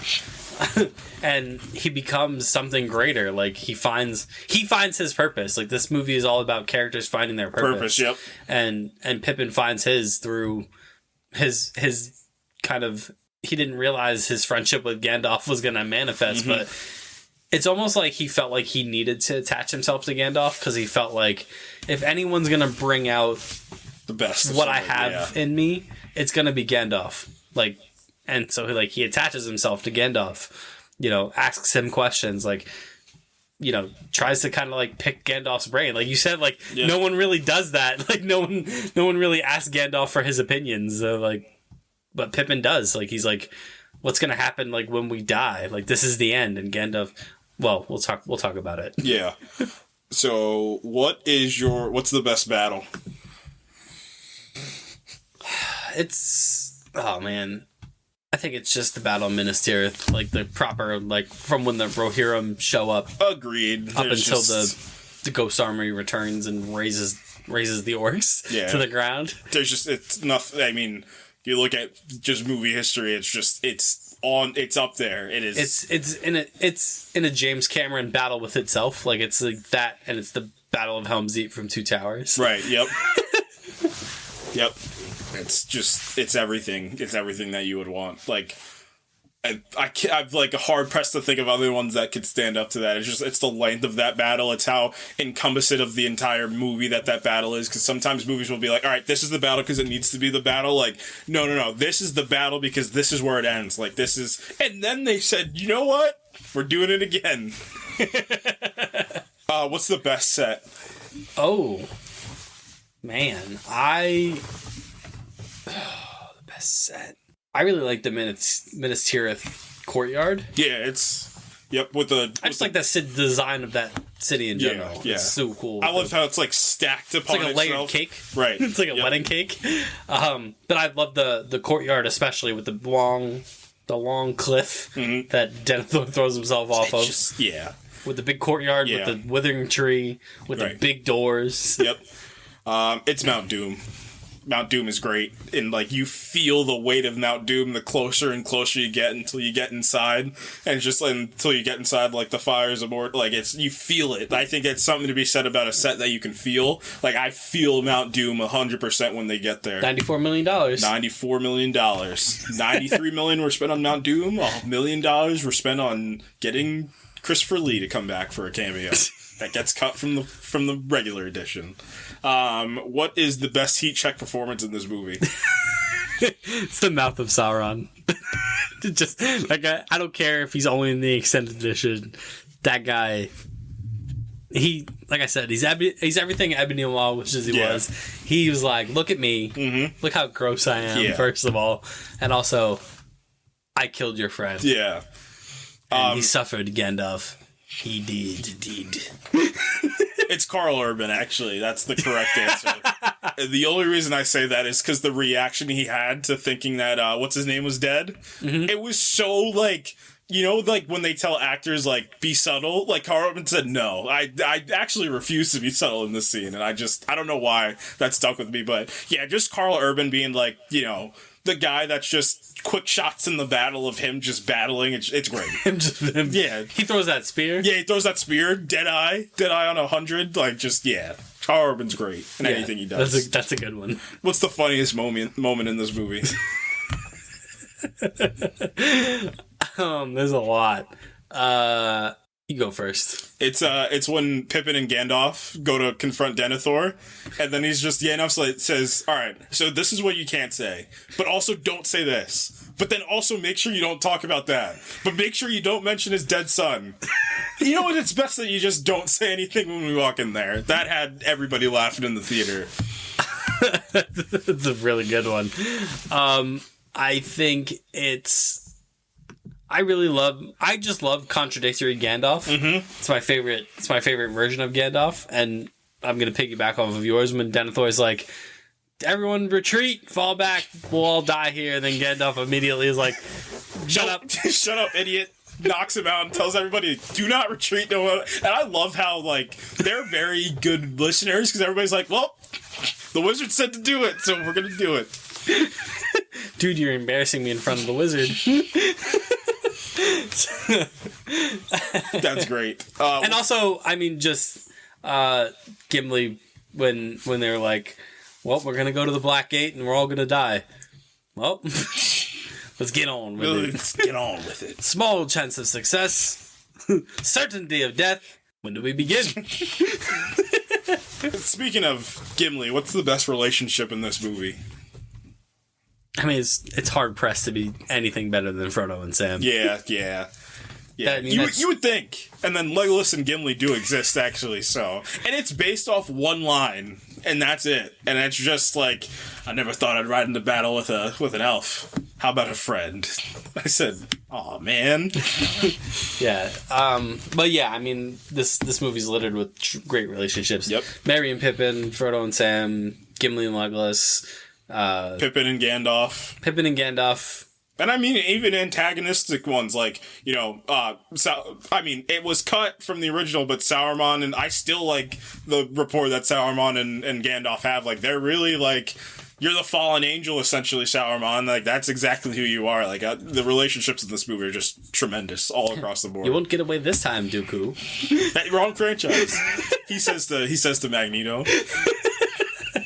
And he becomes something greater. Like, he finds his purpose. Like, this movie is all about characters finding their purpose. Yep. And Pippin finds his through his kind of... He didn't realize his friendship with Gandalf was going to manifest, but... It's almost like he felt like he needed to attach himself to Gandalf because he felt like if anyone's going to bring out the best what I have in me, it's going to be Gandalf. Like, and so he attaches himself to Gandalf, you know, asks him questions, like, you know, tries to kind of like pick Gandalf's brain. Like you said, like no one really does that. Like no one really asks Gandalf for his opinions. But Pippin does. Like he's like, what's going to happen like when we die? Like this is the end. And Gandalf, well, we'll talk about it. Yeah. So what's the best battle? Oh man, I think it's just the Battle of Minas Tirith, like the proper, like from when the Rohirrim show up. Agreed. Up until the Ghost Army returns and raises the orcs to the ground. It's nothing. I mean, if you look at just movie history, it's up there. It is. It's in a James Cameron battle with itself. Like it's like that, and it's the Battle of Helm's Deep from Two Towers. Right. Yep. Yep. It's everything. It's everything that you would want. Like, I'm like hard pressed to think of other ones that could stand up to that. It's the length of that battle. It's how encompassing of the entire movie that battle is. Because sometimes movies will be like, all right, this is the battle because it needs to be the battle. Like, no. This is the battle because this is where it ends. Like, this is... And then they said, you know what? We're doing it again. What's the best set? Oh, man. The best set. I really like the Minas Tirith courtyard. Yeah, it's... Yep, I just like the design of that city in general. Yeah. It's so cool. I love how it's like stacked upon it's like a layered cake. Right. It's like a wedding cake. But I love the courtyard, especially with the long cliff that Denethor throws himself off of. Yeah. With the big courtyard, with the withering tree, with the big doors. Yep. It's Mount Doom. Mount Doom is great, and like you feel the weight of Mount Doom the closer and closer you get until you get inside, and just until you get inside, like the fires of more, like you feel it. I think it's something to be said about a set that you can feel. Like I feel Mount Doom 100% when they get there. $94 million. $94 million. $93 million were spent on Mount Doom. $1 million were spent on getting Christopher Lee to come back for a cameo. That gets cut from the regular edition. What is the best heat check performance in this movie? It's the mouth of Sauron. Just like I don't care if he's only in the extended edition. That guy, like I said, he's everything Ebony Maw wishes he was. He was like, look at me, look how gross I am. First of all, and also, I killed your friend. Yeah, and he suffered, Gandalf. He did. It's Carl Urban, actually. That's the correct answer. The only reason I say that is because the reaction he had to thinking that, what's his name was dead. It was so, like, you know, like when they tell actors, like, be subtle. Like, Carl Urban said, no, I actually refuse to be subtle in this scene. And I don't know why that stuck with me. But, yeah, just Carl Urban being, like, you know, the guy that's just quick shots in the battle of him just battling. It's great. Yeah. He throws that spear. Yeah, he throws that spear. Dead eye on 100. Like, just, yeah. Carl Urban's great in anything he does. That's a good one. What's the funniest moment in this movie? There's a lot. You go first. It's when Pippin and Gandalf go to confront Denethor, and then Gandalf says, all right, so this is what you can't say, but also don't say this. But then also make sure you don't talk about that. But make sure you don't mention his dead son. You know what? It's best that you just don't say anything when we walk in there. That had everybody laughing in the theater. That's a really good one. I think I just love contradictory Gandalf. It's my favorite version of Gandalf, and I'm gonna piggyback off of yours when Denethor's like, everyone retreat, fall back, we'll all die here. And then Gandalf immediately is like, shut up, shut up, idiot. knocks him out and tells everybody, do not retreat. No one. And I love how, like, they're very good listeners because everybody's like, well, the wizard said to do it, so we're going to do it. Dude, you're embarrassing me in front of the wizard. That's great. And also, I mean, just Gimli, when they were like, well, we're going to go to the Black Gate and we're all going to die. Well, let's get on with it. Let's get on with it. Small chance of success. Certainty of death. When do we begin? Speaking of Gimli, what's the best relationship in this movie? I mean, it's hard pressed to be anything better than Frodo and Sam. Yeah. I mean, you would think. And then Legolas and Gimli do exist, actually, so. And it's based off one line, and that's it. And it's just like, I never thought I'd ride into battle with an elf. How about a friend? I said, aw, man. Yeah. But yeah, I mean, this movie's littered with great relationships. Yep. Merry and Pippin, Frodo and Sam, Gimli and Legolas. Pippin and Gandalf. And I mean, even antagonistic ones, like, you know, I mean, it was cut from the original, but Sauron, and I still like the rapport that Sauron and Gandalf have. Like, they're really, like, you're the fallen angel, essentially, Sauron. Like, that's exactly who you are. Like, the relationships in this movie are just tremendous all across the board. You won't get away this time, Dooku. Wrong franchise. He says to Magneto.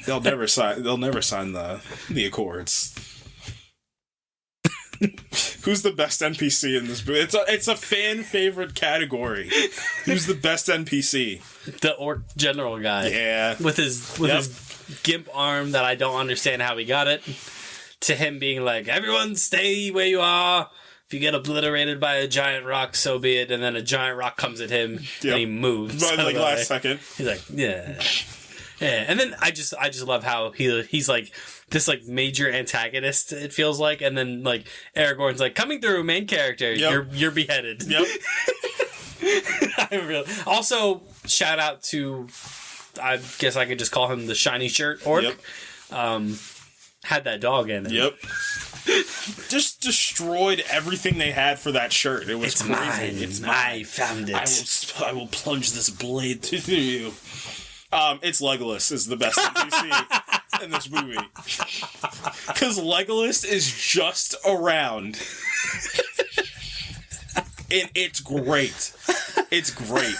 They'll never sign the Accords. Who's the best NPC in this movie? It's a fan favorite category. Who's the best NPC? The orc general guy. Yeah. With his gimp arm that I don't understand how he got it. To him being like, everyone stay where you are. If you get obliterated by a giant rock, so be it. And then a giant rock comes at him and he moves. Like last second. He's like, yeah. Yeah. And then I just love how he's like this like major antagonist, it feels like, and then like Aragorn's like, coming through, main character, you're beheaded. Yep. Also, shout out to, I guess I could just call him the shiny shirt orc. Yep. Had that dog in it. Yep. Just destroyed everything they had for that shirt. It was crazy. Mine. It's mine. I found it. I will plunge this blade through you. It's Legolas is the best NPC in this movie. Because Legolas is just around. And it's great. It's great.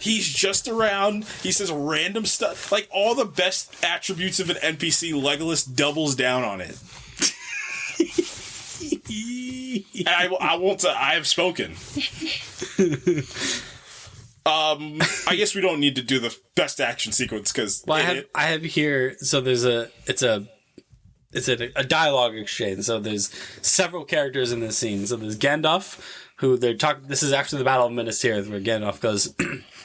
He's just around. He says random stuff. Like, all the best attributes of an NPC, Legolas doubles down on it. And I won't. I have spoken. I guess we don't need to do the best action sequence because I have here. So there's it's a dialogue exchange. So there's several characters in this scene. So there's Gandalf, who they're talking. This is actually the Battle of Minas Tirith, where Gandalf goes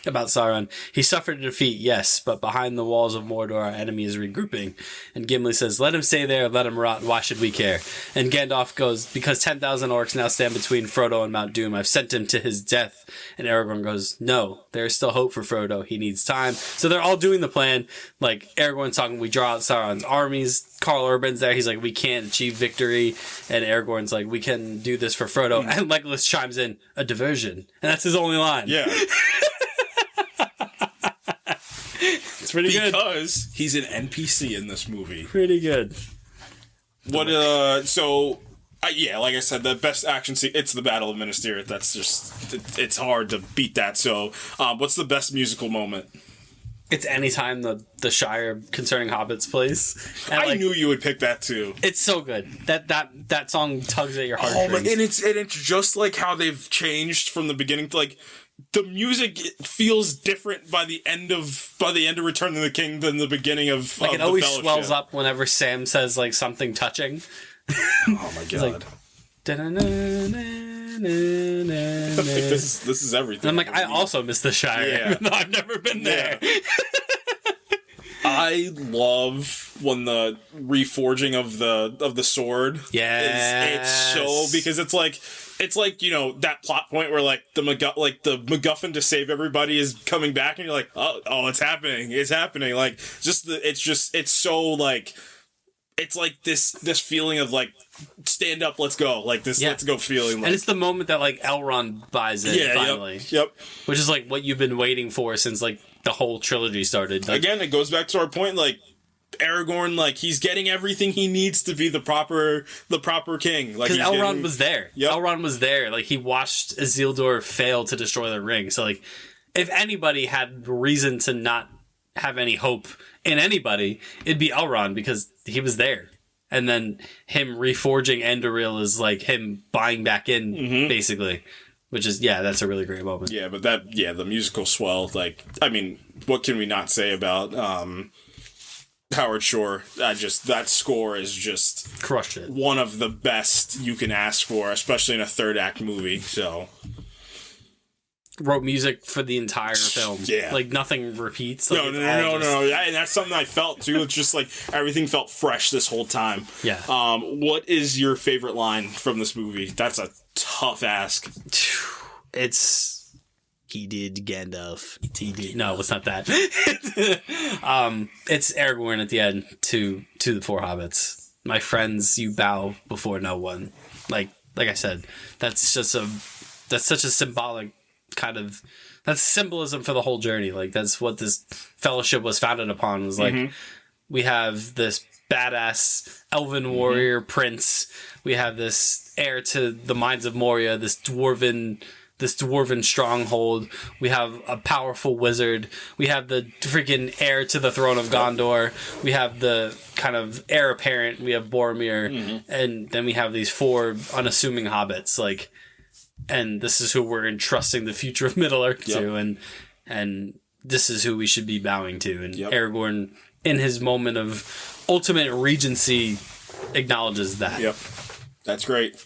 about Sauron. He suffered a defeat, yes, but behind the walls of Mordor, our enemy is regrouping. And Gimli says, "Let him stay there, let him rot. Why should we care?" And Gandalf goes, "Because 10,000 orcs now stand between Frodo and Mount Doom. I've sent him to his death." And Aragorn goes, "No, there is still hope for Frodo. He needs time." So they're all doing the plan. Like, Aragorn's talking, we draw out Sauron's armies. Karl Urban's there. He's like, we can't achieve victory. And Aragorn's like, we can do this for Frodo. And Legolas chimes in, a diversion. And that's his only line. Yeah. It's pretty good. Because he's an NPC in this movie. Pretty good. Yeah, like I said, the best action scene, it's the Battle of Minas Tirith. That's just, it's hard to beat that. So, what's the best musical moment? It's anytime the Shire concerning hobbits plays. And I knew you would pick that too. It's so good. That song tugs at your heartstrings. Oh, and it's just like how they've changed from the beginning to, like, the music feels different by the end of Return of the King than the beginning of like, it of always the swells up whenever Sam says like something touching. Oh my god. Like, this is everything. And I'm like, I also miss the Shire, even though I've never been there. Yeah. I love when the reforging of the sword. Yes. It's so, because it's like, you know, that plot point where like the MacGuffin to save everybody is coming back, and you're like, oh, it's happening. Like, it's so like, it's like this feeling of like, stand up, let's go, like this, let's go feeling. Like, and it's the moment that like Elrond buys it finally. Yep. Which is like what you've been waiting for since like the whole trilogy started. Like, again, it goes back to our point, like Aragorn, like he's getting everything he needs to be the proper king. Like, because Elrond was there. Yep. Elrond was there. Like he watched Isildur fail to destroy the ring. So like, if anybody had reason to not have any hope in anybody, it'd be Elrond because he was there. And then him reforging Andoril is like him buying back in, basically. Which is, that's a really great moment. Yeah, but the musical swell, like, I mean, what can we not say about Howard Shore? That score is just... crushed it. One of the best you can ask for, especially in a third act movie, so... Wrote music for the entire film. Yeah. Like, nothing repeats. Like, No. And that's something I felt, too. It's just, like, everything felt fresh this whole time. Yeah. What is your favorite line from this movie? That's a tough ask. It's... He did Gandalf. He did... No, it's not that. It's Aragorn at the end to the Four Hobbits. My friends, you bow before no one. Like I said, that's such a symbolic kind of, that's symbolism for the whole journey. Like that's what this fellowship was founded upon, was like we have this badass elven warrior prince, we have this heir to the mines of Moria, this dwarven stronghold, we have a powerful wizard, we have the freaking heir to the throne of Gondor, we have the kind of heir apparent, we have Boromir, and then we have these four unassuming hobbits, like, and this is who we're entrusting the future of Middle-earth to, and this is who we should be bowing to. And Aragorn, in his moment of ultimate regency, acknowledges that. Yep. That's great.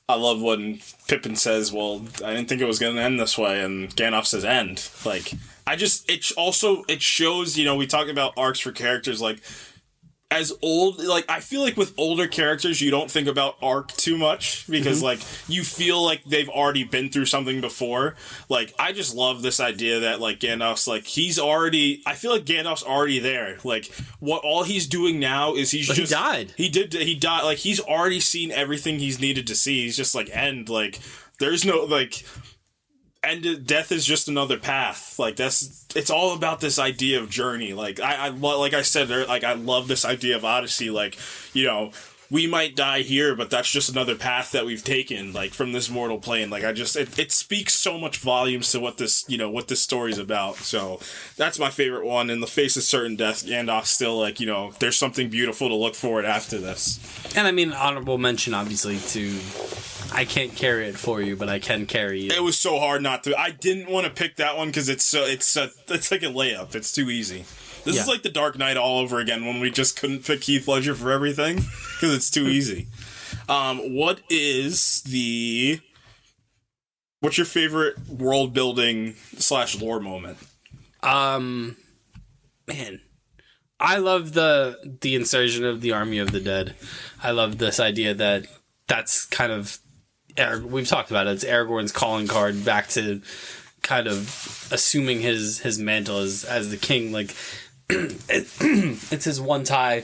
I love when Pippin says, well, I didn't think it was going to end this way, and Gandalf says end. Like, it shows, we talk about arcs for characters, like, as old, like, I feel like with older characters, you don't think about arc too much because, like, you feel like they've already been through something before. Like, I just love this idea that, like, Gandalf's, like, I feel like Gandalf's already there. Like, all he's doing now is he died. He died. Like, he's already seen everything he's needed to see. He's just, like, like, there's no, like... And death is just another path. Like it's all about this idea of journey. Like like I said, like I love this idea of Odyssey. Like, we might die here, but that's just another path that we've taken, like from this mortal plane. Like it speaks so much volumes to what this story's about. So that's my favorite one. In the face of certain death, Gandalf's still like, there's something beautiful to look forward after this. And I mean, honorable mention, obviously, to I can't carry it for you, but I can carry you. It was so hard not to. I didn't want to pick that one because it's like a layup. It's too easy. This is like the Dark Knight all over again when we just couldn't pick Heath Ledger for everything because it's too easy. What's your favorite world building / lore moment? Man, I love the insertion of the Army of the Dead. I love this idea that's kind of, we've talked about it, it's Aragorn's calling card back to kind of assuming his mantle as the king. Like, it's his one tie,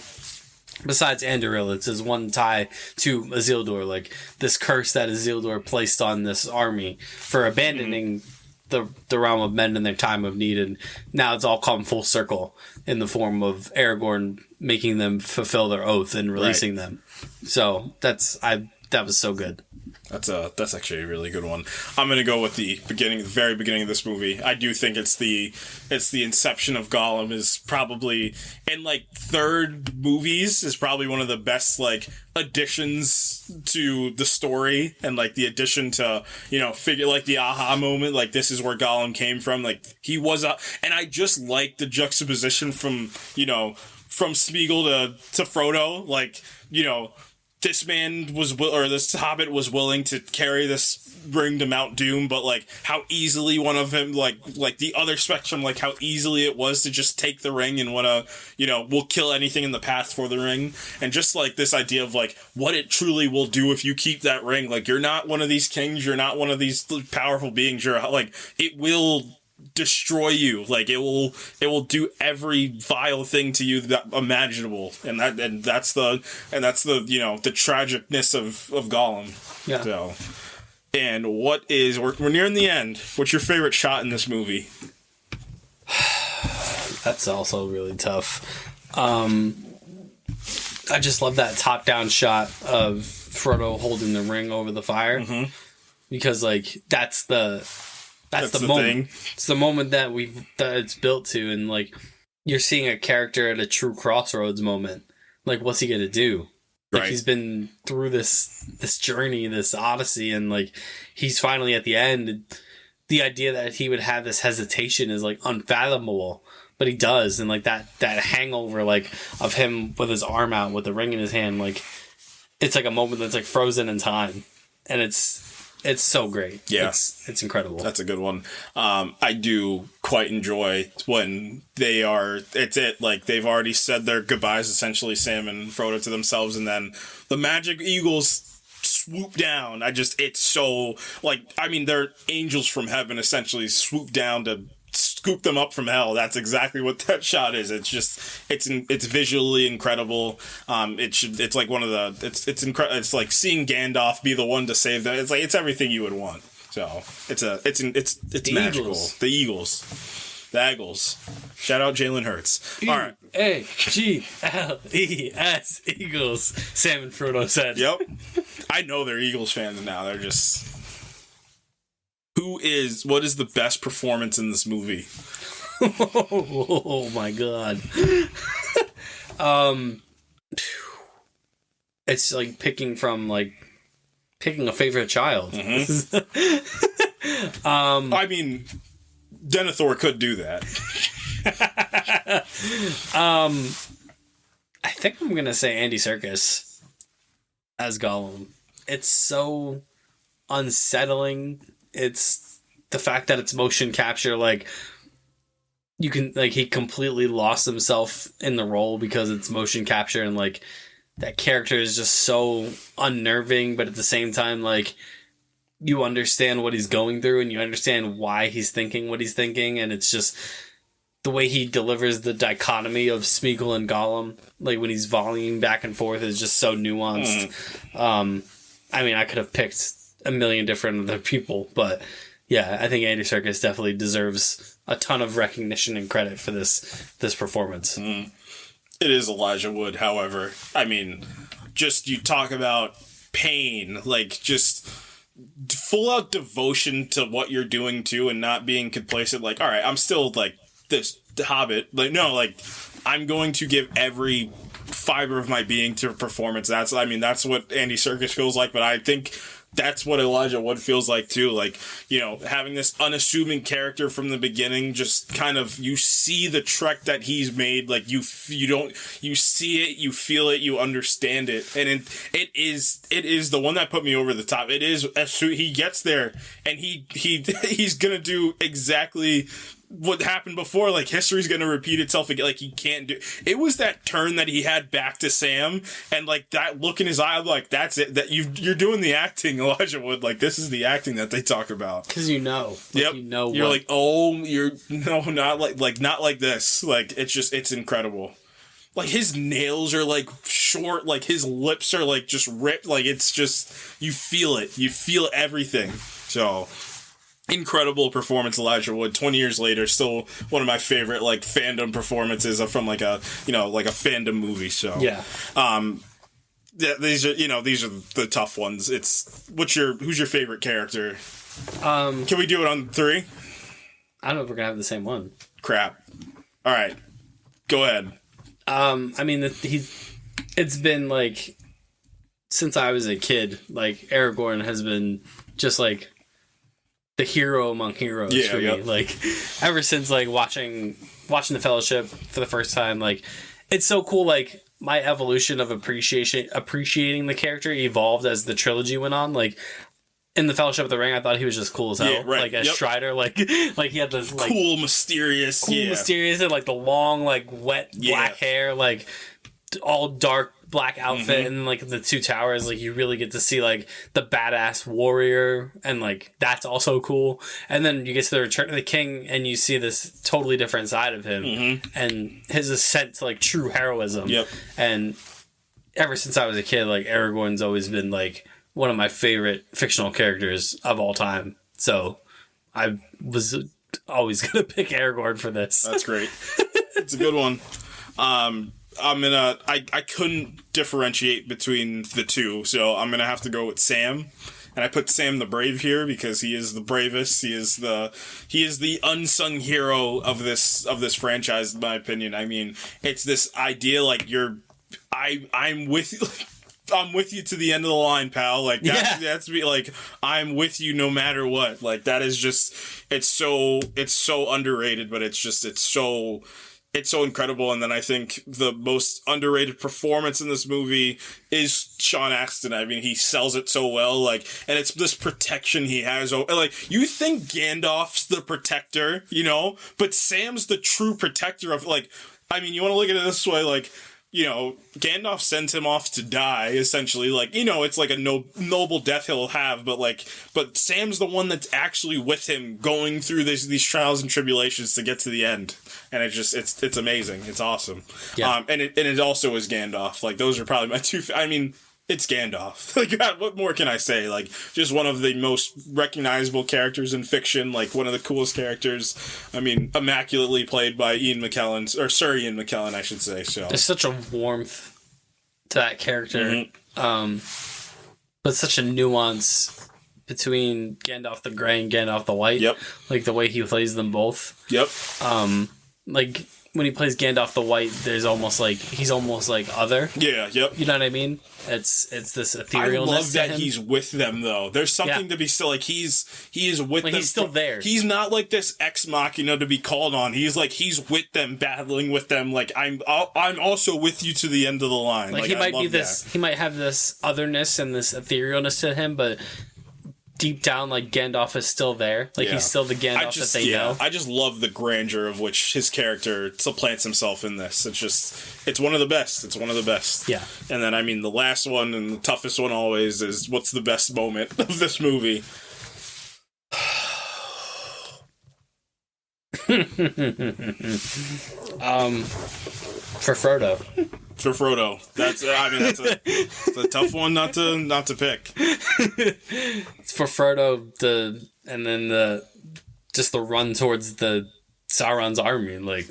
besides Andoril, it's his one tie to Isildur. Like, this curse that Isildur placed on this army for abandoning the realm of men in their time of need, and now it's all come full circle in the form of Aragorn making them fulfill their oath and releasing them. So that was so good. That's actually a really good one. I'm gonna go with the very beginning of this movie. I do think it's the inception of Gollum is probably, in like third movies, is probably one of the best like additions to the story, and like the addition to figure like the aha moment, like this is where Gollum came from. Like he was and I just like the juxtaposition from Smeagol to Frodo, like this man this hobbit was willing to carry this ring to Mount Doom, but like how easily one of him, like the other spectrum, like how easily it was to just take the ring and we'll kill anything in the path for the ring. And just like this idea of like what it truly will do if you keep that ring. Like, you're not one of these kings, you're not one of these powerful beings, you're like, it will destroy you. Like it will do every vile thing to you that imaginable. And that's the you know, the tragicness of Gollum. Yeah. So, and we're nearing the end. What's your favorite shot in this movie? That's also really tough. I just love that top-down shot of Frodo holding the ring over the fire, because like that's the moment. Thing. It's the moment that it's built to, and like you're seeing a character at a true crossroads moment. Like, what's he gonna do? Like, he's been through this journey, this odyssey, and like he's finally at the end. The idea that he would have this hesitation is like unfathomable. But he does, and like that hangover, like of him with his arm out with the ring in his hand, like it's like a moment that's like frozen in time, and it's so great. Yeah, it's incredible. That's a good one. I do quite enjoy when like they've already said their goodbyes, essentially Sam and Frodo to themselves, and then the magic eagles swoop down. It's so like, I mean, they're angels from heaven essentially swoop down to scoop them up from hell. That's exactly what that shot is. It's visually incredible. It's like one of the it's incredible. It's like seeing Gandalf be the one to save them. It's everything you would want. So it's magical. Eagles. The Eagles. The Eagles. Shout out Jalen Hurts. All right. Eagles. Eagles. Sam and Frodo said. Yep. I know they're Eagles fans now. They're just. What is the best performance in this movie? Oh my god. It's like picking a favorite child. I mean, Denethor could do that. I think I'm gonna say Andy Serkis as Gollum. It's so unsettling. It's the fact that it's motion capture, like you can, like, he completely lost himself in the role because it's motion capture, and like that character is just so unnerving, but at the same time, like, you understand what he's going through and you understand why he's thinking what he's thinking, and it's just the way he delivers the dichotomy of Smeagol and Gollum, like when he's volleying back and forth, is just so nuanced. I mean, I could have picked a million different other people, but yeah, I think Andy Serkis definitely deserves a ton of recognition and credit for this performance. It is Elijah Wood, however. I mean, just you talk about pain, like just full out devotion to what you're doing too, and not being complacent. Like, all right, I'm still like this Hobbit. Like, no, like I'm going to give every fiber of my being to a performance. That's what Andy Serkis feels like, but I think that's what Elijah Wood feels like too. Like, you know, having this unassuming character from the beginning, just kind of, you see the trek that he's made. Like you see it, you feel it, you understand it. And it is the one that put me over the top. It is, as soon he gets there and he's going to do exactly what happened before. Like, history's gonna repeat itself again. Like, he can't do it. Was that turn that he had back to Sam, and like that look in his eye, like, that's it, that you're doing the acting, Elijah Wood. Like, this is the acting that they talk about, because you know, like, you're like, oh, not like this. Like, it's incredible. Like, his nails are like short, like his lips are like just ripped, like it's just, you feel it, you feel everything. So incredible performance, Elijah Wood. 20 years later, still one of my favorite like fandom performances from like a fandom movie. So yeah, these are the tough ones. Who's your favorite character? Can we do it on 3? I don't know if we're gonna have the same one. Crap. All right, go ahead. I mean, it's been like since I was a kid. Like, Aragorn has been just like the hero among heroes for me. Like, ever since like watching the Fellowship for the first time, like, it's so cool. Like, my evolution of appreciating the character evolved as the trilogy went on. Like, in the Fellowship of the Ring, I thought he was just cool as hell. Yeah, right. Like, as Strider, like he had this like cool, mysterious, and like the long, like wet black hair. Like, all dark black outfit and like the two towers, like you really get to see like the badass warrior, and like that's also cool. And then you get to the Return of the King and you see this totally different side of him and his ascent to like true heroism. And ever since I was a kid, like Aragorn's always been like one of my favorite fictional characters of all time. So I was always gonna pick Aragorn for this. That's great. It's a good one. I couldn't differentiate between the two, so I'm gonna have to go with Sam. And I put Sam the Brave here because he is the bravest. He is the unsung hero of this franchise, in my opinion. I mean, it's this idea like I'm with you to the end of the line, pal. Like that's me. Like I'm with you no matter what. Like that is just it's so underrated, but it's so incredible. And then I think the most underrated performance in this movie is Sean Astin. I mean, he sells it so well. Like, and it's this protection he has. Like, you think Gandalf's the protector, you know, but Sam's the true protector of, like, I mean, you want to look at it this way, like, you know, Gandalf sends him off to die, essentially. Like, you know, it's like a noble death he'll have, but Sam's the one that's actually with him going through these trials and tribulations to get to the end. And it's amazing. It's awesome. Yeah. And it also is Gandalf. Like, those are probably my two, I mean, it's Gandalf. Like, God, what more can I say? Like, just one of the most recognizable characters in fiction. Like, one of the coolest characters. I mean, immaculately played by Sir Ian McKellen, I should say. So there's such a warmth to that character, but such a nuance between Gandalf the Grey and Gandalf the White. Yep. Like the way he plays them both. Yep. Like when he plays Gandalf the White, he's almost like other. Yeah. Yep. You know what I mean? It's this etherealness. I love that to him. He's with them though. There's something to be still like he is with them. He's still there. He's not like this ex machina to be called on. He's with them, battling with them. Like I'm also with you to the end of the line. Like he might be this. He might have this otherness and this etherealness to him, but deep down, like Gandalf is still there. Like he's still the Gandalf that they know. I just love the grandeur of which his character supplants himself in this. It's one of the best. It's one of the best. Yeah. And then, I mean, the last one and the toughest one always is what's the best moment of this movie? For Frodo. For Frodo. That's it's a tough one not to pick. It's for Frodo, and then the run towards the Sauron's army. Like,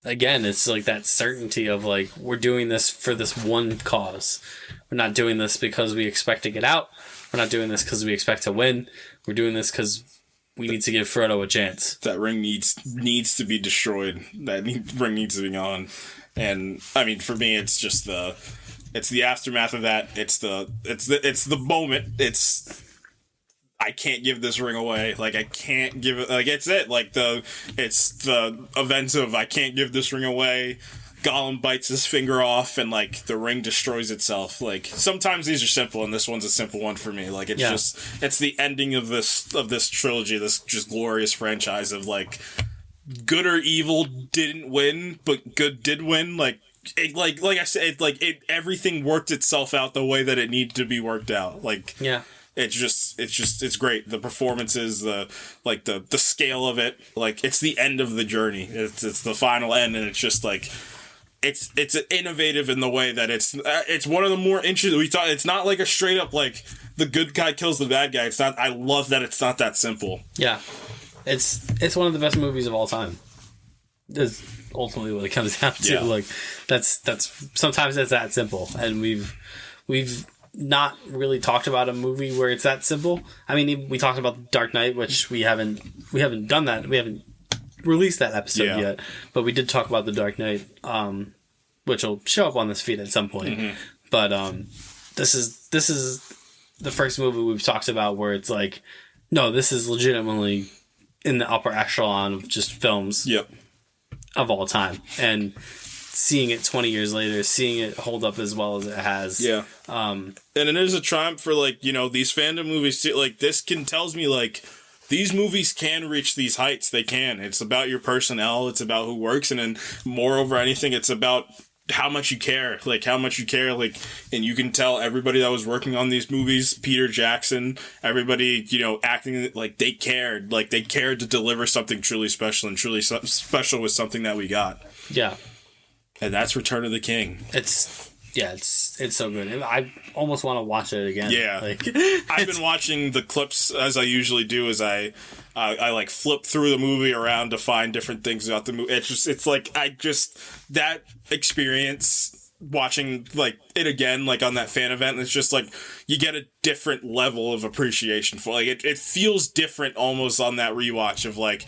again, it's like that certainty of like, we're doing this for this one cause. We're not doing this because we expect to get out. We're not doing this because we expect to win. We're doing this because we need to give Frodo a chance. That ring needs to be destroyed. Ring needs to be gone. And I mean, for me, it's just it's the aftermath of that. It's the moment. I can't give this ring away. Like, I can't give it. Like, it's it. Like it's the events of I can't give this ring away. Gollum bites his finger off, and like the ring destroys itself. Like, sometimes these are simple, and this one's a simple one for me. Like, it's the ending of this trilogy, this just glorious franchise of like, good or evil didn't win, but good did win. Like I said, everything worked itself out the way that it needed to be worked out. Like, yeah, it's great. The performances, the scale of it, like it's the end of the journey. It's the final end, and it's just like it's innovative in the way that it's one of the more interesting. We thought it's not like a straight up like the good guy kills the bad guy. It's not. I love that it's not that simple. Yeah. It's one of the best movies of all time. That's ultimately what it comes down to. Yeah. Like that's sometimes it's that simple, and we've not really talked about a movie where it's that simple. I mean, we talked about Dark Knight, which we haven't done that. We haven't released that episode yet, but we did talk about the Dark Knight, which will show up on this feed at some point. Mm-hmm. But this is the first movie we've talked about where it's like, no, this is legitimately in the upper echelon of just films of all time. And seeing it 20 years later, seeing it hold up as well as it has. Yeah. And it is a triumph for, like, you know, these fandom movies. Like, this tells me, like, these movies can reach these heights. They can. It's about your personnel. It's about who works. And then, moreover anything, it's about how much you care, like, and you can tell everybody that was working on these movies, Peter Jackson, everybody, you know, acting like they cared to deliver something truly special, and truly special was something that we got. Yeah. And that's Return of the King. It's so good. I almost want to watch it again. Yeah. Like, I've been watching the clips, as I usually do, as I like flip through the movie around to find different things about the movie. It's like, that experience watching like it again, like on that fan event, it's just like you get a different level of appreciation for, like, it feels different almost on that rewatch of like,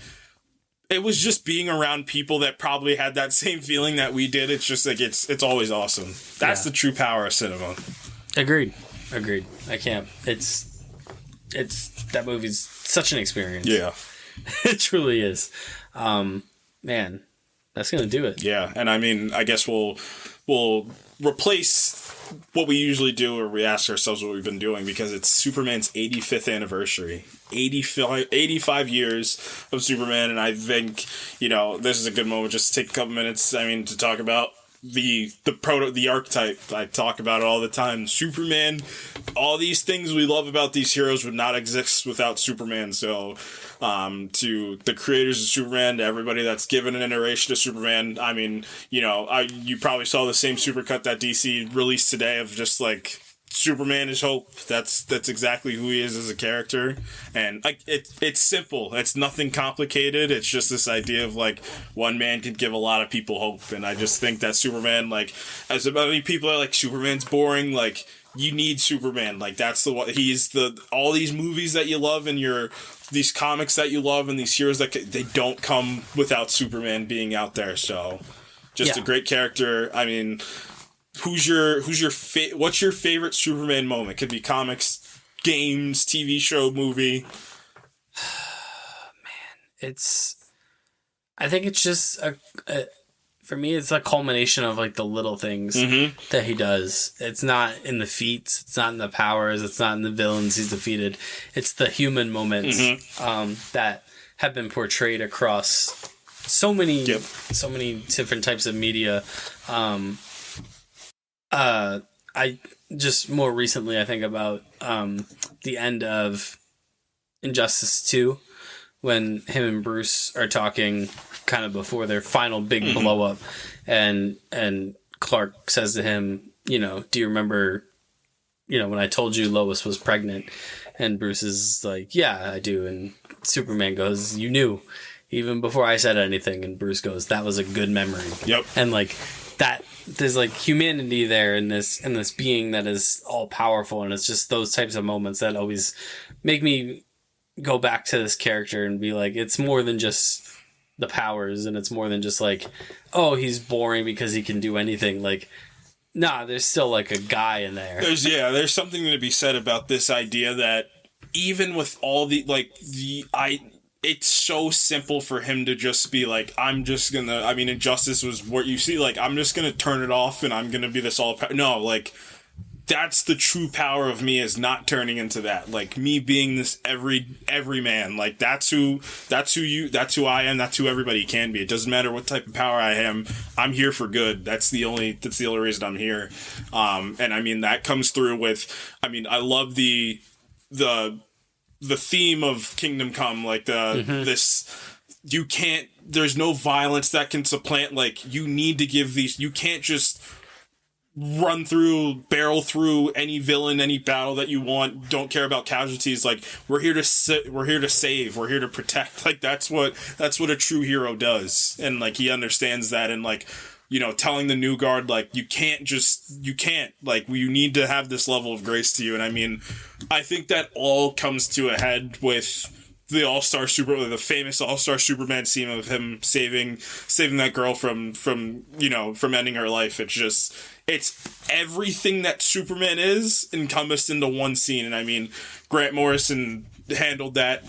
it was just being around people that probably had that same feeling that we did. It's just like, it's always awesome. That's the true power of cinema. Agreed. I can't. It's that movie's such an experience. Yeah. It truly is. Man, that's going to do it. Yeah. And I mean, I guess we'll replace what we usually do, or we ask ourselves what we've been doing, because it's Superman's 85th anniversary. 85 years of Superman, and I think, you know, this is a good moment just to take a couple minutes, I mean, to talk about the archetype. I talk about it all the time. Superman, all these things we love about these heroes would not exist without Superman. So, to the creators of Superman, to everybody that's given an iteration of Superman, I mean, you know, you probably saw the same supercut that DC released today of just like, Superman is hope. That's exactly who he is as a character, and like it's simple. It's nothing complicated. It's just this idea of like one man can give a lot of people hope, and I just think that Superman, like, as many people are like Superman's boring, like, you need Superman. Like, that's the one. He's all these movies that you love, and these comics that you love, and these heroes that they don't come without Superman being out there. So, just a great character. I mean, what's your favorite Superman moment? Could be comics, games, TV show, movie. Man, I think it's just for me, it's a culmination of like the little things that he does. It's not in the feats, it's not in the powers, it's not in the villains he's defeated. It's the human moments that have been portrayed across so many different types of media. I just more recently, I think about the end of Injustice 2, when him and Bruce are talking kind of before their final big blow up, and Clark says to him, you know, do you remember, you know, when I told you Lois was pregnant? And Bruce is like, yeah, I do. And Superman goes, you knew even before I said anything. And Bruce goes, that was a good memory. Yep. And like that, there's like humanity there in this being that is all powerful, and it's just those types of moments that always make me go back to this character and be like, it's more than just the powers, and it's more than just like, oh, he's boring because he can do anything. Like, nah, there's still like a guy in there. There's something to be said about this idea that even with all it's so simple for him to just be like, Injustice was what you see, like, I'm just gonna turn it off and I'm gonna be this all no, like, that's the true power of me, is not turning into that. Like, me being this every man, like, that's who I am, that's who everybody can be. It doesn't matter what type of power I am, I'm here for good. That's the only reason I'm here. And I mean, that comes through with, I mean, I love the theme of Kingdom Come, like there's no violence that can supplant, like, you need to give these, you can't just barrel through any villain, any battle that you want, don't care about casualties. Like, we're here to save, we're here to protect. Like, that's what a true hero does. And like, he understands that, and like, you know, telling the New Guard, like, you can't, like, you need to have this level of grace to you. And I mean, I think that all comes to a head with the the famous All-Star Superman scene of him saving that girl from ending her life. It's everything that Superman is encompassed into one scene. And I mean, Grant Morrison handled that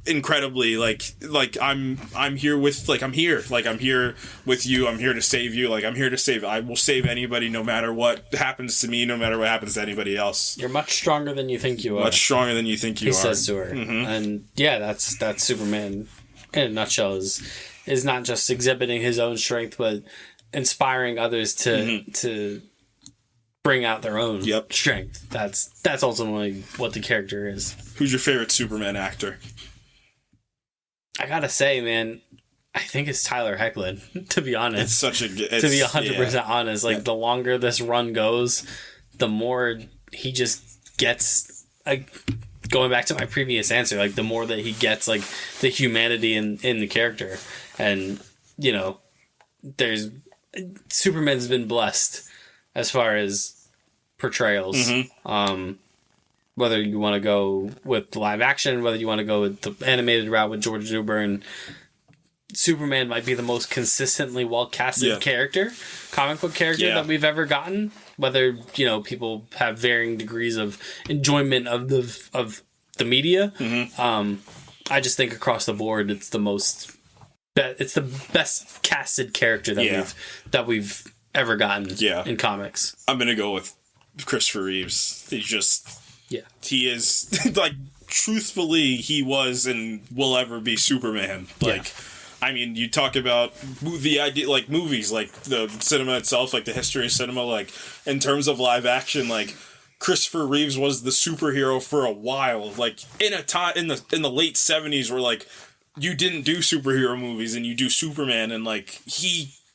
incredibly. Like I'm here with I'm here with you. I'm here to save you. Like, I will save anybody, no matter what happens to me, no matter what happens to anybody else. You're much stronger than you think you are. Much stronger than you think you are. He says to her. And yeah, that's Superman in a nutshell, is not just exhibiting his own strength, but inspiring others to bring out their own strength. That's ultimately what the character is. Who's your favorite Superman actor? I gotta say, man, I think it's Tyler Hoechlin, to be honest. It's such a good... To be 100% honest, like, the longer this run goes, the more he just gets... Like, going back to my previous answer, like, the more that he gets, like, the humanity in the character. And, you know, Superman's been blessed as far as portrayals. Whether you want to go with live action, whether you want to go with the animated route with George Newbern, Superman might be the most consistently well-casted comic book character that we've ever gotten. Whether, you know, people have varying degrees of enjoyment of the media. I just think across the board, it's the best casted character that we've ever gotten in comics. I'm gonna go with Christopher Reeves. He is like, truthfully, he was and will ever be Superman. Like, I mean, you talk about the idea, like, movies, like the cinema itself, like the history of cinema, like, in terms of live action, like, Christopher Reeves was the superhero for a while. Like, in a time in the late 70s, where, like, you didn't do superhero movies and you do Superman, and, like,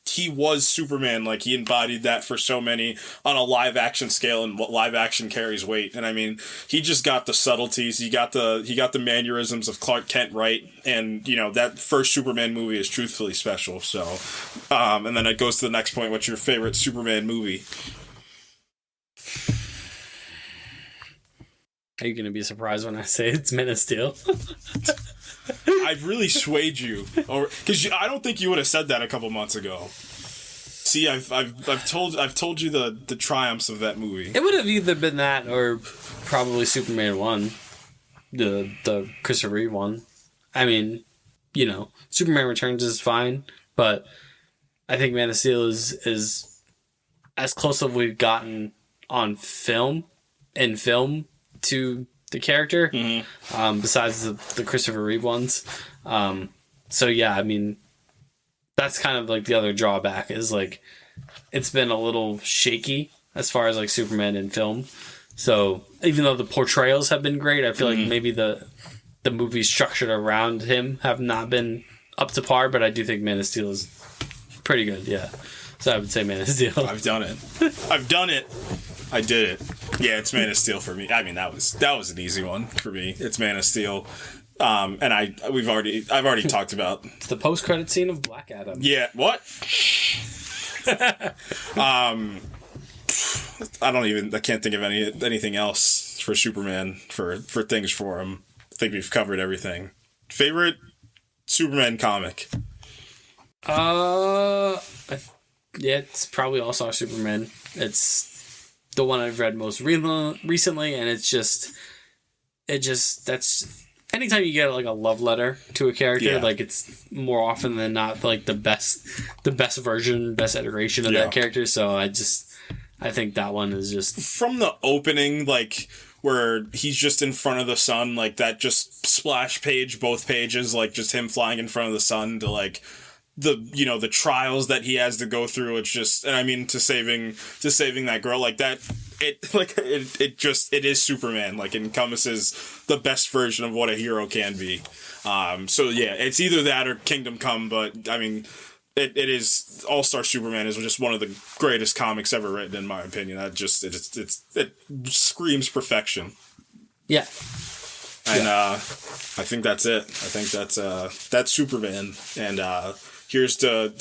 he was Superman. Like, he embodied that for so many on a live action scale, and what live action carries weight. And I mean, he just got the subtleties. He got the mannerisms of Clark Kent right. And, you know, that first Superman movie is truthfully special. So, and then it goes to the next point. What's your favorite Superman movie? Are you going to be surprised when I say it's Man of Steel? I've really swayed you, because I don't think you would have said that a couple months ago. See, I've told you the triumphs of that movie. It would have either been that or probably Superman 1, the Christopher Reeve one. I mean, you know, Superman Returns is fine, but I think Man of Steel is as close as we've gotten on film to the character, besides the Christopher Reeve ones. So yeah, I mean, that's kind of like the other drawback, is like, it's been a little shaky as far as like Superman in film. So even though the portrayals have been great, I feel like maybe the movies structured around him have not been up to par, but I do think Man of Steel is pretty good. Yeah. So I would say Man of Steel. I've done it. I did it. Yeah, it's Man of Steel for me. I mean, that was an easy one for me. It's Man of Steel. And I've already talked about, it's the post-credit scene of Black Adam. Yeah, what? I can't think of anything else for Superman, for things for him. I think we've covered everything. Favorite Superman comic? It's probably All-Star Superman. It's the one I've read most recently, and that's anytime you get like a love letter to a character, like, it's more often than not like the best version, best iteration of that character. So I think that one is just, from the opening, like, where he's just in front of the sun, like that just splash page, both pages, like just him flying in front of the sun, to like the trials that he has to go through. It's just, and I mean, to saving that girl, like that, it is Superman. Like, it encompasses the best version of what a hero can be. So yeah, it's either that or Kingdom Come, but I mean, it is, All-Star Superman is just one of the greatest comics ever written, in my opinion. It screams perfection. Yeah. And I think that's it. I think that's Superman. And here's to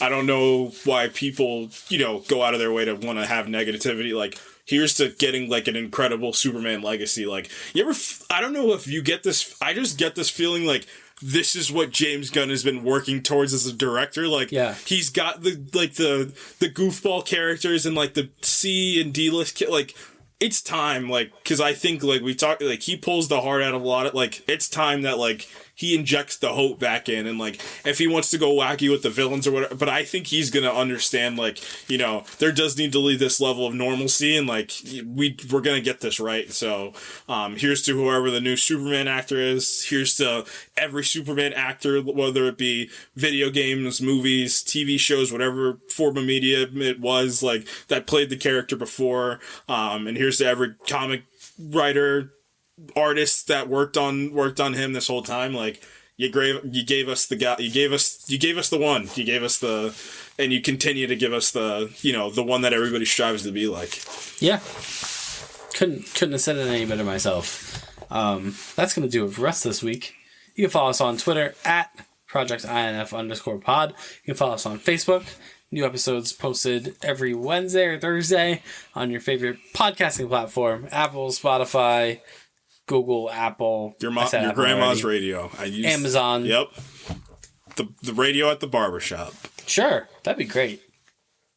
I don't know why people, go out of their way to want to have negativity. Like, here's to getting like an incredible Superman legacy. Like, I don't know if you get this, I just get this feeling like this is what James Gunn has been working towards as a director. Like, he's got the goofball characters and like the C and D list, like, it's time, like, because I think, like, we talked, like, he pulls the heart out of a lot of, like, it's time that, like, he injects the hope back in, and like if he wants to go wacky with the villains or whatever, but I think he's gonna understand, like, you know, there does need to be this level of normalcy, and like we're gonna get this right. So here's to whoever the new Superman actor is. Here's to every Superman actor, whether it be video games, movies, TV shows, whatever form of media it was, like, that played the character before. And here's to every comic writer, artist that worked on him this whole time. Like, you gave us the guy, you gave us the one, you gave us the, and you continue to give us the, you know, the one that everybody strives to be like. Yeah. Couldn't have said it any better myself. That's going to do it for us this week. You can follow us on Twitter at ProjectINF_pod. You can follow us on Facebook. New episodes posted every Wednesday or Thursday on your favorite podcasting platform. Apple, Spotify, Google, Apple. Your grandma's radio. Amazon. Yep. The radio at the barbershop. Sure. That'd be great.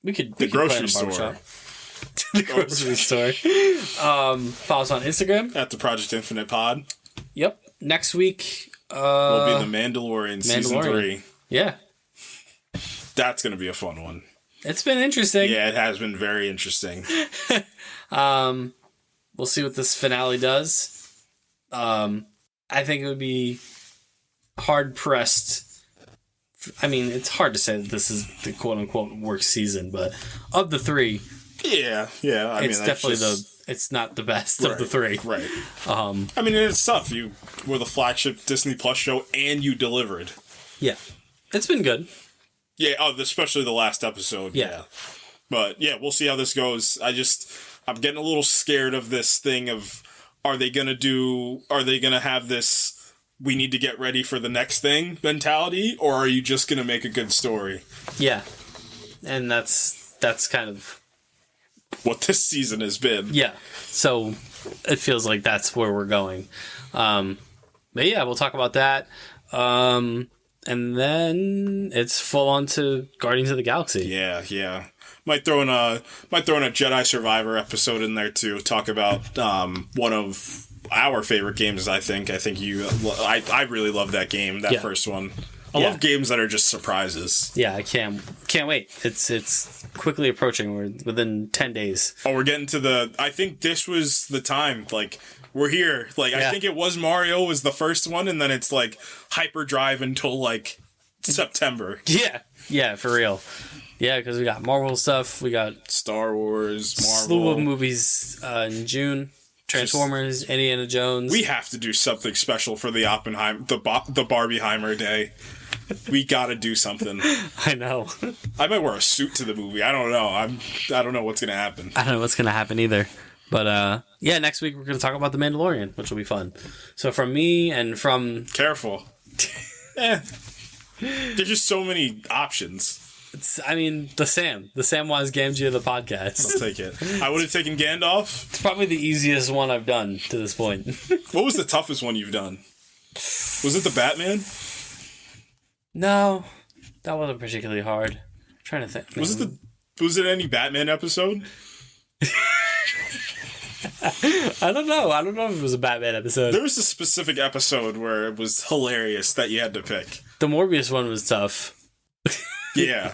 We could grocery store. The grocery store. Follow us on Instagram at the Project Infinite Pod. Yep. Next week will be the Mandalorian season 3. Yeah. That's going to be a fun one. It's been interesting. Yeah, it has been very interesting. We'll see what this finale does. I think it would be hard pressed. I mean, it's hard to say that this is the quote unquote worst season, but of the 3, yeah. It's definitely it's not the best of the 3. Right. I mean, it's tough. You were the flagship Disney Plus show, and you delivered. Yeah, it's been good. Yeah, especially the last episode. Yeah. But yeah, we'll see how this goes. I'm getting a little scared of this thing of, are they going to have this, we need to get ready for the next thing mentality, or are you just going to make a good story? Yeah. And that's kind of what this season has been. Yeah. So it feels like that's where we're going. But yeah, we'll talk about that. And then it's full on to Guardians of the Galaxy. Yeah. Might throw in a Jedi Survivor episode in there to talk about one of our favorite games. I think I really love that game. That first one. I love games that are just surprises. Yeah, I can't wait. It's quickly approaching. We're within 10 days. Oh, we're getting to I think this was the time. Like, we're here. Like, I think it was Mario was the first one, and then it's like hyperdrive until like September. Yeah, for real. Yeah, because we got Marvel stuff. We got Star Wars, Marvel. Slew of movies in June. Transformers, Indiana Jones. We have to do something special for the Oppenheimer, the Barbieheimer Day. We gotta do something. I know. I might wear a suit to the movie. I don't know. I don't know what's gonna happen. I don't know what's gonna happen either. But yeah, next week we're gonna talk about the Mandalorian, which will be fun. So from me and from careful. There's just so many options. I mean, the Samwise Gamgee of the podcast. I'll take it. I would have taken Gandalf. It's probably the easiest one I've done to this point. What was the toughest one you've done? Was it the Batman? No, that wasn't particularly hard. I'm trying to think. Was it any Batman episode? I don't know. I don't know if it was a Batman episode. There was a specific episode where it was hilarious that you had to pick. The Morbius one was tough. Yeah.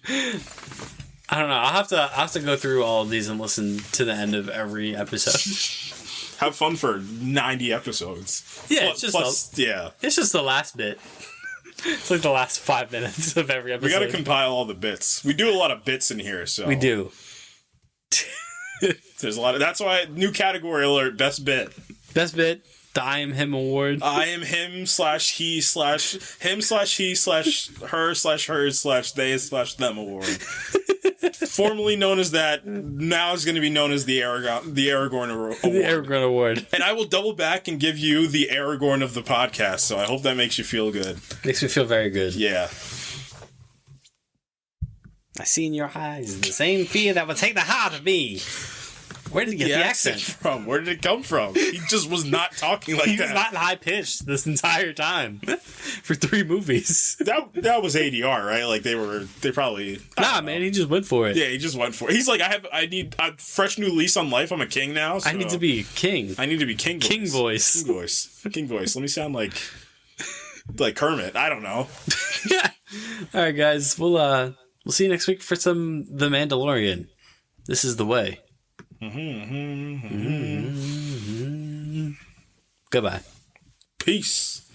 I don't know. I'll have to go through all of these and listen to the end of every episode. Have fun for 90 episodes. Yeah, it's just the last bit. It's like the last 5 minutes of every episode. We gotta compile all the bits. We do a lot of bits in here, so we do. There's a lot of. That's why new category alert. Best bit. Best bit. The I am him award. I am him / he / him / he / her / hers / they / them award. Formerly known as that, now is going to be known as the Aragorn Award. The Aragorn Award. And I will double back and give you the Aragorn of the podcast. So I hope that makes you feel good. Makes me feel very good. Yeah. I see in your eyes the same fear that would take the heart of me. Where did he get the accent from? Where did it come from? He just was not talking like that. He was not high pitched this entire time for 3 movies. That was ADR, right? Like they probably. Nah, man, he just went for it. Yeah, he just went for it. He's like, I need a fresh new lease on life. I'm a king now. So I need to be king. I need to be king voice. King voice. King voice. King voice. Let me sound like Like Kermit. I don't know. All right, guys. We'll see you next week for some The Mandalorian. This is the way. Goodbye. Peace.